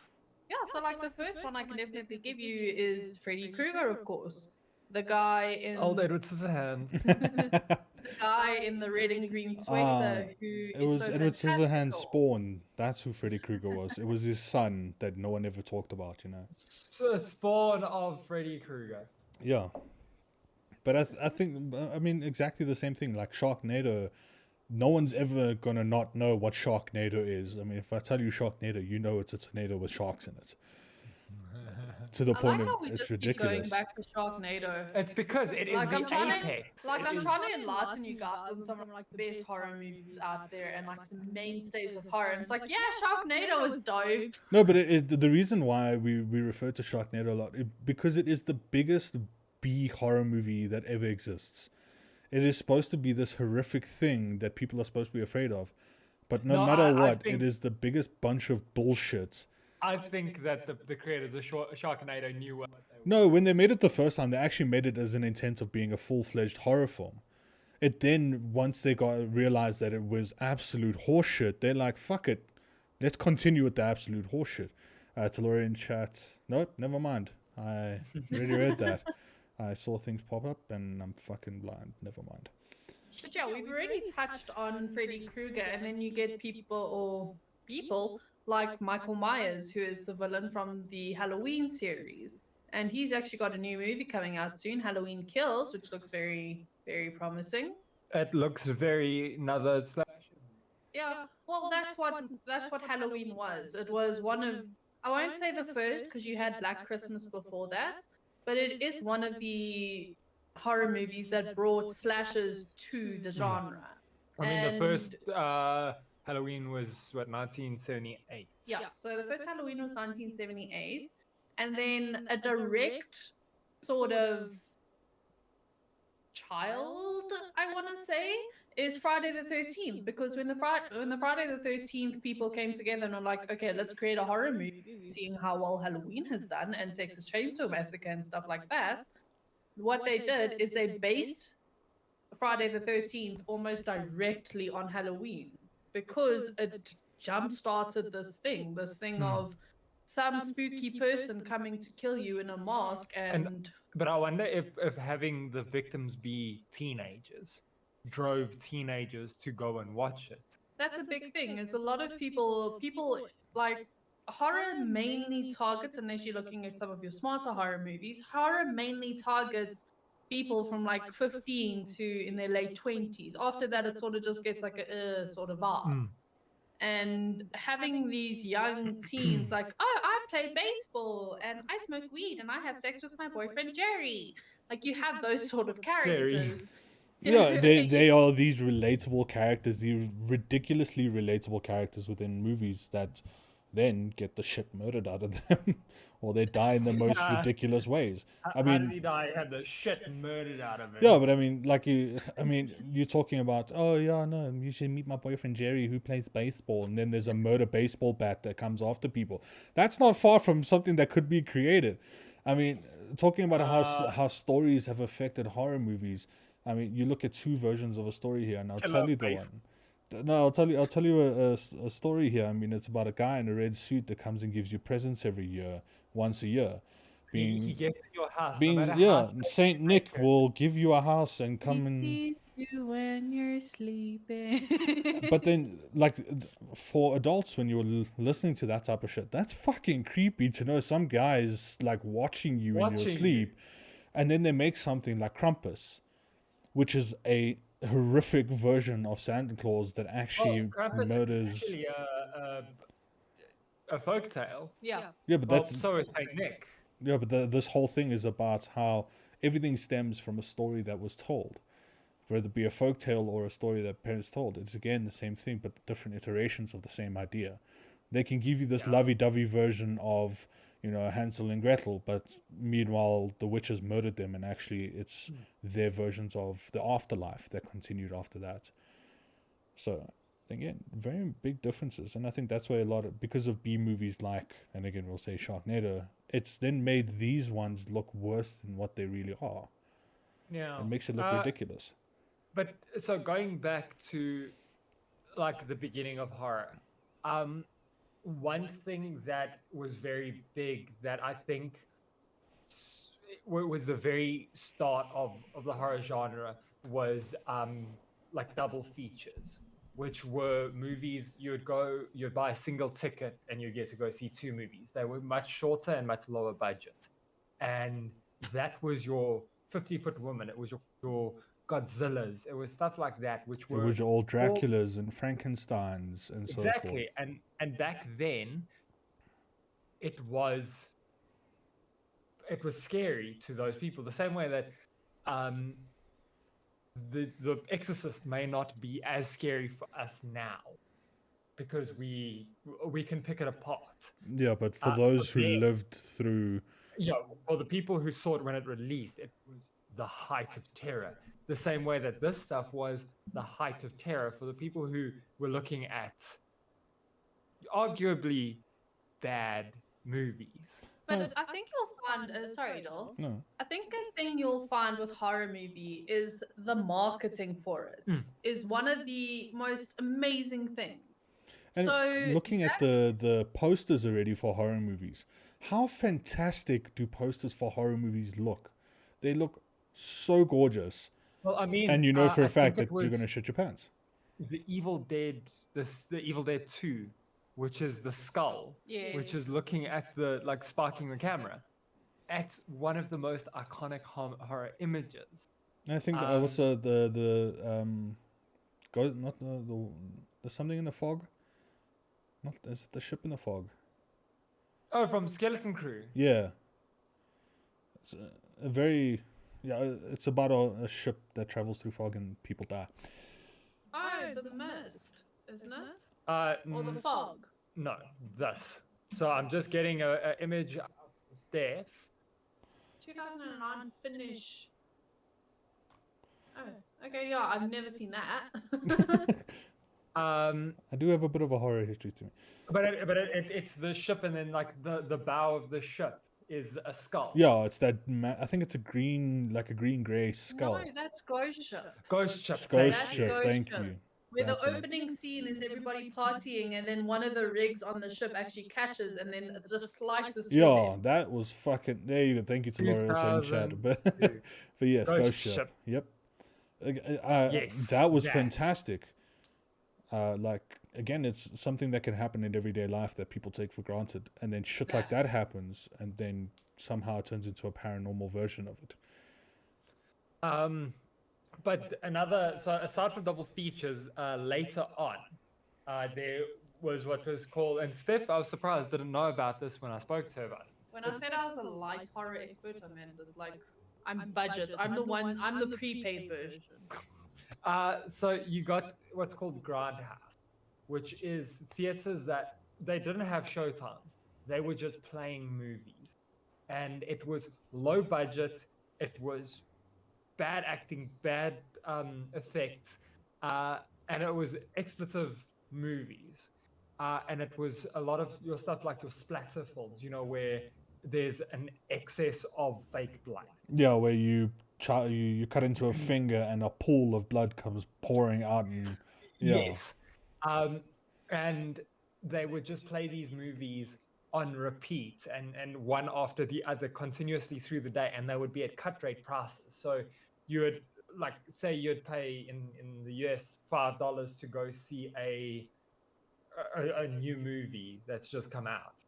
Yeah, so like the first one I can definitely give you is Freddy Krueger, of course. The guy in Old Edward Scissorhands. the guy in the red and green sweater who it is was so Edward Scissorhands' fantastical. Spawn. That's who Freddy Krueger was. It was his son that no one ever talked about, you know. Spawn of Freddy Krueger. Yeah. But I think, I mean, exactly the same thing. Like Sharknado, no one's ever gonna not know what Sharknado is. I mean, if I tell you Sharknado, you know it's a tornado with sharks in it. To the I point like of how we it's just keep going ridiculous. back to Sharknado. It's because it is Like the I'm trying apex. to, like It I'm is- trying to enlighten you guys on some of like the best horror movies out there and like the mainstays of horror. And it's like, yeah, Sharknado was dope. No, but the reason why we refer to Sharknado a lot because it is the biggest B horror movie that ever exists. It is supposed to be this horrific thing that people are supposed to be afraid of, but no No, matter I what, think- it is the biggest bunch of bullshit. I think that the creators of Sharknado knew what they were. No, when they made it the first time, they actually made it as an intent of being a full-fledged horror film. It then, once they realized that it was absolute horseshit, they're like, fuck it, let's continue with the absolute horseshit. Telorian chat, no, never mind. I already read that. I saw things pop up and I'm fucking blind. Never mind. But yeah, we've already touched on Freddy Krueger, and then you get people like Michael Myers, who is the villain from the Halloween series. And he's actually got a new movie coming out soon, Halloween Kills, which looks very, very promising. It looks very another slash. Yeah, well, that's what Halloween was. It was one of, I won't say the first because you had Black Christmas before that, but it is one of the horror movies that brought slashers to the genre. I mean, the And- first Halloween was what 1978. Yeah, so the first Halloween was 1978, and then a direct sort of child, I want to say, is Friday the 13th, because when the Friday the 13th people came together and were like, okay, let's create a horror movie, seeing how well Halloween has done and Texas Chainsaw Massacre and stuff like that. What they did is they based Friday the 13th almost directly on Halloween, because it jump started this thing of some spooky person coming to kill you in a mask. And But I wonder if having the victims be teenagers drove teenagers to go and watch it. that's a big thing, is a lot of people like horror mainly targets, unless you're looking at some of your smarter horror movies, horror mainly targets people from like 15 to in their late 20s. After that, it sort of just gets like a sort of vibe. And having these young teens like, oh, I play baseball and I smoke weed and I have sex with my boyfriend Jerry. Like, you have those sort of characters. Yeah, they are these relatable characters, these ridiculously relatable characters within movies that then get the shit murdered out of them, or they die in the most ridiculous ways. I How did he mean, die? Had the shit murdered out of him. yeah, but I mean, you're talking about, oh yeah, no, you should meet my boyfriend Jerry who plays baseball, and then there's a murder baseball bat that comes after people. That's not far from something that could be created. I mean, talking about how stories have affected horror movies. I mean, you look at two versions of a story here, and I'll tell you the one. No, I'll tell you a story here. I mean, it's about a guy in a red suit that comes and gives you presents every year, once a year. He gets in your house. no Being matter yeah, how Saint Nick will give you a house and come He and. sees you when you're sleeping. But then, like, for adults, when you're listening to that type of shit, that's fucking creepy to know some guys like watching you in your Watching you. sleep, and then they make something like Krampus, which is a horrific version of Santa Claus that actually Krampus is murders. actually a folktale. yeah. Yeah, but Well, that's so is Saint Nick. yeah, but this whole thing is about how everything stems from a story that was told, whether it be a folktale or a story that parents told. It's again the same thing, but different iterations of the same idea. They can give you this lovey-dovey version of, Hansel and Gretel, but meanwhile the witches murdered them, and actually it's their versions of the afterlife that continued after that. So again, very big differences, and I think that's why because of B movies like, and again we'll say Sharknado, it's then made these ones look worse than what they really are. Yeah. It makes it look ridiculous. But so going back to like the beginning of horror, one thing that was very big that I think was the very start of the horror genre was like double features, which were movies you'd buy a single ticket and you get to go see two movies. They were much shorter and much lower budget, and that was your 50-Foot Woman. It was your Godzillas. It was stuff like that, which were It was your old all Draculas and Frankensteins and so forth. exactly. And back then, it was scary to those people. The same way that the Exorcist may not be as scary for us now because we can pick it apart. Yeah, but for those who lived through, for the people who saw it when it released, it was the height of terror. The same way that this stuff was the height of terror for the people who were looking at arguably bad movies. But I think you'll find, sorry, Dol. no, I think a thing you'll find with horror movie is the marketing for it is one of the most amazing things. and So looking at the posters already for horror movies, how fantastic do posters for horror movies look? They look so gorgeous, Well, I mean, and you know for I a fact think that it you're was gonna shit your pants. the Evil Dead, the Evil Dead 2, which is the skull, which is looking at the like sparking the camera. At one of the most iconic horror images. And I think what's go not the something in the fog. Not is it the ship in the fog? Oh, from Skeleton Crew. Yeah, it's a very it's about a ship that travels through fog and people die. oh, the mist, isn't it? Uh, Or the fog. no, this. So I'm just getting a image of Steph. 2009 finish. Oh, okay, yeah, I've never seen that. I do have a bit of a horror history to me. But it's the ship, and then like the bow of the ship is a skull. Yeah, it's that. I think it's a green gray skull. No, that's Ghost Ship. Ghost ship. Ghost That's ship. Ghost Thank Ship. you. Where That's the it. opening scene is everybody partying, and then one of the rigs on the ship actually catches, and then it just slices through Yeah, them. that was fucking. There you go. Thank you to Laura also in chat. But 2002. but yes, Ghost Ghost ship. Ship. Yep. Yes, that was that. fantastic. Like again, it's something that can happen in everyday life that people take for granted, and then shit like that happens, and then somehow it turns into a paranormal version of it. But so aside from double features, later on, there was what was called, and Steph, I was surprised, didn't know about this when I spoke to her about it. When I said I was a light horror expert, I meant it like I'm budget. I'm the prepaid version. So you got what's called Grindhouse, which is theaters that they didn't have showtimes. They were just playing movies. And it was low budget. It was bad acting, bad effects, and it was expletive movies. And it was a lot of your stuff like your splatter films, where there's an excess of fake blood. Yeah, where you cut into a finger and a pool of blood comes pouring out, and Yes. And they would just play these movies on repeat and one after the other continuously through the day, and they would be at cut rate prices. So you would like say you'd pay in the US $5 to go see a new movie that's just come out.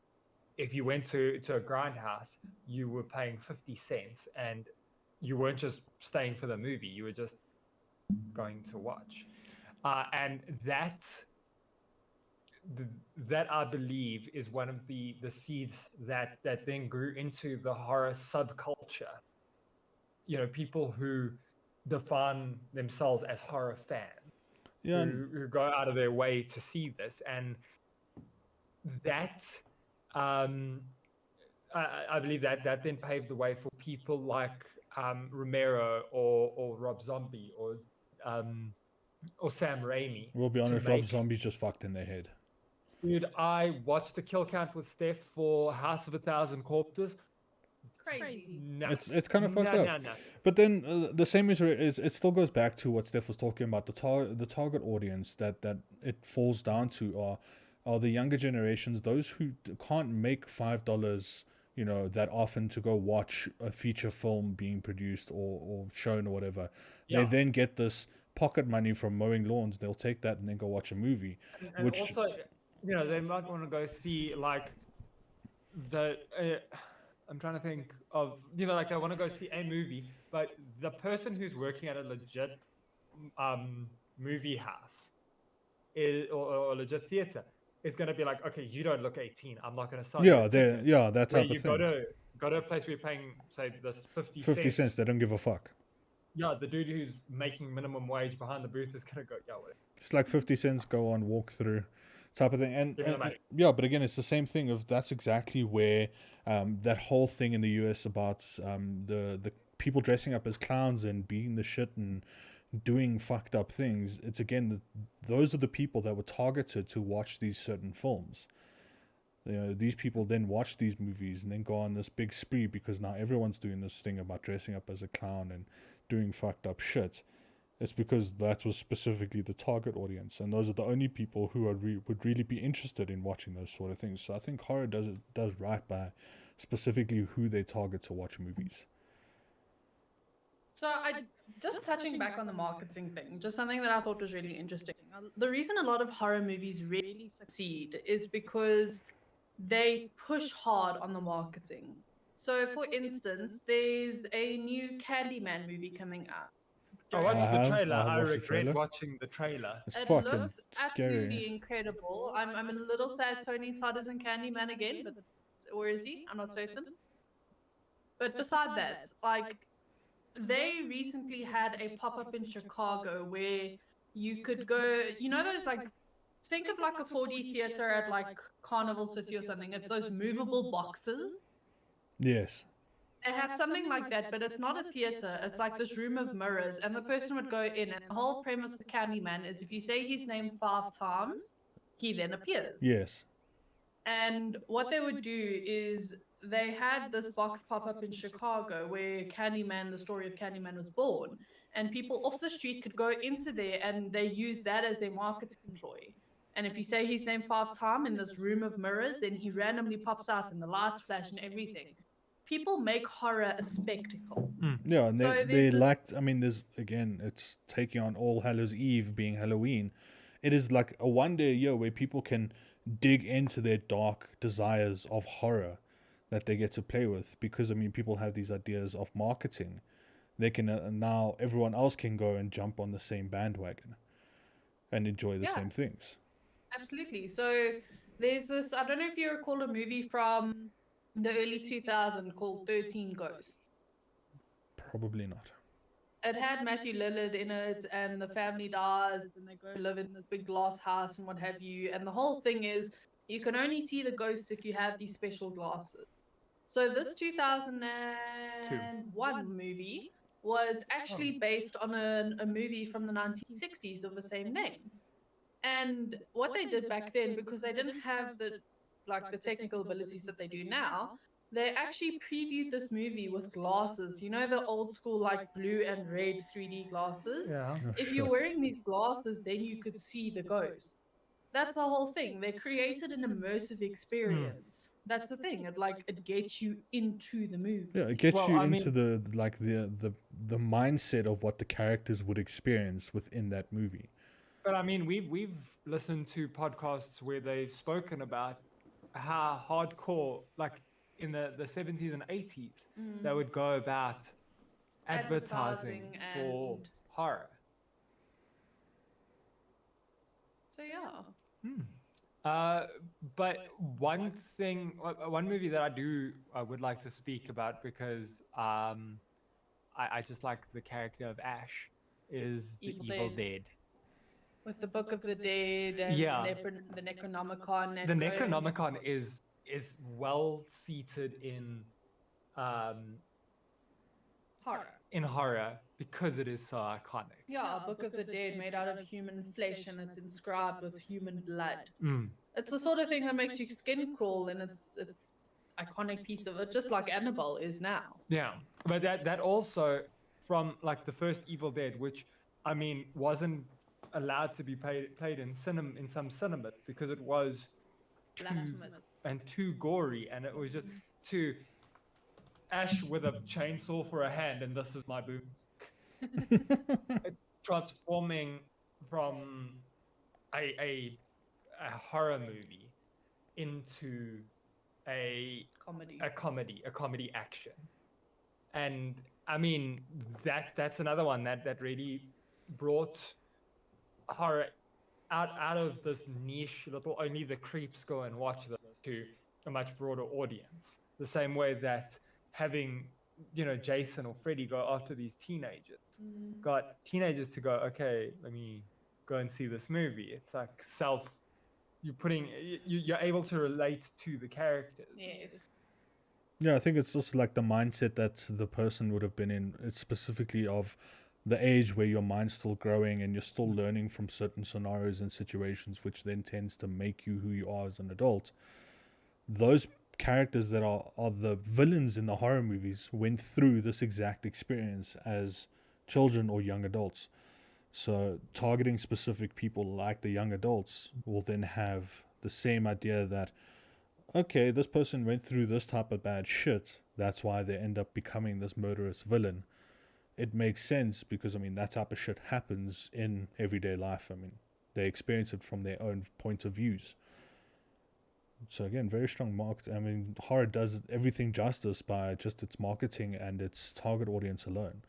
If you went to a grindhouse, you were paying 50 cents, and you weren't just staying for the movie, you were just going to watch. And that I believe is one of the seeds that then grew into the horror subculture. People who define themselves as horror fans, who go out of their way to see this, and that I believe that then paved the way for people like Romero or Rob Zombie um, or Sam Raimi We'll be to honest, Rob make. Zombie's just fucked in their head. Dude, I watched the kill count with Steph for House of a Thousand Corpses. Crazy. No, It's kind of fucked no, up. no, no. But then the same is it still goes back to what Steph was talking about, the target audience that it falls down to are the younger generations, those who can't make $5, that often to go watch a feature film being produced or shown or whatever. They Yeah, then get this pocket money from mowing lawns. They'll take that and then go watch a movie, and which also, they might want to go see like the. I'm trying to think of like they want to go see a movie, but the person who's working at a legit movie house or legit theater is going to be like, okay, you don't look 18. I'm not going to sell you a ticket. that Where type of you go thing. to a place where you're paying say this 50 50 cents. cents, they don't give a fuck. Yeah, the dude who's making minimum wage behind the booth is going to go, yeah, whatever. It's like 50 cents, go on, walk through, type of thing. Give me the money. Yeah, but again, it's the same thing of that's exactly where that whole thing in the US about the people dressing up as clowns and being the shit and doing fucked up things. It's again, those are the people that were targeted to watch these certain films. These people then watch these movies and then go on this big spree because now everyone's doing this thing about dressing up as a clown and doing fucked up shit. It's because that was specifically the target audience, and those are the only people who would really be interested in watching those sort of things. So I think horror does right by specifically who they target to watch movies. So I just touching back on the marketing thing, just something that I thought was really interesting. The reason a lot of horror movies really succeed is because they push hard on the marketing. So, for instance, there's a new Candyman movie coming out. I during watched the trailer. I have I watched the regret trailer. watching the trailer. It's It fucking looks absolutely scary. incredible. I'm a little sad Tony Todd isn't Candyman again, but or is he? I'm not certain. But beside that, like they recently had a pop up in Chicago where you could go. You know those like think of like a 4D theater at like Carnival City or something. It's those movable boxes. Yes. They have something like that, but it's not a theater. It's like this room of mirrors, and the person would go in. And the whole premise with Candyman is if you say his name 5 times, he then appears. Yes. And what they would do is they had this box pop up in Chicago where Candyman, the story of Candyman, was born. And people off the street could go into there and they use that as their marketing ploy. And if you say his name 5 times in this room of mirrors, then he randomly pops out and the lights flash and everything. People make horror a spectacle. Yeah, and So they there's this- liked. I mean, there's again, it's taking on All Hallows Eve being Halloween. It is like a one day a year where people can dig into their dark desires of horror that they get to play with because I mean, people have these ideas of marketing. They can now everyone else can go and jump on the same bandwagon and enjoy the Yeah. same things. Absolutely. So there's this, I don't know if you recall a movie from the early 2000s called 13 Ghosts. Probably not. It had Matthew Lillard in it, and the family dies, and they go live in this big glass house and what have you. And the whole thing is you can only see the ghosts if you have these special glasses. So this 2001 movie was actually based on a movie from the 1960s of the same name. And what they did back then, because they didn't have the technical abilities that they do now, they actually previewed this movie with glasses. You know the old school like blue and red 3D glasses. Yeah. Oh, If shit. you're wearing these glasses, then you could see the ghost. That's the whole thing. They created an immersive experience. That's the thing. It gets you into the movie. Yeah, it gets Well, you I into the mindset of what the characters would experience within that movie. But I mean, we've listened to podcasts where they've spoken about how hardcore, like in the 70s and 80s, they would go about advertising for and- horror. So yeah. But one thing, one movie that I would like to speak about because I just like the character of Ash is the Evil Evil Dead. Dead. With the Book of the Dead and Yeah. the Necronomicon. And The going- Necronomicon is is well seated um, Horror. in horror because it is so iconic. Yeah, a Book of the Dead made out of human flesh and it's inscribed with human blood. Mm. It's the sort of thing that makes your skin crawl, and it's iconic piece of it, just like Annabelle is now. Yeah, but that also from like the first Evil Dead, which I mean wasn't allowed to be played in cinema in some cinemas because it was too Blasphemous. and too gory, and it was just too Ash with a chainsaw for a hand, and this is my boom. Transforming from a horror movie into a Comedy. a comedy action. And I mean that's another one that really brought horror out of this niche little only the creeps go and watch this to a much broader audience. The same way that having Jason or Freddy go after these teenagers got teenagers to go, okay, let me go and see this movie. It's like you're able to relate to the characters. Yes. Yeah, I think it's also like the mindset that the person would have been in. It's specifically of the age where your mind's still growing and you're still learning from certain scenarios and situations, which then tends to make you who you are as an adult. Those characters that are the villains in the horror movies went through this exact experience as children or young adults. So targeting specific people like the young adults will then have the same idea that, okay, this person went through this type of bad shit, that's why they end up becoming this murderous villain. It makes sense because, I mean, that type of shit happens in everyday life. I mean, they experience it from their own point of views. So again, very strong market. I mean, horror does everything justice by just its marketing and its target audience alone.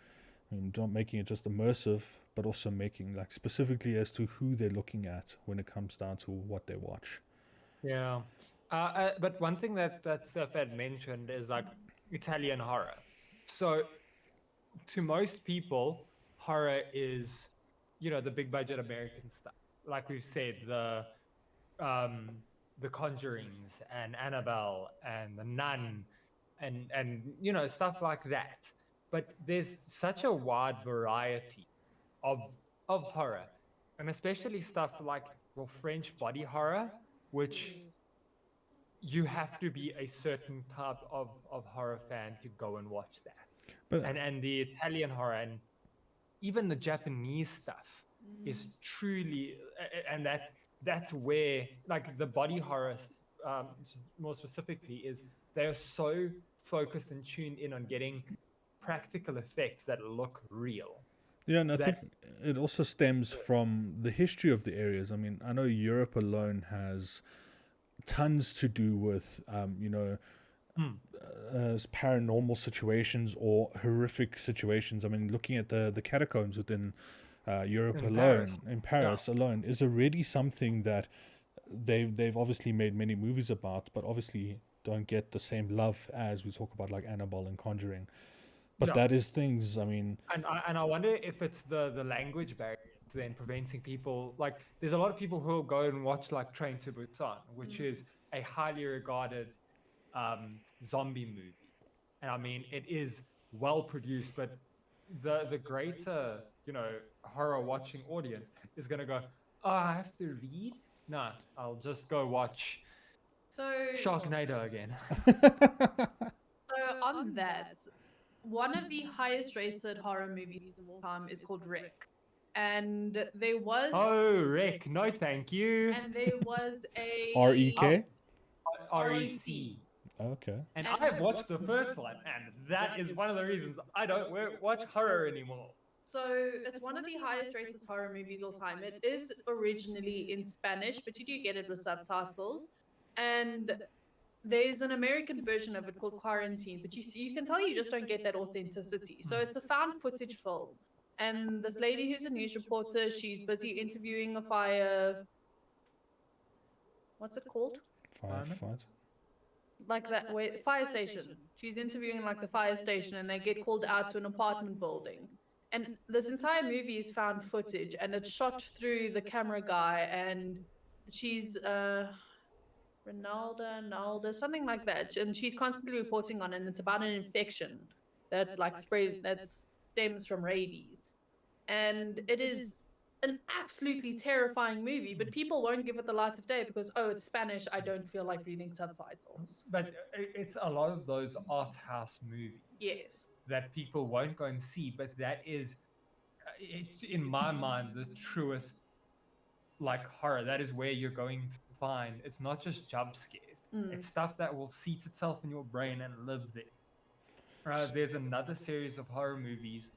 I mean, not making it just immersive, but also making like specifically as to who they're looking at when it comes down to what they watch. Yeah. But one thing that Steph had mentioned is like Italian horror. So to most people, horror is, the big budget American stuff. Like we've said, the Conjurings and Annabelle and the Nun and stuff like that. But there's such a wide variety of horror, and especially stuff like French body horror, which you have to be a certain type of horror fan to go and watch that. But And the Italian horror and even the Japanese stuff is truly, and that's where like the body horror, more specifically, is they're so focused and tuned in on getting practical effects that look real. yeah, and I think it also stems from the history of the areas. I mean, I know Europe alone has tons to do with, paranormal situations or horrific situations. I mean, looking at the catacombs within Europe In alone, Paris. in Paris alone, is already something that they've obviously made many movies about, but obviously don't get the same love as we talk about like Annabelle and Conjuring. But Yeah. that is things. I mean, And I wonder if it's the language barrier then preventing people. Like, there's a lot of people who will go and watch like Train to Busan, which is a highly regarded zombie movie, and I mean it is well produced, but the greater horror watching audience is gonna go, oh, I have to read. No, I'll just go watch So Sharknado again. So on that, one of the highest rated horror movies of all time is called Rick. And there was Oh, Rick, no thank you. a REK. REC. Okay. And I have watched the first one, and that is one of the reasons I don't watch horror anymore. So it's one of the highest rated horror movies all time. It is originally in Spanish, but you do get it with subtitles. And there's an American version of it called Quarantine, but you can tell you just don't get that authenticity. So it's a found footage film. And this lady who's a news reporter, she's busy interviewing a fire. What's it called? Firefight. Like that way, fire station. She's interviewing like the fire station, and they get called out to an apartment building. And this entire movie is found footage, and it's shot through the camera guy, and she's Nalda, something like that. And she's constantly reporting on it, and it's about an infection that that stems from rabies. And it is an absolutely terrifying movie, but people won't give it the light of day because, oh, it's Spanish, I don't feel like reading subtitles. But it's a lot of those art house movies Yes. that people won't go and see, but that is, it's in my mind the truest like horror. That is where you're going to find. It's not just jump scares. It's stuff that will seat itself in your brain and live there. There's another series of horror movies,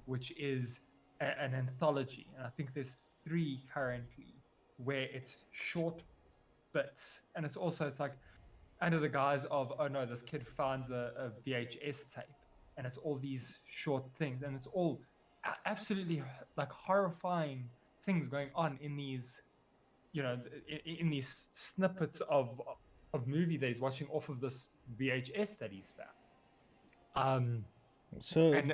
which is an anthology, and I think there's three currently, where it's short bits, and it's like under the guise of, oh no, this kid finds a VHS tape, and it's all these short things, and it's all absolutely like horrifying things going on in these, in these snippets of movie that he's watching off of this VHS that he's found. So And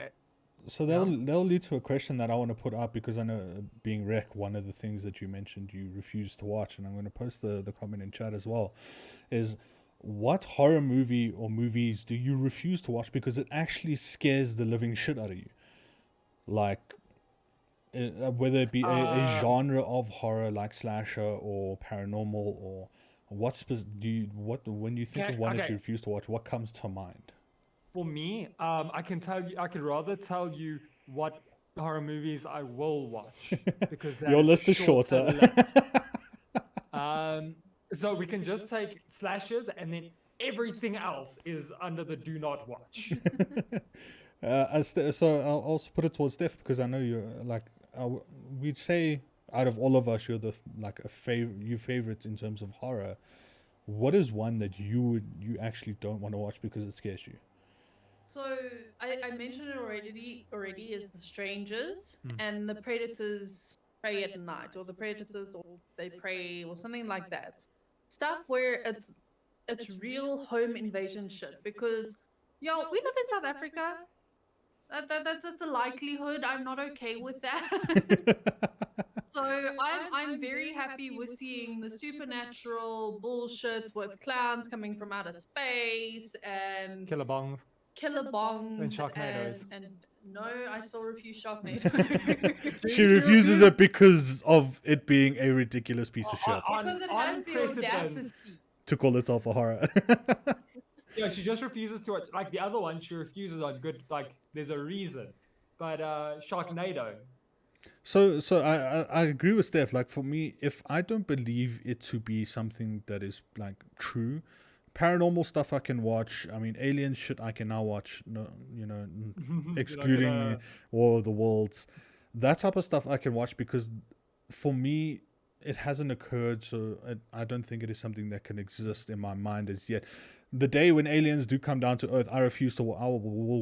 so that'll lead to a question that I want to put up, because I know, being Rec, one of the things that you mentioned you refuse to watch, and I'm going to post the comment in chat as well, is what horror movie or movies do you refuse to watch because it actually scares the living shit out of you? Like, whether it be a genre of horror like slasher or paranormal, or when you think of one that you refuse to watch, what comes to mind? for me, I can tell you, I could rather tell you what horror movies I will watch, because Your that's a list is shorter. list. So we can just take slashers, and then everything else is under the do not watch. So I'll also put it towards Steph, because I know you're like, we'd say out of all of us, you're the favorite in terms of horror. What is one that you actually don't want to watch because it scares you? So I mentioned it already is the strangers and the predators prey at night, or the predators, or they prey, or something like that. Stuff where it's real home invasion shit, because we live in South Africa. That's a likelihood. I'm not okay with that. So I'm very happy with seeing the supernatural bullshits with clowns coming from outer space and Killer bongs. killer bongs And Sharknadoes. and no, I still refuse Sharknado. She refuses it because of it being a ridiculous piece of shit Because it has the audacity. to call itself a horror. Yeah, she just refuses to watch. Like the other one, she refuses on good. Like there's a reason, but Sharknado. So I agree with Steph. Like, for me, if I don't believe it to be something that is like true, paranormal stuff I can watch. I mean, alien shit I can now watch. No, excluding War of the Worlds, that type of stuff I can watch, because for me it hasn't occurred. So I don't think it is something that can exist in my mind as yet. The day when aliens do come down to Earth, I will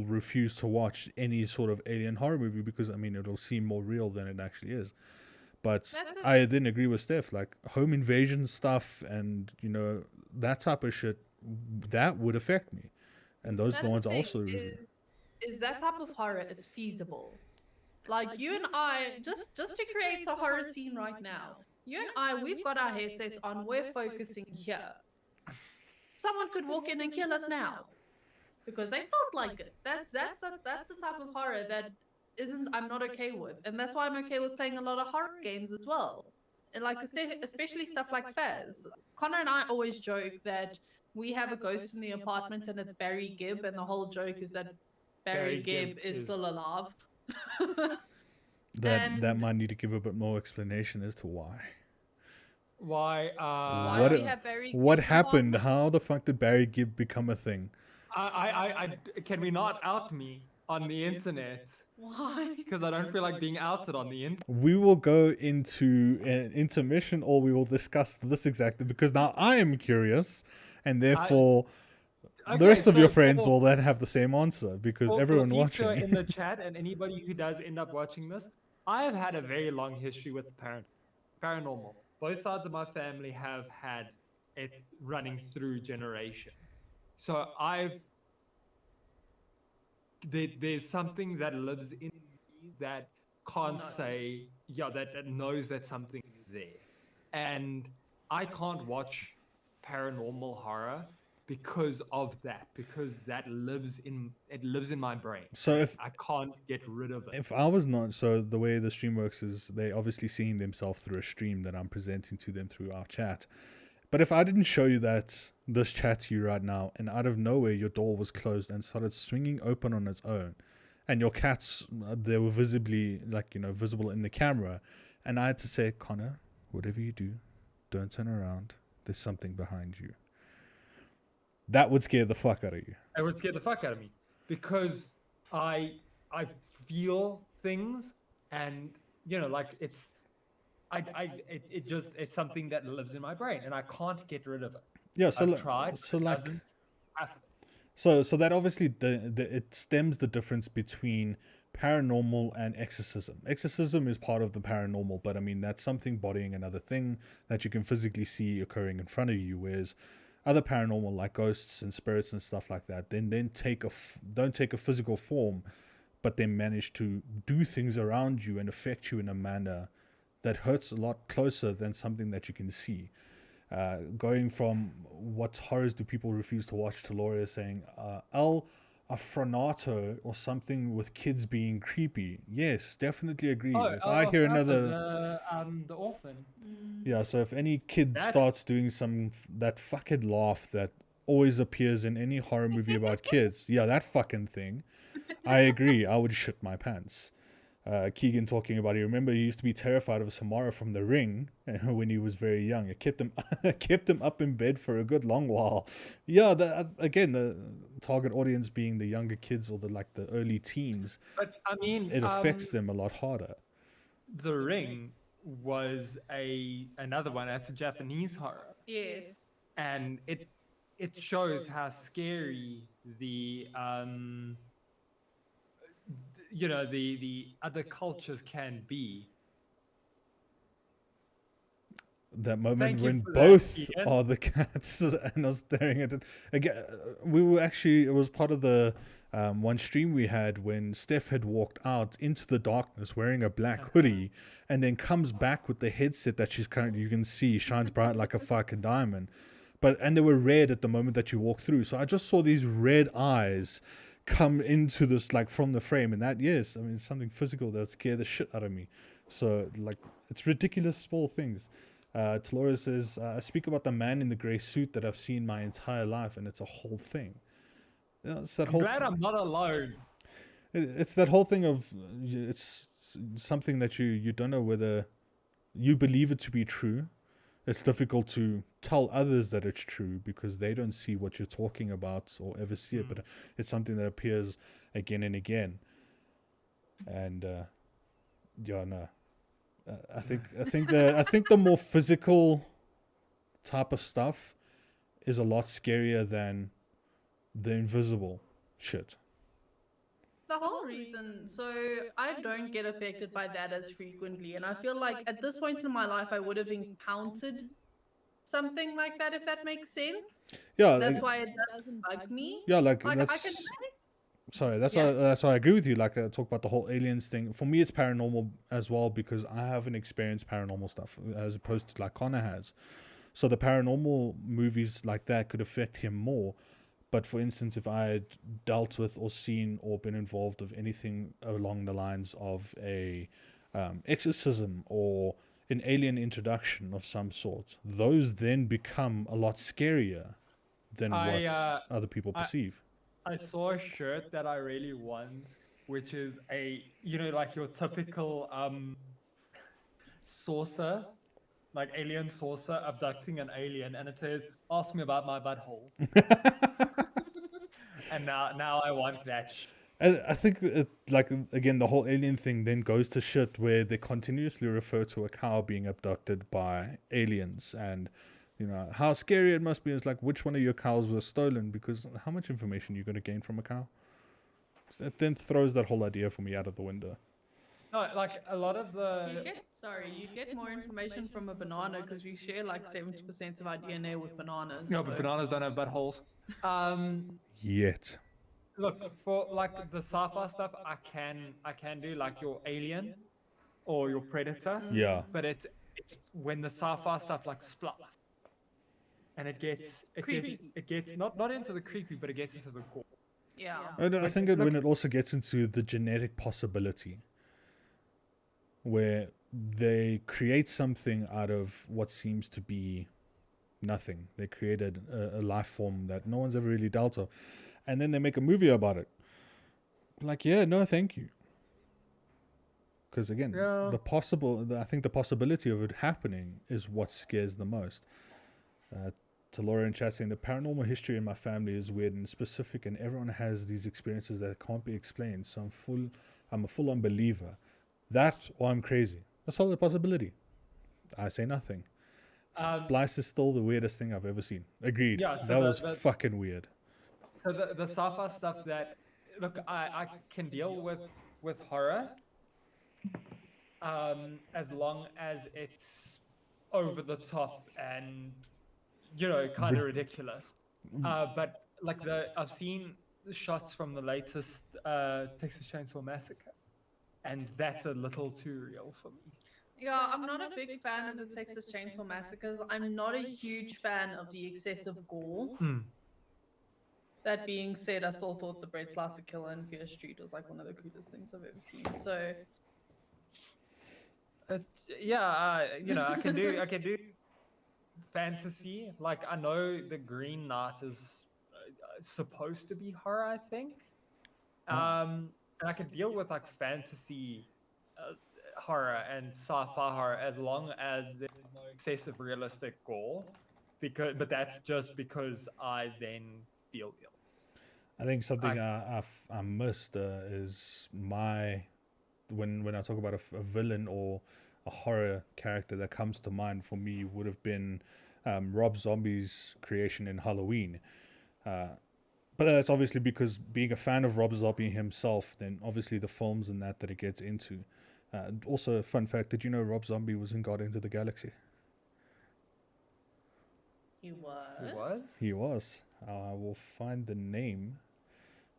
refuse to watch any sort of alien horror movie, because I mean, it'll seem more real than it actually is. But I then agree with Steph, like home invasion stuff and that type of shit, that would affect me, and those are the ones I also review. Is that type of horror? It's feasible. Like you and I, just to create a horror scene right now. You and I, we've got our headsets on. We're focusing here. Someone could walk in and kill us now because they felt like it. That's the type of horror that I'm not okay with, and that's why I'm okay with playing a lot of horror games as well. And like especially stuff like Faz. Connor and I always joke that we have a ghost in the apartment and it's Barry Gibb, and the whole joke is that Barry Gibb is still alive. That might need to give a bit more explanation as to why. Why we have Barry Gibb what happened? How the fuck did Barry Gibb become a thing? I can we not out me on the internet? Why? Because I don't feel like being outed on the internet. We will go into an intermission, or we will discuss this exactly, because now I am curious, and therefore the rest of your friends will then have the same answer, because everyone watching in the chat, and anybody who does end up watching this, I have had a very long history with paranormal. Both sides of my family have had it running through generation. So there's something that lives in me that can't say, that knows that something is there. And I can't watch paranormal horror because of that, because that lives in my brain. So and if I can't get rid of it. if I was not, so the way the stream works is they obviously seeing themselves through a stream that I'm presenting to them through our chat. But if I didn't show you this chat to you right now, and out of nowhere your door was closed and started swinging open on its own, and your cats, they were visibly, like, visible in the camera, and I had to say, Connor, whatever you do, don't turn around. There's something behind you. That would scare the fuck out of you. It would scare the fuck out of me because I feel things, and like it's it's something that lives in my brain and I can't get rid of it. Yeah, so I've tried, so but it like doesn't happen. so that obviously it stems the difference between paranormal and exorcism. Exorcism is part of the paranormal, but I mean that's something bodying another thing that you can physically see occurring in front of you, whereas other paranormal, like ghosts and spirits and stuff like that, then don't take a physical form, but they manage to do things around you and affect you in a manner that hurts a lot closer than something that you can see. Going from what horrors do people refuse to watch to Laura saying El Afronato or something with kids being creepy. Yes, definitely agree. If I hear another, the orphan. yeah, so if any kid That's- starts doing that fucking laugh that always appears in any horror movie about kids, yeah, that fucking thing, I agree. I would shit my pants. Keegan talking about, he remember he used to be terrified of Samara from The Ring when he was very young. It kept him kept him up in bed for a good long while. Yeah, again, the target audience being the younger kids or the early teens, But I mean, it affects them a lot harder. The Ring was another one. That's a Japanese horror, Yes. and it shows how scary the the other cultures can be. That moment Thank you when for that, both Keegan. are the cats and I was staring at it again. We were actually, it was part of the one stream we had when Steph had walked out into the darkness wearing a black hoodie and then comes back with the headset that you can see shines bright like a fucking diamond, and they were red at the moment that you walk through. So I just saw these red eyes come into this, like, from the frame, and that, yes, I mean, it's something physical that would scare the shit out of me. So, like, it's ridiculous small things. Talora says, I speak about the man in the grey suit that I've seen my entire life, and it's a whole thing. It's that I'm glad I'm not alone. It's that whole thing of, it's something that you don't know whether you believe it to be true. It's difficult to tell others that it's true because they don't see what you're talking about or ever see it, but it's something that appears again and again. And yeah, no. I think the more physical type of stuff is a lot scarier than the invisible shit. The whole reason, so I don't get affected by that as frequently, and I feel like at this point in my life I would have encountered something like that, if that makes sense. Yeah, That's why it doesn't bug me. yeah, like Like that's. I can Sorry, that's Yeah. why I agree with you. Like, talk about the whole aliens thing. For me, it's paranormal as well because I haven't experienced paranormal stuff as opposed to like Connor has. So the paranormal movies like that could affect him more. But for instance, if I had dealt with or seen or been involved of anything along the lines of a exorcism or an alien introduction of some sort, those then become a lot scarier than what other people perceive. I saw a shirt that I really want, which is like your typical saucer, like alien saucer abducting an alien, and it says, "Ask me about my butthole." And now I want that. I think like, again, the whole alien thing then goes to shit where they continuously refer to a cow being abducted by aliens, and how scary it must be. It's like, which one of your cows was stolen? Because how much information are you going to gain from a cow? It then throws that whole idea for me out of the window. No, like a lot of the. you get more information from a banana because we share like 70% of our DNA with bananas. No, but bananas don't have buttholes. Yet. Look, for like the sci-fi stuff, I can do like your Alien or your Predator. Yeah. But it's when the sci-fi stuff like splat. and Creepy. it gets not into the creepy, but it gets into the gore. Yeah. I Like, think look, when it also gets into the genetic possibility, where they create something out of what seems to be nothing. They created a life form that no one's ever really dealt with, and then they make a movie about it. Like, yeah, no, thank you. Because again, yeah. I think the possibility of it happening is what scares the most. To Laura and chat saying the paranormal history in my family is weird and specific, and everyone has these experiences that can't be explained. So I'm a full-on believer. That or I'm crazy. A solid possibility. I say nothing. Splice is still the weirdest thing I've ever seen. Agreed. Yeah, so that was fucking weird. So the sci-fi stuff that, look, I can deal with horror, as long as it's over the top and kind of ridiculous. But like I've seen the shots from the latest Texas Chainsaw Massacre, and that's a little too real for me. Yeah, I'm not a big fan of the Texas Chainsaw Massacres. I'm not a huge fan of the excessive gore. That being said, I still thought the Bread Slicer Killer in Fear Street was like one of the coolest things I've ever seen. So, I can do fantasy. Like, I know the Green Knight is supposed to be horror, I think. And I can deal with like fantasy horror and sci-fi horror as long as there's no excessive realistic gore. But that's just because I then feel ill. I think something I missed is when I talk about a villain or a horror character that comes to mind for me would have been Rob Zombie's creation in Halloween. But that's obviously because being a fan of Rob Zombie himself, then obviously the films and that it gets into. Also, fun fact, did you know Rob Zombie was in Guardians of the Galaxy? he was. He was? He was. I will find the name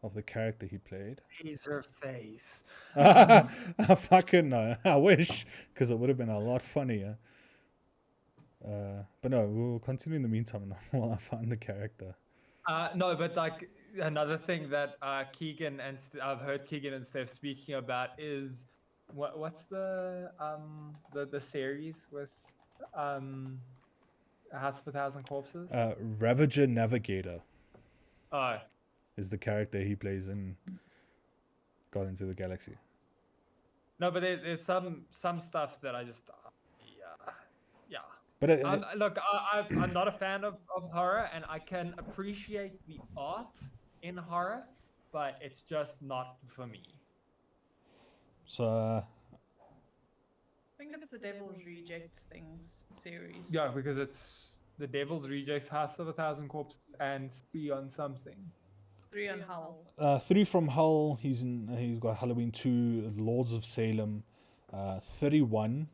of the character he played. Taser face. I fucking know. I wish, because it would have been a lot funnier. But no, we'll continue in the meantime while I find the character. No, but like another thing that Keegan and I've heard Keegan and Steph speaking about is what's the series with House of a Thousand Corpses? Ravager Navigator Oh, is the character he plays in Guardians of the Galaxy. no, but there's some stuff that I just yeah. But Look, I'm not a fan of horror, and I can appreciate the art in horror, but it's just not for me. So I think it's the Devil's Rejects things series. Yeah, because it's the Devil's Rejects, House of a Thousand Corpses, and 3 on something. 3 on Hell. 3 from Hell. He's got Halloween 2, Lords of Salem, 31.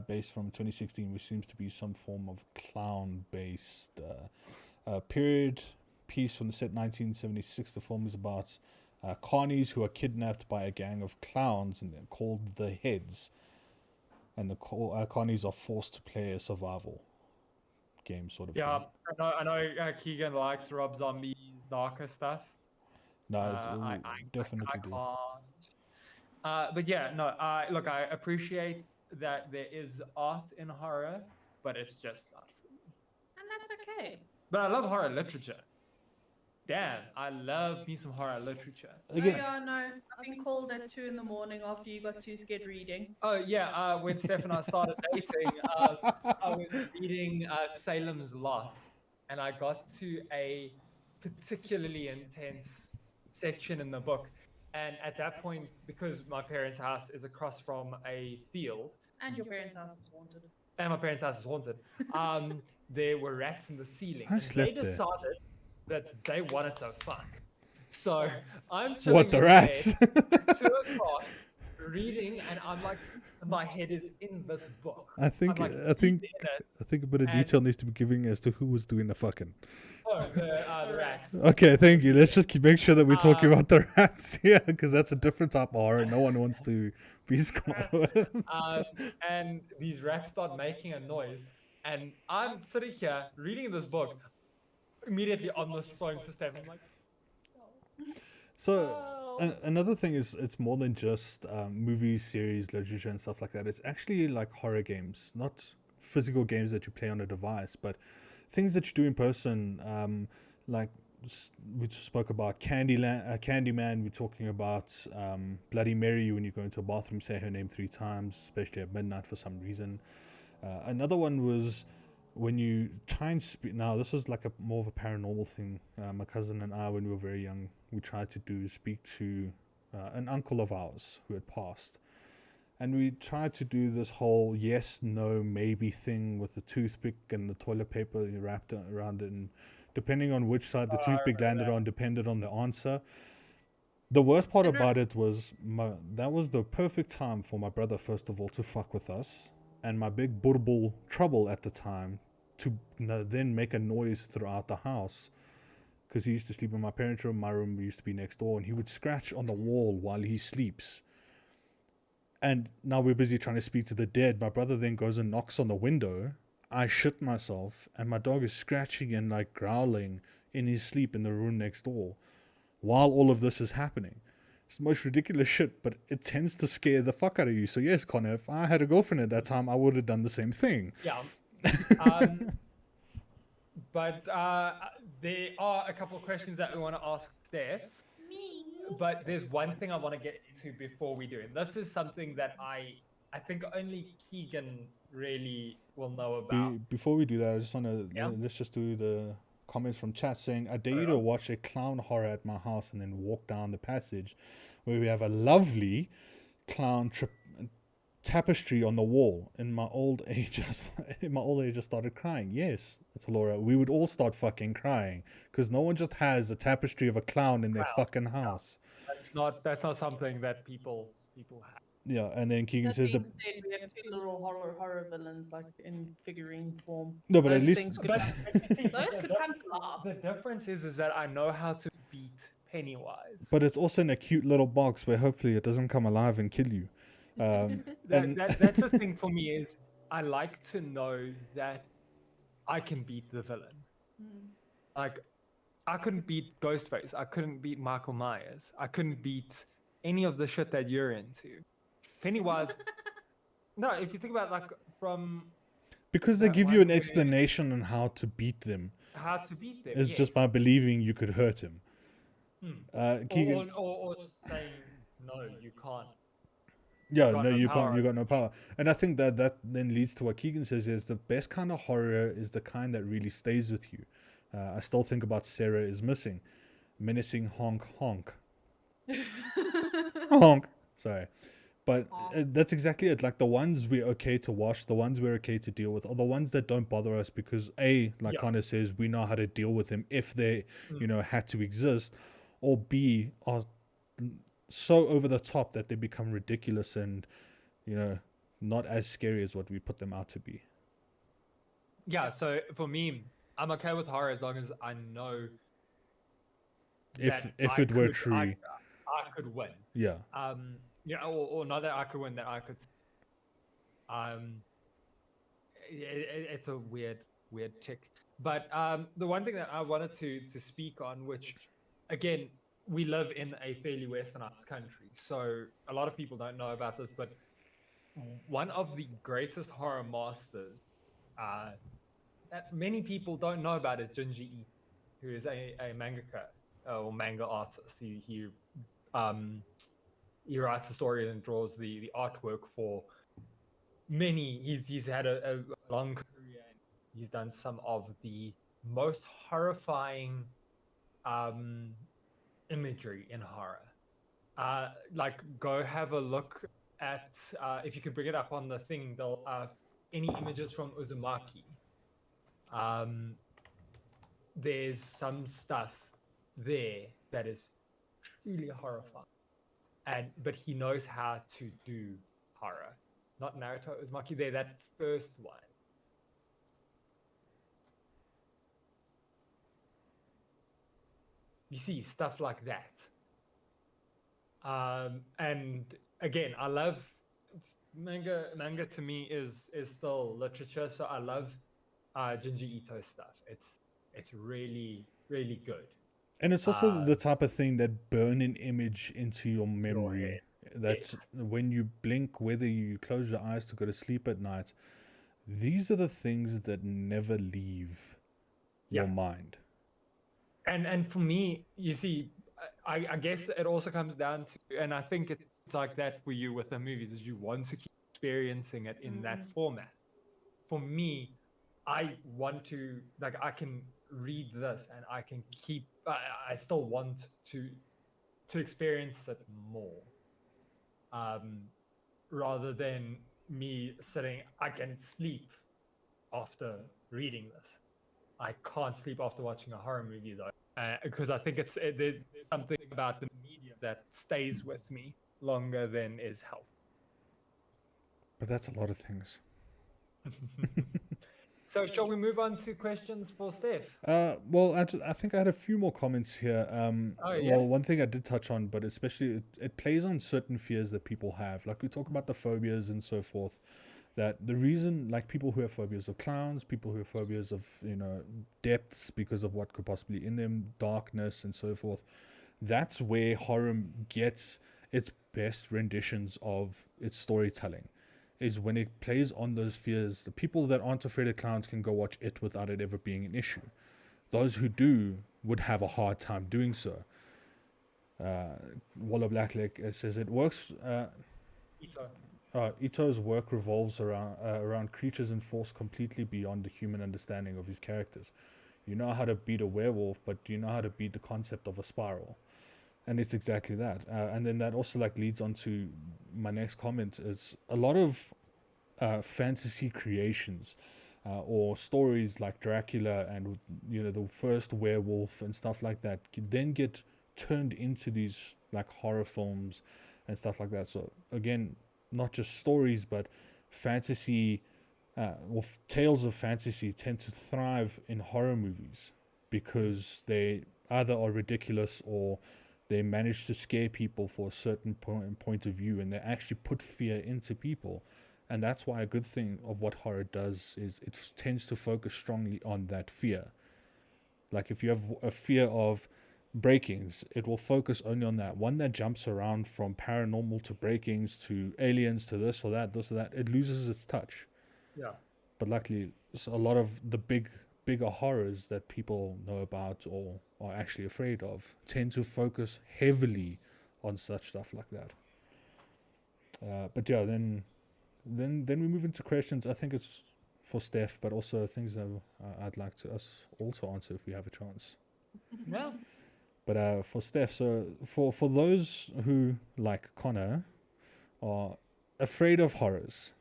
Based from 2016, which seems to be some form of clown-based period piece from the set 1976. The film is about carnies who are kidnapped by a gang of clowns and they're called the Heads. And the carnies are forced to play a survival game sort of thing. I know Keegan likes Rob Zombie's darker stuff. No, I definitely do. But yeah, no, look, I appreciate that there is art in horror, but it's just not for me. And that's okay. But I love horror literature. Damn, I love me some horror literature. Again, Oh yeah, no. I've been called at 2 a.m. after you got too scared reading. Oh yeah, when Steph and I started dating, I was reading Salem's Lot, and I got to a particularly intense section in the book. And at that point, because my parents' house is across from a field, And your parents' house is haunted. and my parents' house is haunted, there were rats in the ceiling. I And they slept there. decided that they wanted to fuck. So I'm chilling What, the in rats? bed at 2 o'clock, reading, and I'm like, my head is in this book. I think I'm, like, I think deep in it. I think a bit of detail needs to be given as to who was doing the fucking. Oh, the rats. Okay, thank you. Let's just make sure that we're talking about the rats here, because that's a different type of horror. No one wants to be scared with. And these rats start making a noise, And I'm sitting here reading this book, immediately on this phone to Steph. I'm like, So oh. another thing is, it's more than just movies, series, literature, and stuff like that. It's actually like horror games, not physical games that you play on a device, but things that you do in person. Like we just spoke about Candyman. We're talking about Bloody Mary, when you go into a bathroom, say her name 3 times, especially at midnight for some reason. Another one was when you try and speak. Now, this was like a more of a paranormal thing. My cousin and I, when we were very young, we tried to speak to an uncle of ours who had passed. And we tried to do this whole yes, no, maybe thing with the toothpick and the toilet paper wrapped around it. And depending on which side the I toothpick remember landed that. on, depended on the answer. The worst part And about it was that was the perfect time for my brother, first of all, to fuck with us, and my big burble trouble at the time to then make a noise throughout the house, because he used to sleep in my parents' room. My room used to be next door, and he would scratch on the wall while he sleeps. And now we're busy trying to speak to the dead. My brother then goes and knocks on the window. I shit myself, and my dog is scratching and like growling in his sleep in the room next door while all of this is happening. It's the most ridiculous shit, but it tends to scare the fuck out of you. So yes, Connor, if I had a girlfriend at that time, I would have done the same thing. Yeah. Um, but there are a couple of questions that we want to ask Steph. But there's one thing I want to get to before we do. And this is something that I think only Keegan really will know about. Before we do that, I just want to Yeah. let's just do the comments from chat saying, I dare Put you it to on. watch a clown horror at my house and then walk down the passage where we have a lovely clown tapestry on the wall. In my old age, I started crying. Yes, it's Laura. We would all start fucking crying because no one just has a tapestry of a clown in their Clown. fucking house. That's not something that people have. Yeah, and then Keegan That says being said, we have 2 little horror villains like in figurine form. no, but at Those least things could But come. you see, Those the, could the, come to laugh. the difference is that I know how to beat Pennywise. but it's also in a cute little box where hopefully it doesn't come alive and kill you. That's the thing for me is I like to know that I can beat the villain. Like I couldn't beat Ghostface. I couldn't beat Michael Myers. I couldn't beat any of the shit that you're into. Pennywise. No, if you think about like from Because they that give you one an where explanation on how to beat them. how to beat them. It's Yes. just by believing you could hurt him. Hmm. Keegan, Or saying no, you can't. yeah, got no, no you power can't. You over got no power. And I think that then leads to what Keegan says is the best kind of horror is the kind that really stays with you. I still think about Sarah is Missing, menacing honk honk honk. Sorry. But that's exactly it. Like the ones we're okay to watch, the ones we're okay to deal with, are the ones that don't bother us because A, like Yeah. Connor says, we know how to deal with them if they, had to exist, or B, are so over the top that they become ridiculous and, not as scary as what we put them out to be. Yeah, so for me, I'm okay with horror as long as I know that If I it were could, true, I could win. yeah. Or not that I could win, that I could. It's a weird tick. But the one thing that I wanted to speak on, which again, we live in a fairly westernized country, so a lot of people don't know about this, but one of the greatest horror masters that many people don't know about is Junji Ito, who is a mangaka or manga artist. He writes the story and draws the artwork for many. He's had a long career and he's done some of the most horrifying imagery in horror. Like go have a look at if you could bring it up on the thing. They'll any images from Uzumaki. There's some stuff there that is truly horrifying, but he knows how to do horror. Not Naruto Uzumaki. There, that first one. You see stuff like that. And again, I love manga. Manga to me is still literature, so I love Junji Ito stuff. It's really really good. And it's also Uh, the type of thing that burn an image into your your memory. head. That Yes. when you blink, whether you close your eyes to go to sleep at night, these are the things that never leave Yeah. your mind. And for me, you see, I guess it also comes down to, and I think it's like that for you with the movies, is you want to keep experiencing it in that format. For me, I want to, like, I can read this and I can keep, I still want to experience it more, um, rather than me sitting. I can sleep after reading this. I can't sleep after watching a horror movie though, because I think there's something about the media that stays with me longer than is health. But that's a lot of things. So shall we move on to questions for Steph? Well, I think I had a few more comments here. Oh yeah. Well, one thing I did touch on, but especially it plays on certain fears that people have. Like we talk about the phobias and so forth. That the reason, like people who have phobias of clowns, people who have phobias of depths because of what could possibly in them, darkness and so forth. That's where horror gets its best renditions of its storytelling, is when it plays on those fears. The people that aren't afraid of clowns can go watch it without it ever being an issue. Those who do would have a hard time doing so. Walla Blackleg says it works. Ito. Ito's work revolves around creatures and force completely beyond the human understanding of his characters. You know how to beat a werewolf, but do you know how to beat the concept of a spiral? And it's exactly that. And then that also like leads on to my next comment. Is a lot of fantasy creations or stories like Dracula and the first werewolf and stuff like that then get turned into these like horror films and stuff like that. So again, not just stories but fantasy tales of fantasy tend to thrive in horror movies because they either are ridiculous or they manage to scare people for a certain point of view, and they actually put fear into people. And that's why a good thing of what horror does is it tends to focus strongly on that fear. Like if you have a fear of breakings, it will focus only on that. One that jumps around from paranormal to breakings to aliens to this or that, it loses its touch. Yeah. But luckily, a lot of the bigger horrors that people know about or are actually afraid of tend to focus heavily on such stuff like that. But yeah, then we move into questions. I think it's for Steph, but also things that I'd like to us also answer if we have a chance. Yeah. But for Steph, so for those who, like Connor, are afraid of horrors,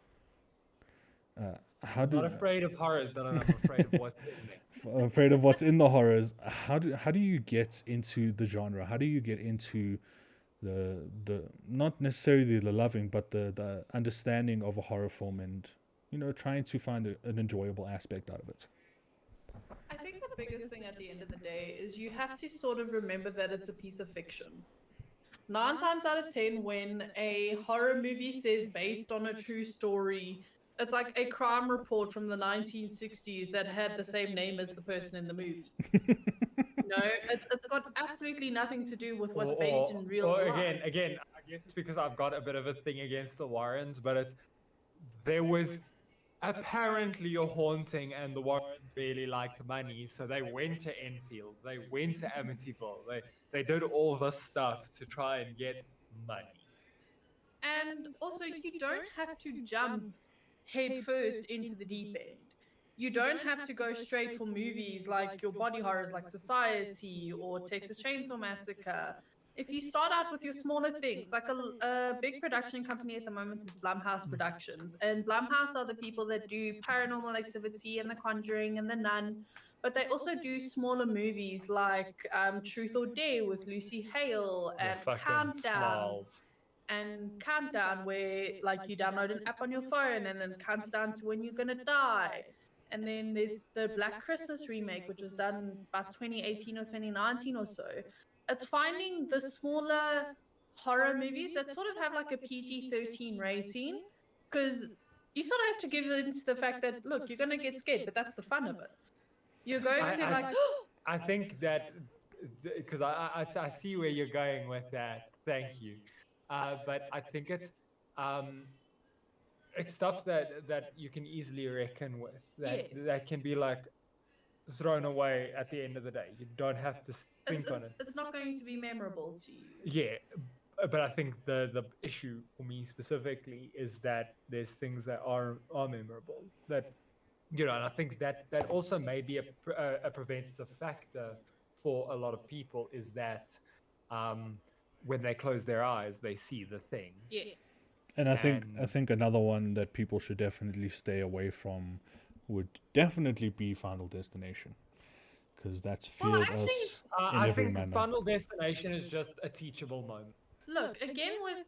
how I'm do not afraid of horrors, but I'm afraid of what's in there. afraid of what's in the horrors? How do you get into the genre? How do you get into the not necessarily the loving, but the understanding of a horror film and trying to find an enjoyable aspect out of it? I think the biggest thing at the end of the day is you have to sort of remember that it's a piece of fiction. 9 times out of 10, when a horror movie says based on a true story, it's like a crime report from the 1960s that had the same name as the person in the movie. It's got absolutely nothing to do with what's based in real Or life. again, I guess it's because I've got a bit of a thing against the Warrens, but there was apparently a haunting, and the Warrens really liked money, so they went to Enfield, they went to Amityville, they did all this stuff to try and get money. And also, you don't have to jump head first into the deep end. You don't have to go straight for movies like your body horrors like Society or Texas Chainsaw Massacre. If you start out with your smaller things, like a big production company at the moment is Blumhouse Productions. And Blumhouse are the people that do Paranormal Activity and The Conjuring and The Nun. But they also do smaller movies like Truth or Dare with Lucy Hale The and fucking Countdown smiles. and Countdown, where like you download an app on your phone and then counts down to when you're gonna die. And then there's the Black Christmas remake, which was done about 2018 or 2019 or so. It's finding the smaller horror movies that sort of have like a PG-13 rating, because you sort of have to give into the fact that look, you're gonna get scared, but that's the fun of it. You're going to like, I think that because I see where you're going with that. Thank you. But I think um, it's stuff that you can easily reckon with. yes, That can be like thrown away at the end of the day. You don't have to think on it. it's not going to be memorable to you. Yeah, but I think the issue for me specifically is that there's things that are memorable that and I think that also may be a preventative factor for a lot of people is that when they close their eyes they see the thing. Yes. And I think another one that people should definitely stay away from would definitely be Final Destination, because that's feared us in I every think manner. Final Destination is just a teachable moment. Look, again with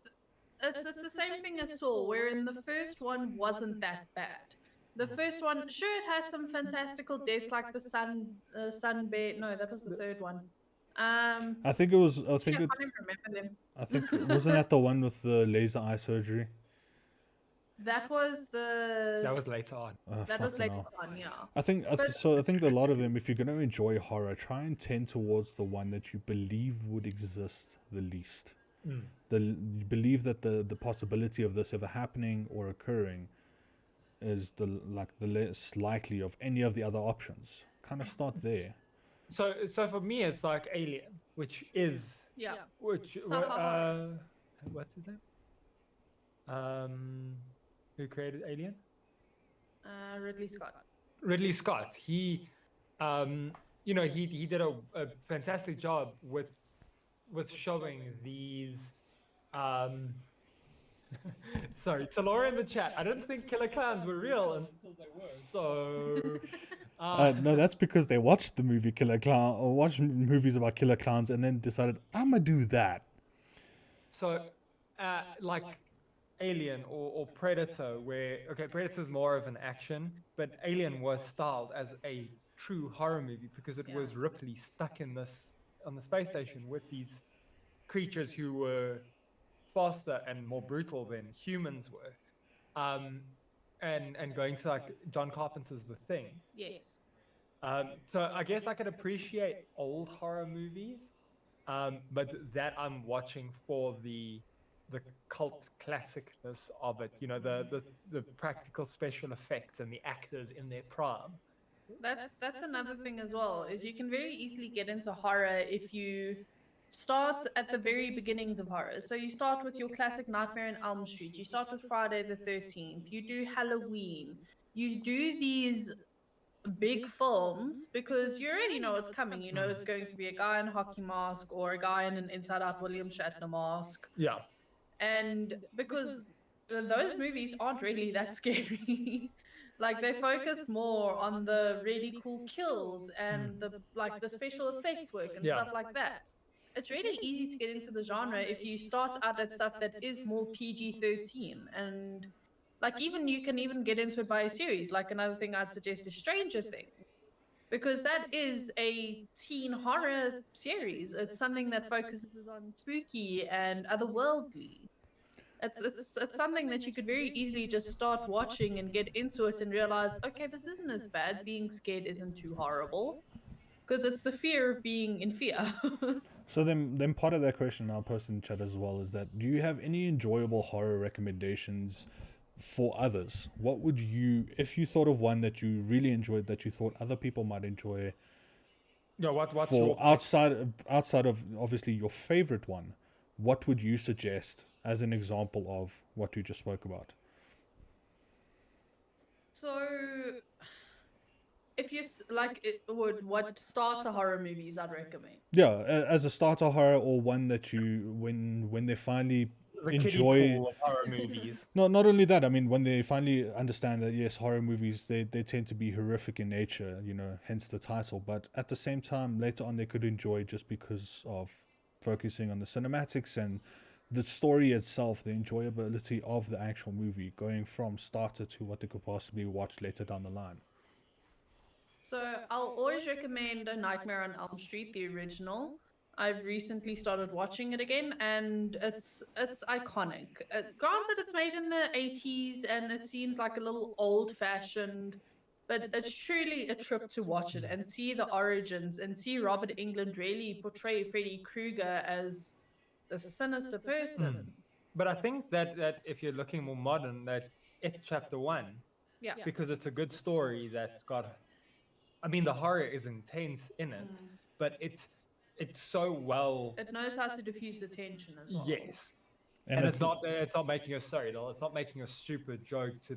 it's the same thing as Saw, wherein the first one wasn't that bad. The first one, sure, it had some fantastical deaths like the sun bear. No, that was the third one. I think it was. I I think can't it. even remember I think them. wasn't that the one with the laser eye surgery? That was the. That was later on. That was Fucking later hell. on, yeah. I think But- so. I think a lot of them, if you're going to enjoy horror, try and tend towards the one that you believe would exist the least. You believe that the possibility of this ever happening or occurring is the less likely of any of the other options. Kind of start there. So for me it's like Alien, which is Yeah. what's his name? Who created Alien? Ridley Scott. Ridley Scott. He he did a fantastic job with showing these sorry, to Laura in the chat, I didn't think killer clowns were real until they were. So No, that's because they watched the movie Killer Clown or watched movies about killer clowns and then decided, I'm gonna do that. So like Alien or Predator, where Predator's more of an action, but Alien was styled as a true horror movie because it was Ripley stuck in on the space station with these creatures who were faster and more brutal than humans were. And going to like John Carpenter's The Thing. Yes. So I guess I could appreciate old horror movies, but that I'm watching for the cult classicness of it, the practical special effects and the actors in their prime. That's another thing as well, is you can very easily get into horror if you start at the very beginnings of horror. So you start with your classic Nightmare on Elm Street, you start with Friday the 13th, you do Halloween, you do these big films because you already know what's coming. You know it's going to be a guy in a hockey mask or a guy in an Inside Out William Shatner mask. Yeah. And because those movies aren't really that scary. Like they focus more on the really cool kills and the special effects work and stuff like that. It's really easy to get into the genre if you start out at stuff that is more PG-13, and like even you can even get into it by a series. Like another thing I'd suggest is Stranger Things, because that is a teen horror series. It's something that focuses on spooky and otherworldly. It's something that you could very easily just start watching and get into it and realize, okay, this isn't as bad. Being scared isn't too horrible, because it's the fear of being in fear. So then part of that question I'll post in chat as well is that, do you have any enjoyable horror recommendations for others? What would you, if you thought of one that you really enjoyed that you thought other people might enjoy, What's for your outside of obviously your favorite one, what would you suggest as an example of what you just spoke about? So, if you what starter horror movies I'd recommend? Yeah, as a starter horror, or one that you when they finally the kiddie enjoy. pool of horror movies? No, not only that. I mean, when they finally understand that yes, horror movies they tend to be horrific in nature, hence the title. But at the same time, later on, they could enjoy just because of focusing on the cinematics and the story itself, the enjoyability of the actual movie, going from starter to what they could possibly watch later down the line. So I'll always recommend A Nightmare on Elm Street, the original. I've recently started watching it again, and it's iconic. Granted, it's made in the 80s, and it seems like a little old fashioned, but it's truly a trip to watch it and see the origins and see Robert Englund really portray Freddy Krueger as the sinister person. But I think that if you're looking more modern, that It Chapter One, Yeah. because it's a good story that's got. I mean, the horror is intense in it, but it's so well. It knows how to diffuse the tension as well. Yes, And and it's it's not making a sorry, though. It's not making a stupid joke to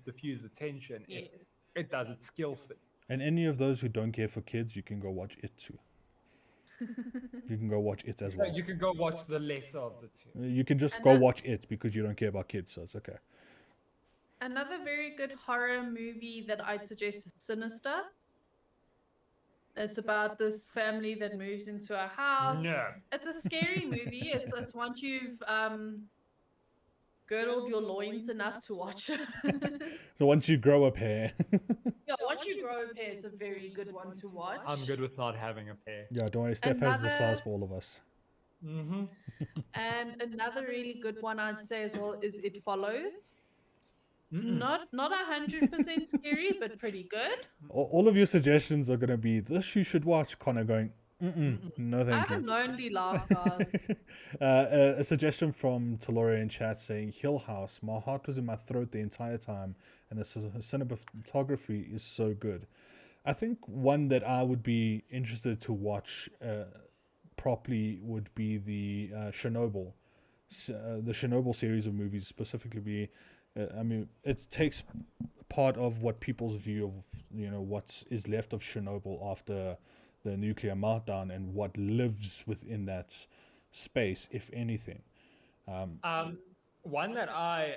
diffuse the tension. Yes. It does it skillfully. and any of those who don't care for kids, you can go watch it too. You can go watch it as So well. you can go watch the lesser of the two. You can just And go that- watch it because you don't care about kids, so it's okay. Another very good horror movie that I'd suggest is Sinister. It's about this family that moves into a house. No. It's a scary movie. It's once you've girdled your loins enough to watch it. So once you grow up hair, Yeah, once you grow up here, it's a very good one to watch. I'm good with not having a pair. yeah, don't worry, Steph has the Another- size for all of us. Mm-hmm. And another really good one I'd say as well is It Follows. Not 100% scary, but pretty good. All of your suggestions are gonna be this you should watch. Connor going, no I thank have a you. lonely laugh, guys. A suggestion from Talore in chat saying Hill House. My heart was in my throat the entire time, and the cinematography is so good. I think one that I would be interested to watch properly would be the Chernobyl, the Chernobyl series of movies specifically. I mean, it takes part of what people's view of what is left of Chernobyl after the nuclear meltdown and what lives within that space, if anything. One that I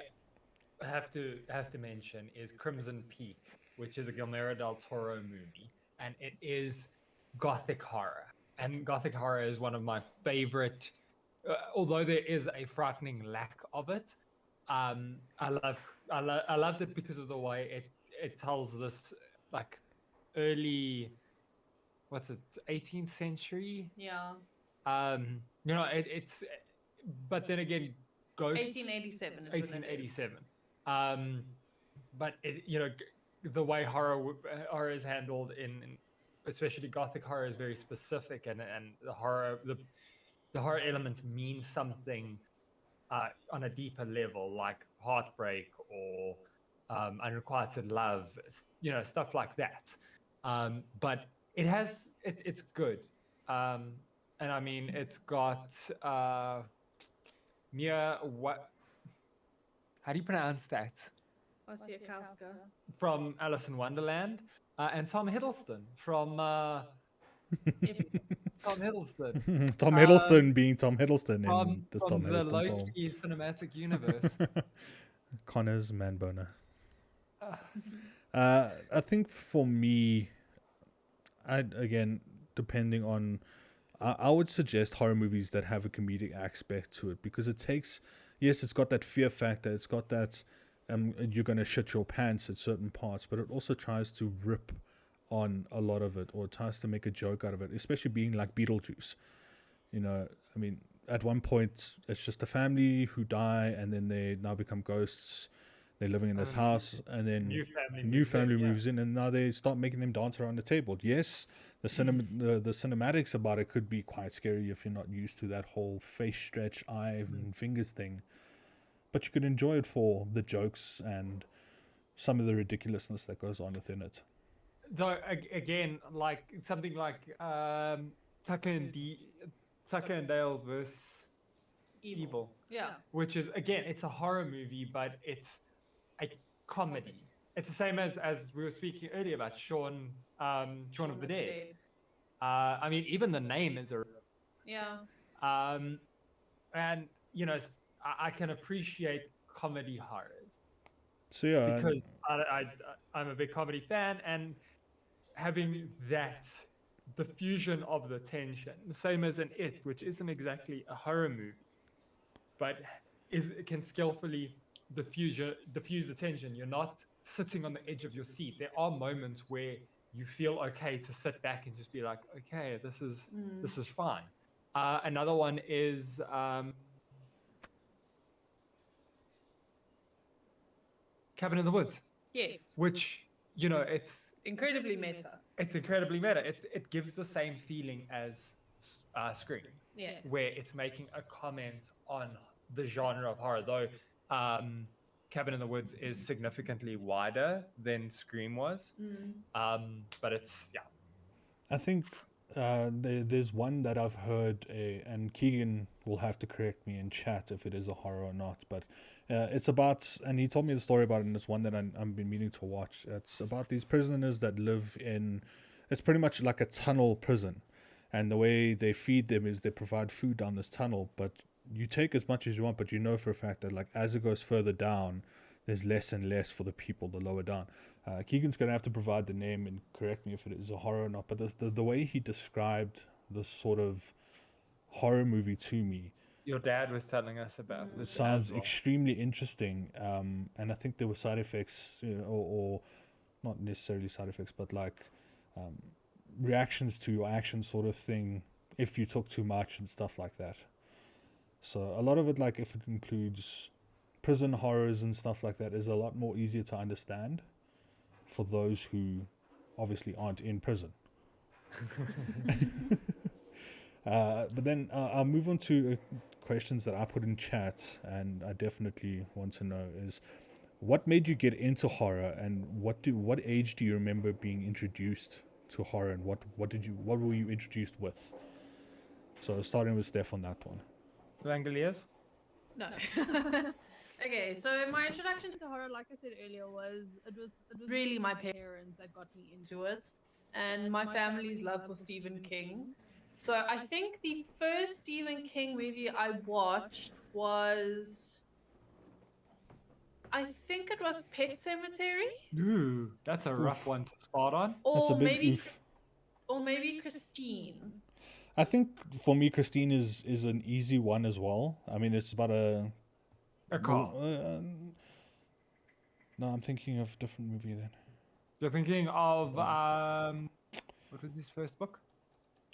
have to mention is Crimson Peak, which is a Guillermo del Toro movie, and it is gothic horror. And gothic horror is one of my favorite, although there is a frightening lack of it. I loved it because of the way it tells this like early, what's it, 18th century. Yeah. It's, but then again, ghosts. 1887 is when it is. 1887. But the way horror is handled in especially gothic horror is very specific, and the horror elements mean something on a deeper level, like heartbreak or unrequited love, stuff like that. But it's good, and I mean it's got Mia, what? How do you pronounce that? Wasikowska. From Alice in Wonderland, and Tom Hiddleston from Tom Hiddleston Tom Hiddleston being Tom Hiddleston in from, this from Tom the Hiddleston film. Loki cinematic universe. Connor's man boner. I think for me, depending on, I would suggest horror movies that have a comedic aspect to it, because it takes, yes, it's got that fear factor, it's got that you're gonna shit your pants at certain parts, but it also tries to rip on a lot of it, or it tries to make a joke out of it, especially being like Beetlejuice. I mean, at one point it's just a family who die and then they now become ghosts. They're living in this house, and then new family moves in, and now they start making them dance around the table. Yes, the cinematics about it could be quite scary if you're not used to that whole face stretch, eye and fingers thing, but you could enjoy it for the jokes and some of the ridiculousness that goes on within it. Though again, like something like Tucker and Dale versus Evil, Yeah. which is, again, it's a horror movie, but it's a comedy. It's the same as we were speaking earlier about Shaun of the Dead. I mean, even the name is a. Yeah. And I can appreciate comedy horrors So yeah, because I'm a big comedy fan, and having that diffusion of the tension, the same as in It, which isn't exactly a horror movie, but can skillfully diffuse the tension. You're not sitting on the edge of your seat. There are moments where you feel okay to sit back and just be like, okay, this is fine. Another one is Cabin in the Woods, Yes. which, you know, Incredibly meta. it's incredibly meta. It gives the same feeling as Scream, Yes. where it's making a comment on the genre of horror, though Cabin in the Woods is significantly wider than Scream was. But it's, yeah. I think there's one that I've heard, and Keegan will have to correct me in chat if it is a horror or not. But it's about, and he told me the story about it, and it's one that I've been meaning to watch. It's about these prisoners that live in, it's pretty much like a tunnel prison. And the way they feed them is they provide food down this tunnel, but you take as much as you want, but you know for a fact that like as it goes further down, there's less and less for the people the lower down. Keegan's going to have to provide the name and correct me if it is a horror or not, but the way he described this sort of horror movie to me Your dad was telling us about this. sounds as well. extremely interesting, and I think there were side effects, or not necessarily side effects, but like reactions to your action sort of thing if you took too much and stuff like that. So a lot of it, like if it includes prison horrors and stuff like that, is a lot more easier to understand for those who obviously aren't in prison. But then I'll move on to questions that I put in chat, and I definitely want to know is what made you get into horror, and what age do you remember being introduced to horror, and what were you introduced with? So starting with Steph on that one. Langoliers? No. Okay, so my introduction to horror, like I said earlier, was really my parents that got me into it, and my family's love for Stephen King. So I think the first Stephen King movie I watched was, I think it was Pet Cemetery, Ooh, that's a rough one to start on. That's a or big maybe oof. or maybe Christine. I think for me, Christine is an easy one as well. I mean, it's about a car. No, I'm thinking of a different movie then. You're thinking of what was his first book?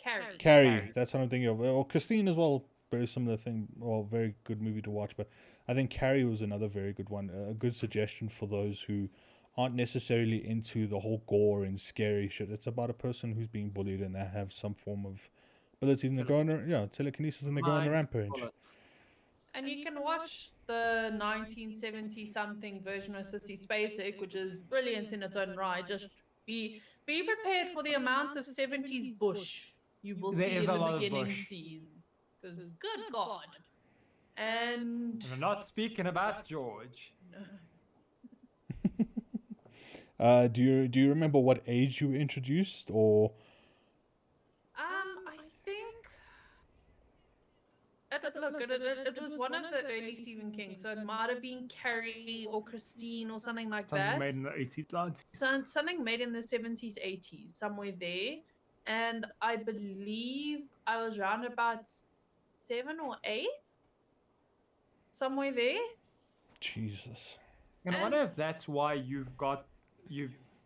Carrie. Carrie, that's what I'm thinking of. Or Christine as well, very similar thing, or very good movie to watch. But I think Carrie was another very good one, a good suggestion for those who aren't necessarily into the whole gore and scary shit. It's about a person who's being bullied and they have some form of ability, and they go on telekinesis, and they go on a rampage. Bullets. And you can watch the 1970 something version of Sissy Spacek, which is brilliant in its own right. Just be prepared for the amounts of 70s bush you will There see is in a the lot of beginning bush. scene. Because good God. And And I'm not speaking about George. Do you remember what age you were introduced, or I think it was one of the early Stephen King, so it might have been Carrie or Christine or something like Something that. made in the 80s, 90s. Something made in the 70s, 80s, somewhere there. And I believe I was around about 7 or 8, somewhere there. Jesus? And I wonder if that's why you've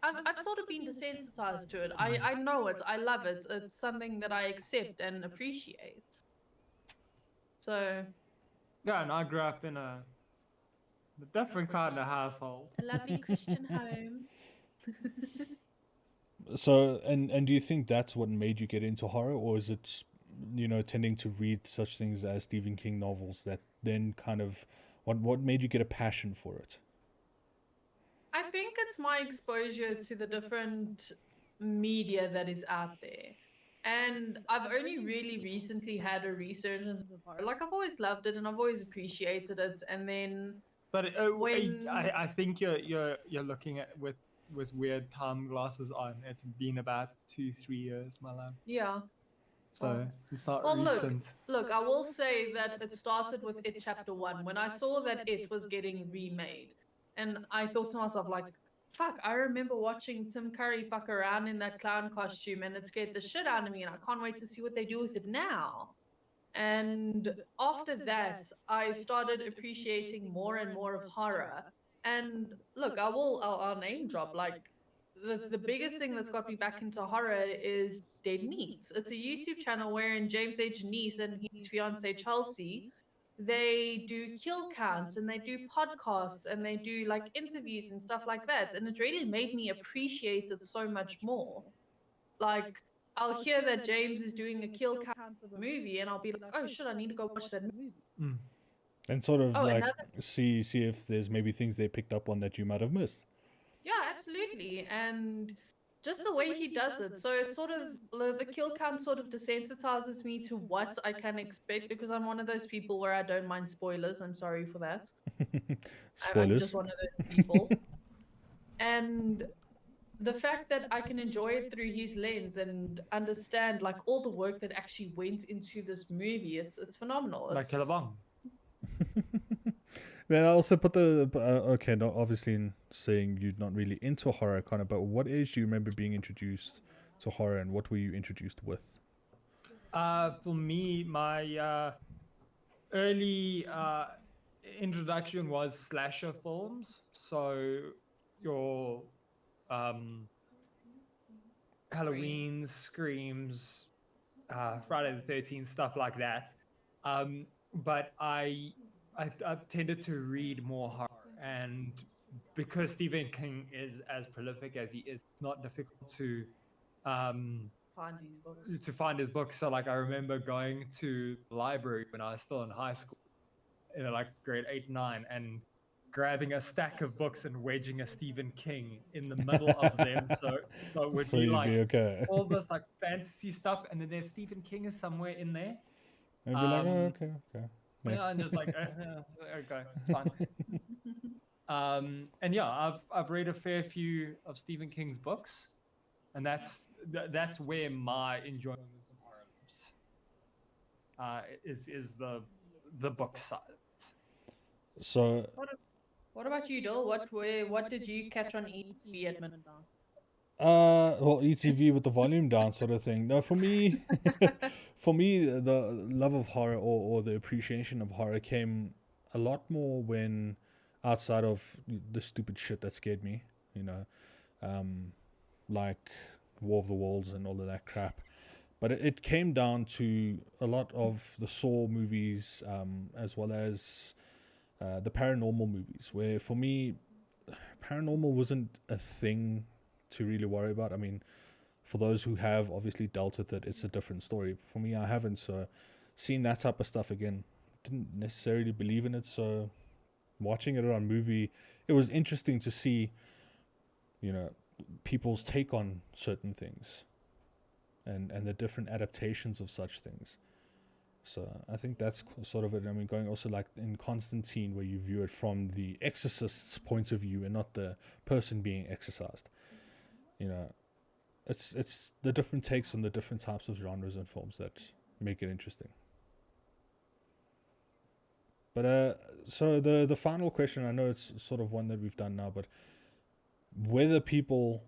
I've sort of been desensitized to it. I know it. I love it. It's something that I accept and appreciate. So yeah, and I grew up in a different kind of household. a lovely Christian home. So, and do you think that's what made you get into horror, or is it, tending to read such things as Stephen King novels that then kind of, what made you get a passion for it? I think it's my exposure to the different media that is out there. And I've only really recently had a resurgence of horror. Like, I've always loved it and I've always appreciated it. And then But when I think you're looking at with weird time glasses on. It's been about 2-3 years, my love. yeah. So it's not Well, recent. look, I will say that it started with It Chapter 1 when I saw that it was getting remade. And I thought to myself, like, fuck, I remember watching Tim Curry fuck around in that clown costume and it scared the shit out of me. And I can't wait to see what they do with it now. And after that, I started appreciating more and more of horror. And look, I'll name drop, like, the biggest thing that's got me back into horror is Dead Meats. It's a YouTube channel wherein James A. Janice and his fiancee Chelsea, they do kill counts and they do podcasts and they do like interviews and stuff like that. And it really made me appreciate it so much more. Like, I'll hear that James is doing a kill count of a movie and I'll be like, oh shit, I need to go watch that movie. Mm. And sort of Oh, like another see if there's maybe things they picked up on that you might have missed. Yeah, absolutely. And just the way he does it. So it's sort of the kill count sort of desensitizes me to what I can expect because I'm one of those people where I don't mind spoilers. I'm sorry for that. I'm just Spoilers. one of those people. And the fact that I can enjoy it through his lens and understand like all the work that actually went into this movie, it's phenomenal. Like It's, Killabong. Then I also put the okay, not obviously in saying you're not really into horror, kind of, but what age do you remember being introduced to horror, and what were you introduced with? For me, my early introduction was slasher films. So your Halloween, Screams, Friday the 13th, stuff like that. But I tended to read more horror, and because Stephen King is as prolific as he is, it's not difficult um, find these books. to find his books. So like I remember going to the library when I was still in high school, like grade 8, 9, and grabbing a stack of books and wedging a Stephen King in the middle of them. So it would So be you'd like be okay. all this like fantasy stuff, and then there's Stephen King is somewhere in there. And be like, oh, okay. Yeah, Next. and just like okay, it's fine. And yeah, I've read a fair few of Stephen King's books, and that's where my enjoyment of horror lives. Is the book side. So What about you, Dil? What did you catch on ETV at midnight? well, ETV with the volume down, sort of thing. No, for me, the love of horror or the appreciation of horror came a lot more when outside of the stupid shit that scared me, you know, like War of the Worlds and all of that crap. But it came down to a lot of the Saw movies, as well as the paranormal movies, where for me, paranormal wasn't a thing to really worry about. I mean, for those who have obviously dealt with it, it's a different story. For me, I haven't, so seeing that type of stuff again, didn't necessarily believe in it, so watching it on movie, it was interesting to see, you know, people's take on certain things and the different adaptations of such things. So I think that's sort of it. I mean, going also like in Constantine, where you view it from the exorcist's point of view and not the person being exorcised. You know, it's the different takes on the different types of genres and films that make it interesting. But so the final question, I know it's sort of one that we've done now, but whether people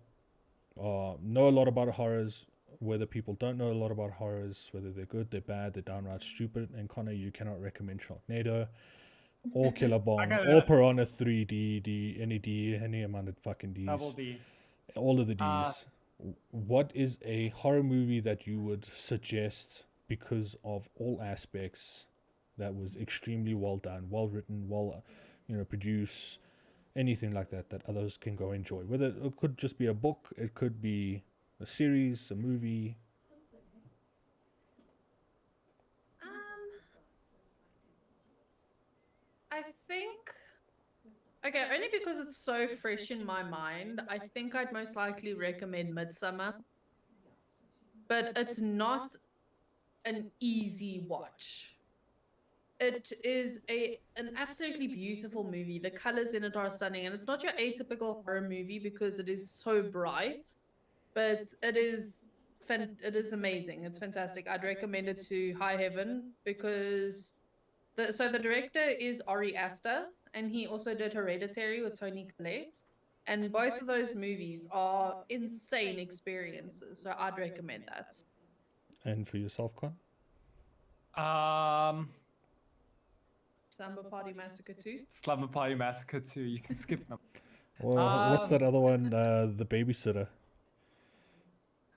know a lot about horrors, whether people don't know a lot about horrors, whether they're good, they're bad, they're downright stupid, and Connor, you cannot recommend Sharknado or Killer Bomb or Piranha 3D, any D, any amount of fucking Ds. Double D. All of the Ds. What is a horror movie that you would suggest because of all aspects that was extremely well done, well written, well, produced, anything like that others can go enjoy? Whether it could just be a book, it could be a series, a movie. I think, okay, only because it's so fresh in my mind, I think I'd most likely recommend Midsummer. But it's not an easy watch. It is an absolutely beautiful movie. The colors in it are stunning, and it's not your atypical horror movie because it is so bright, but it is amazing. It's fantastic. I'd recommend it to high heaven because the director is Ari Aster, and he also did Hereditary with Toni Collette, and both of those movies are insane experiences. So I'd recommend that. And for yourself, Con? Slumber Party Massacre 2. Slumber Party Massacre 2. You can skip them. Well, what's that other one? The Babysitter.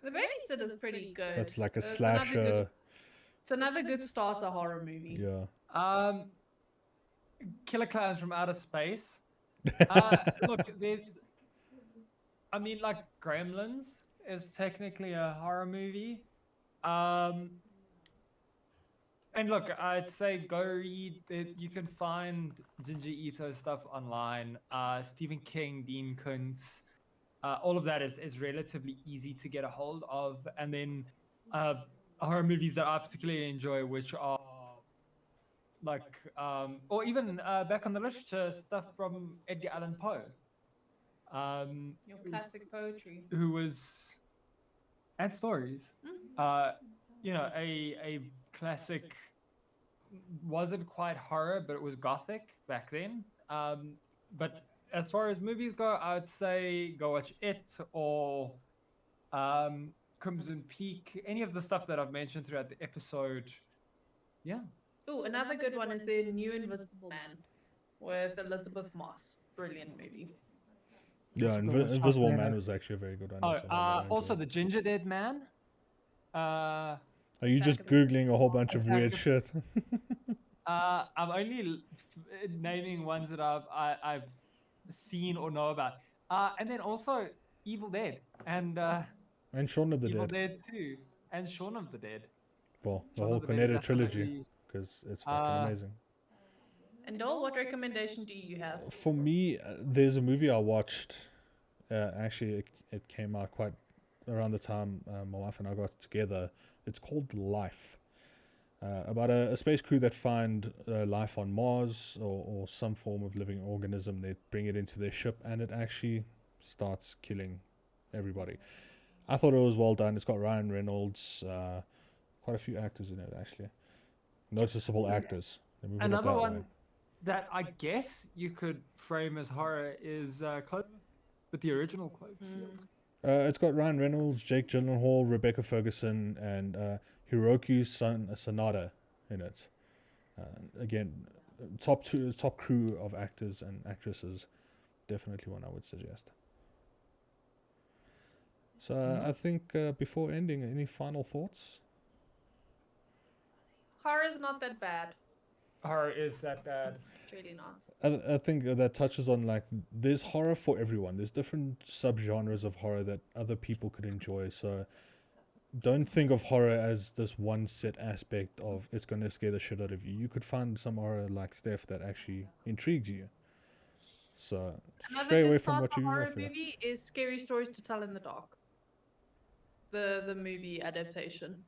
The Babysitter's pretty good. That's like a It's another good. slasher. It's another good starter horror movie. Yeah. Killer Clowns from Outer Space. Look, I mean, like Gremlins is technically a horror movie. And look, I'd say go read it. You can find Ginger Ito stuff online. Stephen King, Dean Kuntz, all of that is relatively easy to get a hold of. And then horror movies that I particularly enjoy, which are like, or even back on the literature stuff from Edgar Allan Poe. Your classic poetry. Who was, and stories. You know, a classic, wasn't quite horror, but it was gothic back then. But as far as movies go, I would say go watch It or Crimson Peak, any of the stuff that I've mentioned throughout the episode. Yeah. Oh, another good one is The New Invisible Man with Elizabeth Moss. Brilliant movie. Yeah, Invisible Man was actually a very good one. Also the Ginger Dead Man. Are you just Googling a whole bunch of weird shit? I'm only naming ones that I've seen or know about. And then also Evil Dead and Shaun of the Evil Dead. Dead 2 and Shaun of the Dead. Well, the Shaun whole of the Dead is Cornetto trilogy, absolutely- because it's fucking amazing. And Dole, what recommendation do you have? For me, there's a movie I watched. Actually, it came out quite around the time my wife and I got together. It's called Life. About a space crew that find life on Mars or some form of living organism. They bring it into their ship and it actually starts killing everybody. I thought it was well done. It's got Ryan Reynolds, quite a few actors in it actually. Noticeable actors. Let me put it Another that one way. that I guess you could frame as horror is Cloverfield, but the original Cloverfield. It's got Ryan Reynolds, Jake Gyllenhaal, Rebecca Ferguson, and Hiroki Sanada in it. Again, top crew of actors and actresses. Definitely one I would suggest. So I think before ending, any final thoughts? Horror's not that bad. Horror is that bad. It's really not. I think that touches on like there's horror for everyone. There's different subgenres of horror that other people could enjoy. So don't think of horror as this one set aspect of it's going to scare the shit out of you. You could find some horror like Steph that actually intrigues you. So stay away from what you horror offer. movie is Scary Stories to Tell in the Dark. The movie adaptation.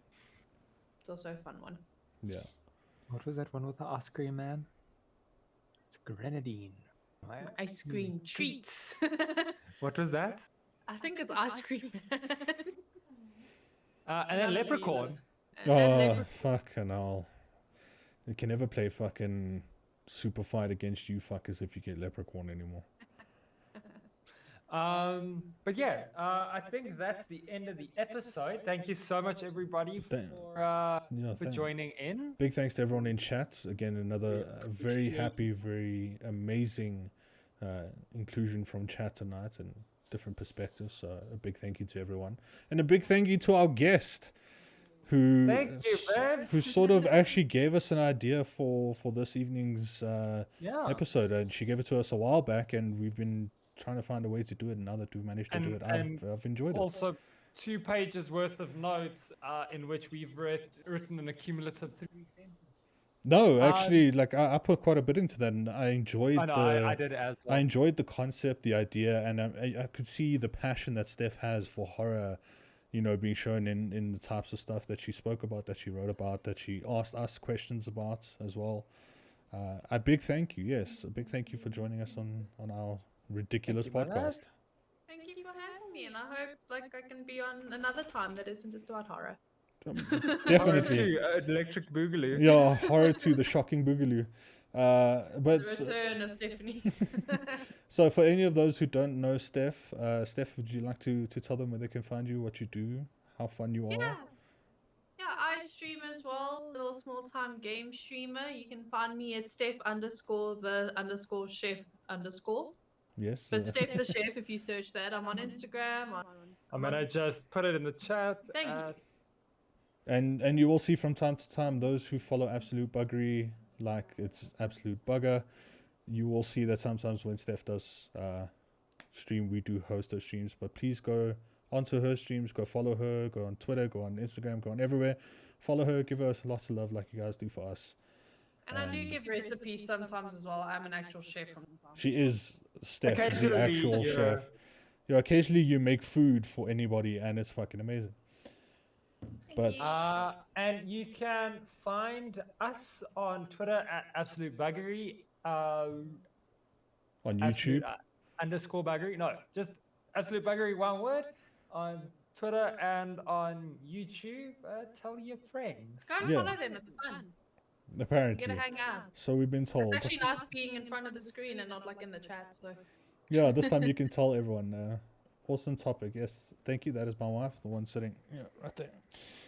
It's also a fun one. Yeah. What was that one with the ice cream man? It's grenadine. Ice cream treats. What was that? I think it's ice cream. And then Leprechaun. Oh, fucking hell. You can never play fucking super fight against you fuckers if you get Leprechaun anymore. But yeah, I think that's the end of the episode. Thank you so much, everybody, for joining in. Big thanks to everyone in chat. Again, another very happy, very amazing inclusion from chat tonight and different perspectives. So a big thank you to everyone. And a big thank you to our guest who sort of actually gave us an idea for this evening's episode. And she gave it to us a while back and we've been trying to find a way to do it, and now that we've managed to do it, I've enjoyed it. Also, 2 pages worth of notes in which we've written an accumulative 3 sentences. No, actually, like I put quite a bit into that, and I enjoyed I did as well. I enjoyed the concept, the idea, and I could see the passion that Steph has for horror, you know, being shown in the types of stuff that she spoke about, that she wrote about, that she asked us questions about as well. A big thank you, yes, a big thank you for joining us on our ridiculous podcast. Thank you for having me, and I hope I can be on another time that isn't just about horror. Definitely. Electric Boogaloo. Yeah, horror to the shocking Boogaloo. But The return of Stephanie. So for any of those who don't know Steph, would you like to tell them where they can find you, what you do, how fun you are? Yeah, I stream as well, little small time game streamer. You can find me at Steph_the_chef_. Yes. But Steph the Chef, if you search that, I'm on Instagram. I'm gonna just put it in the chat. Thank you. And you will see from time to time those who follow Absolute Buggery, like it's Absolute Bugger. You will see that sometimes when Steph does stream, we do host those streams. But please go onto her streams, go follow her, go on Twitter, go on Instagram, go on everywhere. Follow her, give her lots of love like you guys do for us. And I do give recipes sometimes as well. I'm an actual chef from time. She is Steph, the Occasionally, actual yeah. chef. Yeah, occasionally you make food for anybody, and it's fucking amazing. But And you can find us on Twitter at Absolute Buggery. on Absolute, YouTube, underscore Buggery. No, just Absolute Buggery, one word. On Twitter and on YouTube. Tell your friends. Go and Yeah. follow them. It's fun. You apparently. get to hang out. So we've been told. It's actually nice being in front of the screen and not like in the chat. So Yeah, this time you can tell everyone. Awesome topic. Yes, thank you. That is my wife, the one sitting right there.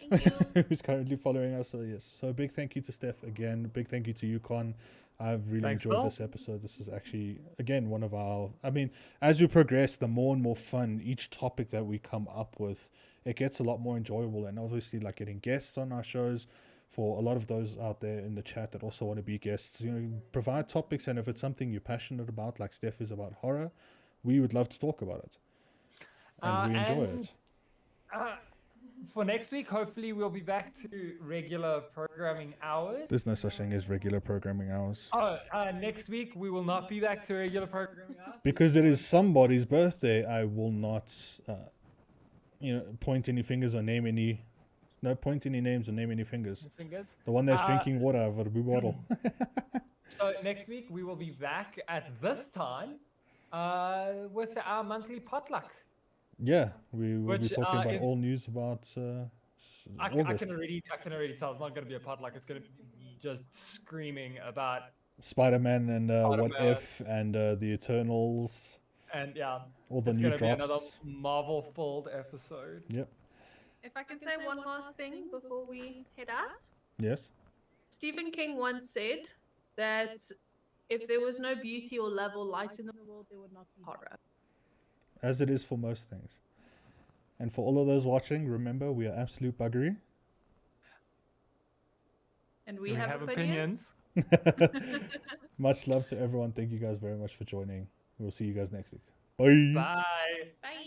thank you. Who's currently following us. So yes, so a big thank you to Steph again. Big thank you to Yukon. I've really Thanks, enjoyed Phil. this episode. This is actually again one of our. I mean, as we progress, the more and more fun each topic that we come up with, it gets a lot more enjoyable. And obviously, like getting guests on our shows. For a lot of those out there in the chat that also want to be guests, provide topics, and if it's something you're passionate about, like Steph is about horror, we would love to talk about it, and we enjoy it. For next week, hopefully we'll be back to regular programming hours. There's no such thing as regular programming hours. Next week we will not be back to regular programming hours. Because it is somebody's birthday, I will not, point any fingers or name any. No, point any names or name any fingers. The one that's drinking water out of a blue bottle. So next week we will be back at this time with our monthly potluck. Yeah, we will be Which, talking about is- all news about I August. can already tell it's not going to be a potluck. It's going to be just screaming about Spider-Man and What Spider-Man. If and the Eternals, and yeah, all the it's new going to be another drops. Marvel-filled episode. Yep. If I can say one last thing before we head out. Yes. Stephen King once said that if there was no beauty or love or light in the world, there would not be horror. As it is for most things. And for all of those watching, remember we are Absolute Buggery. And we have opinions. Much love to everyone. Thank you guys very much for joining. We'll see you guys next week. Bye. Bye. Bye.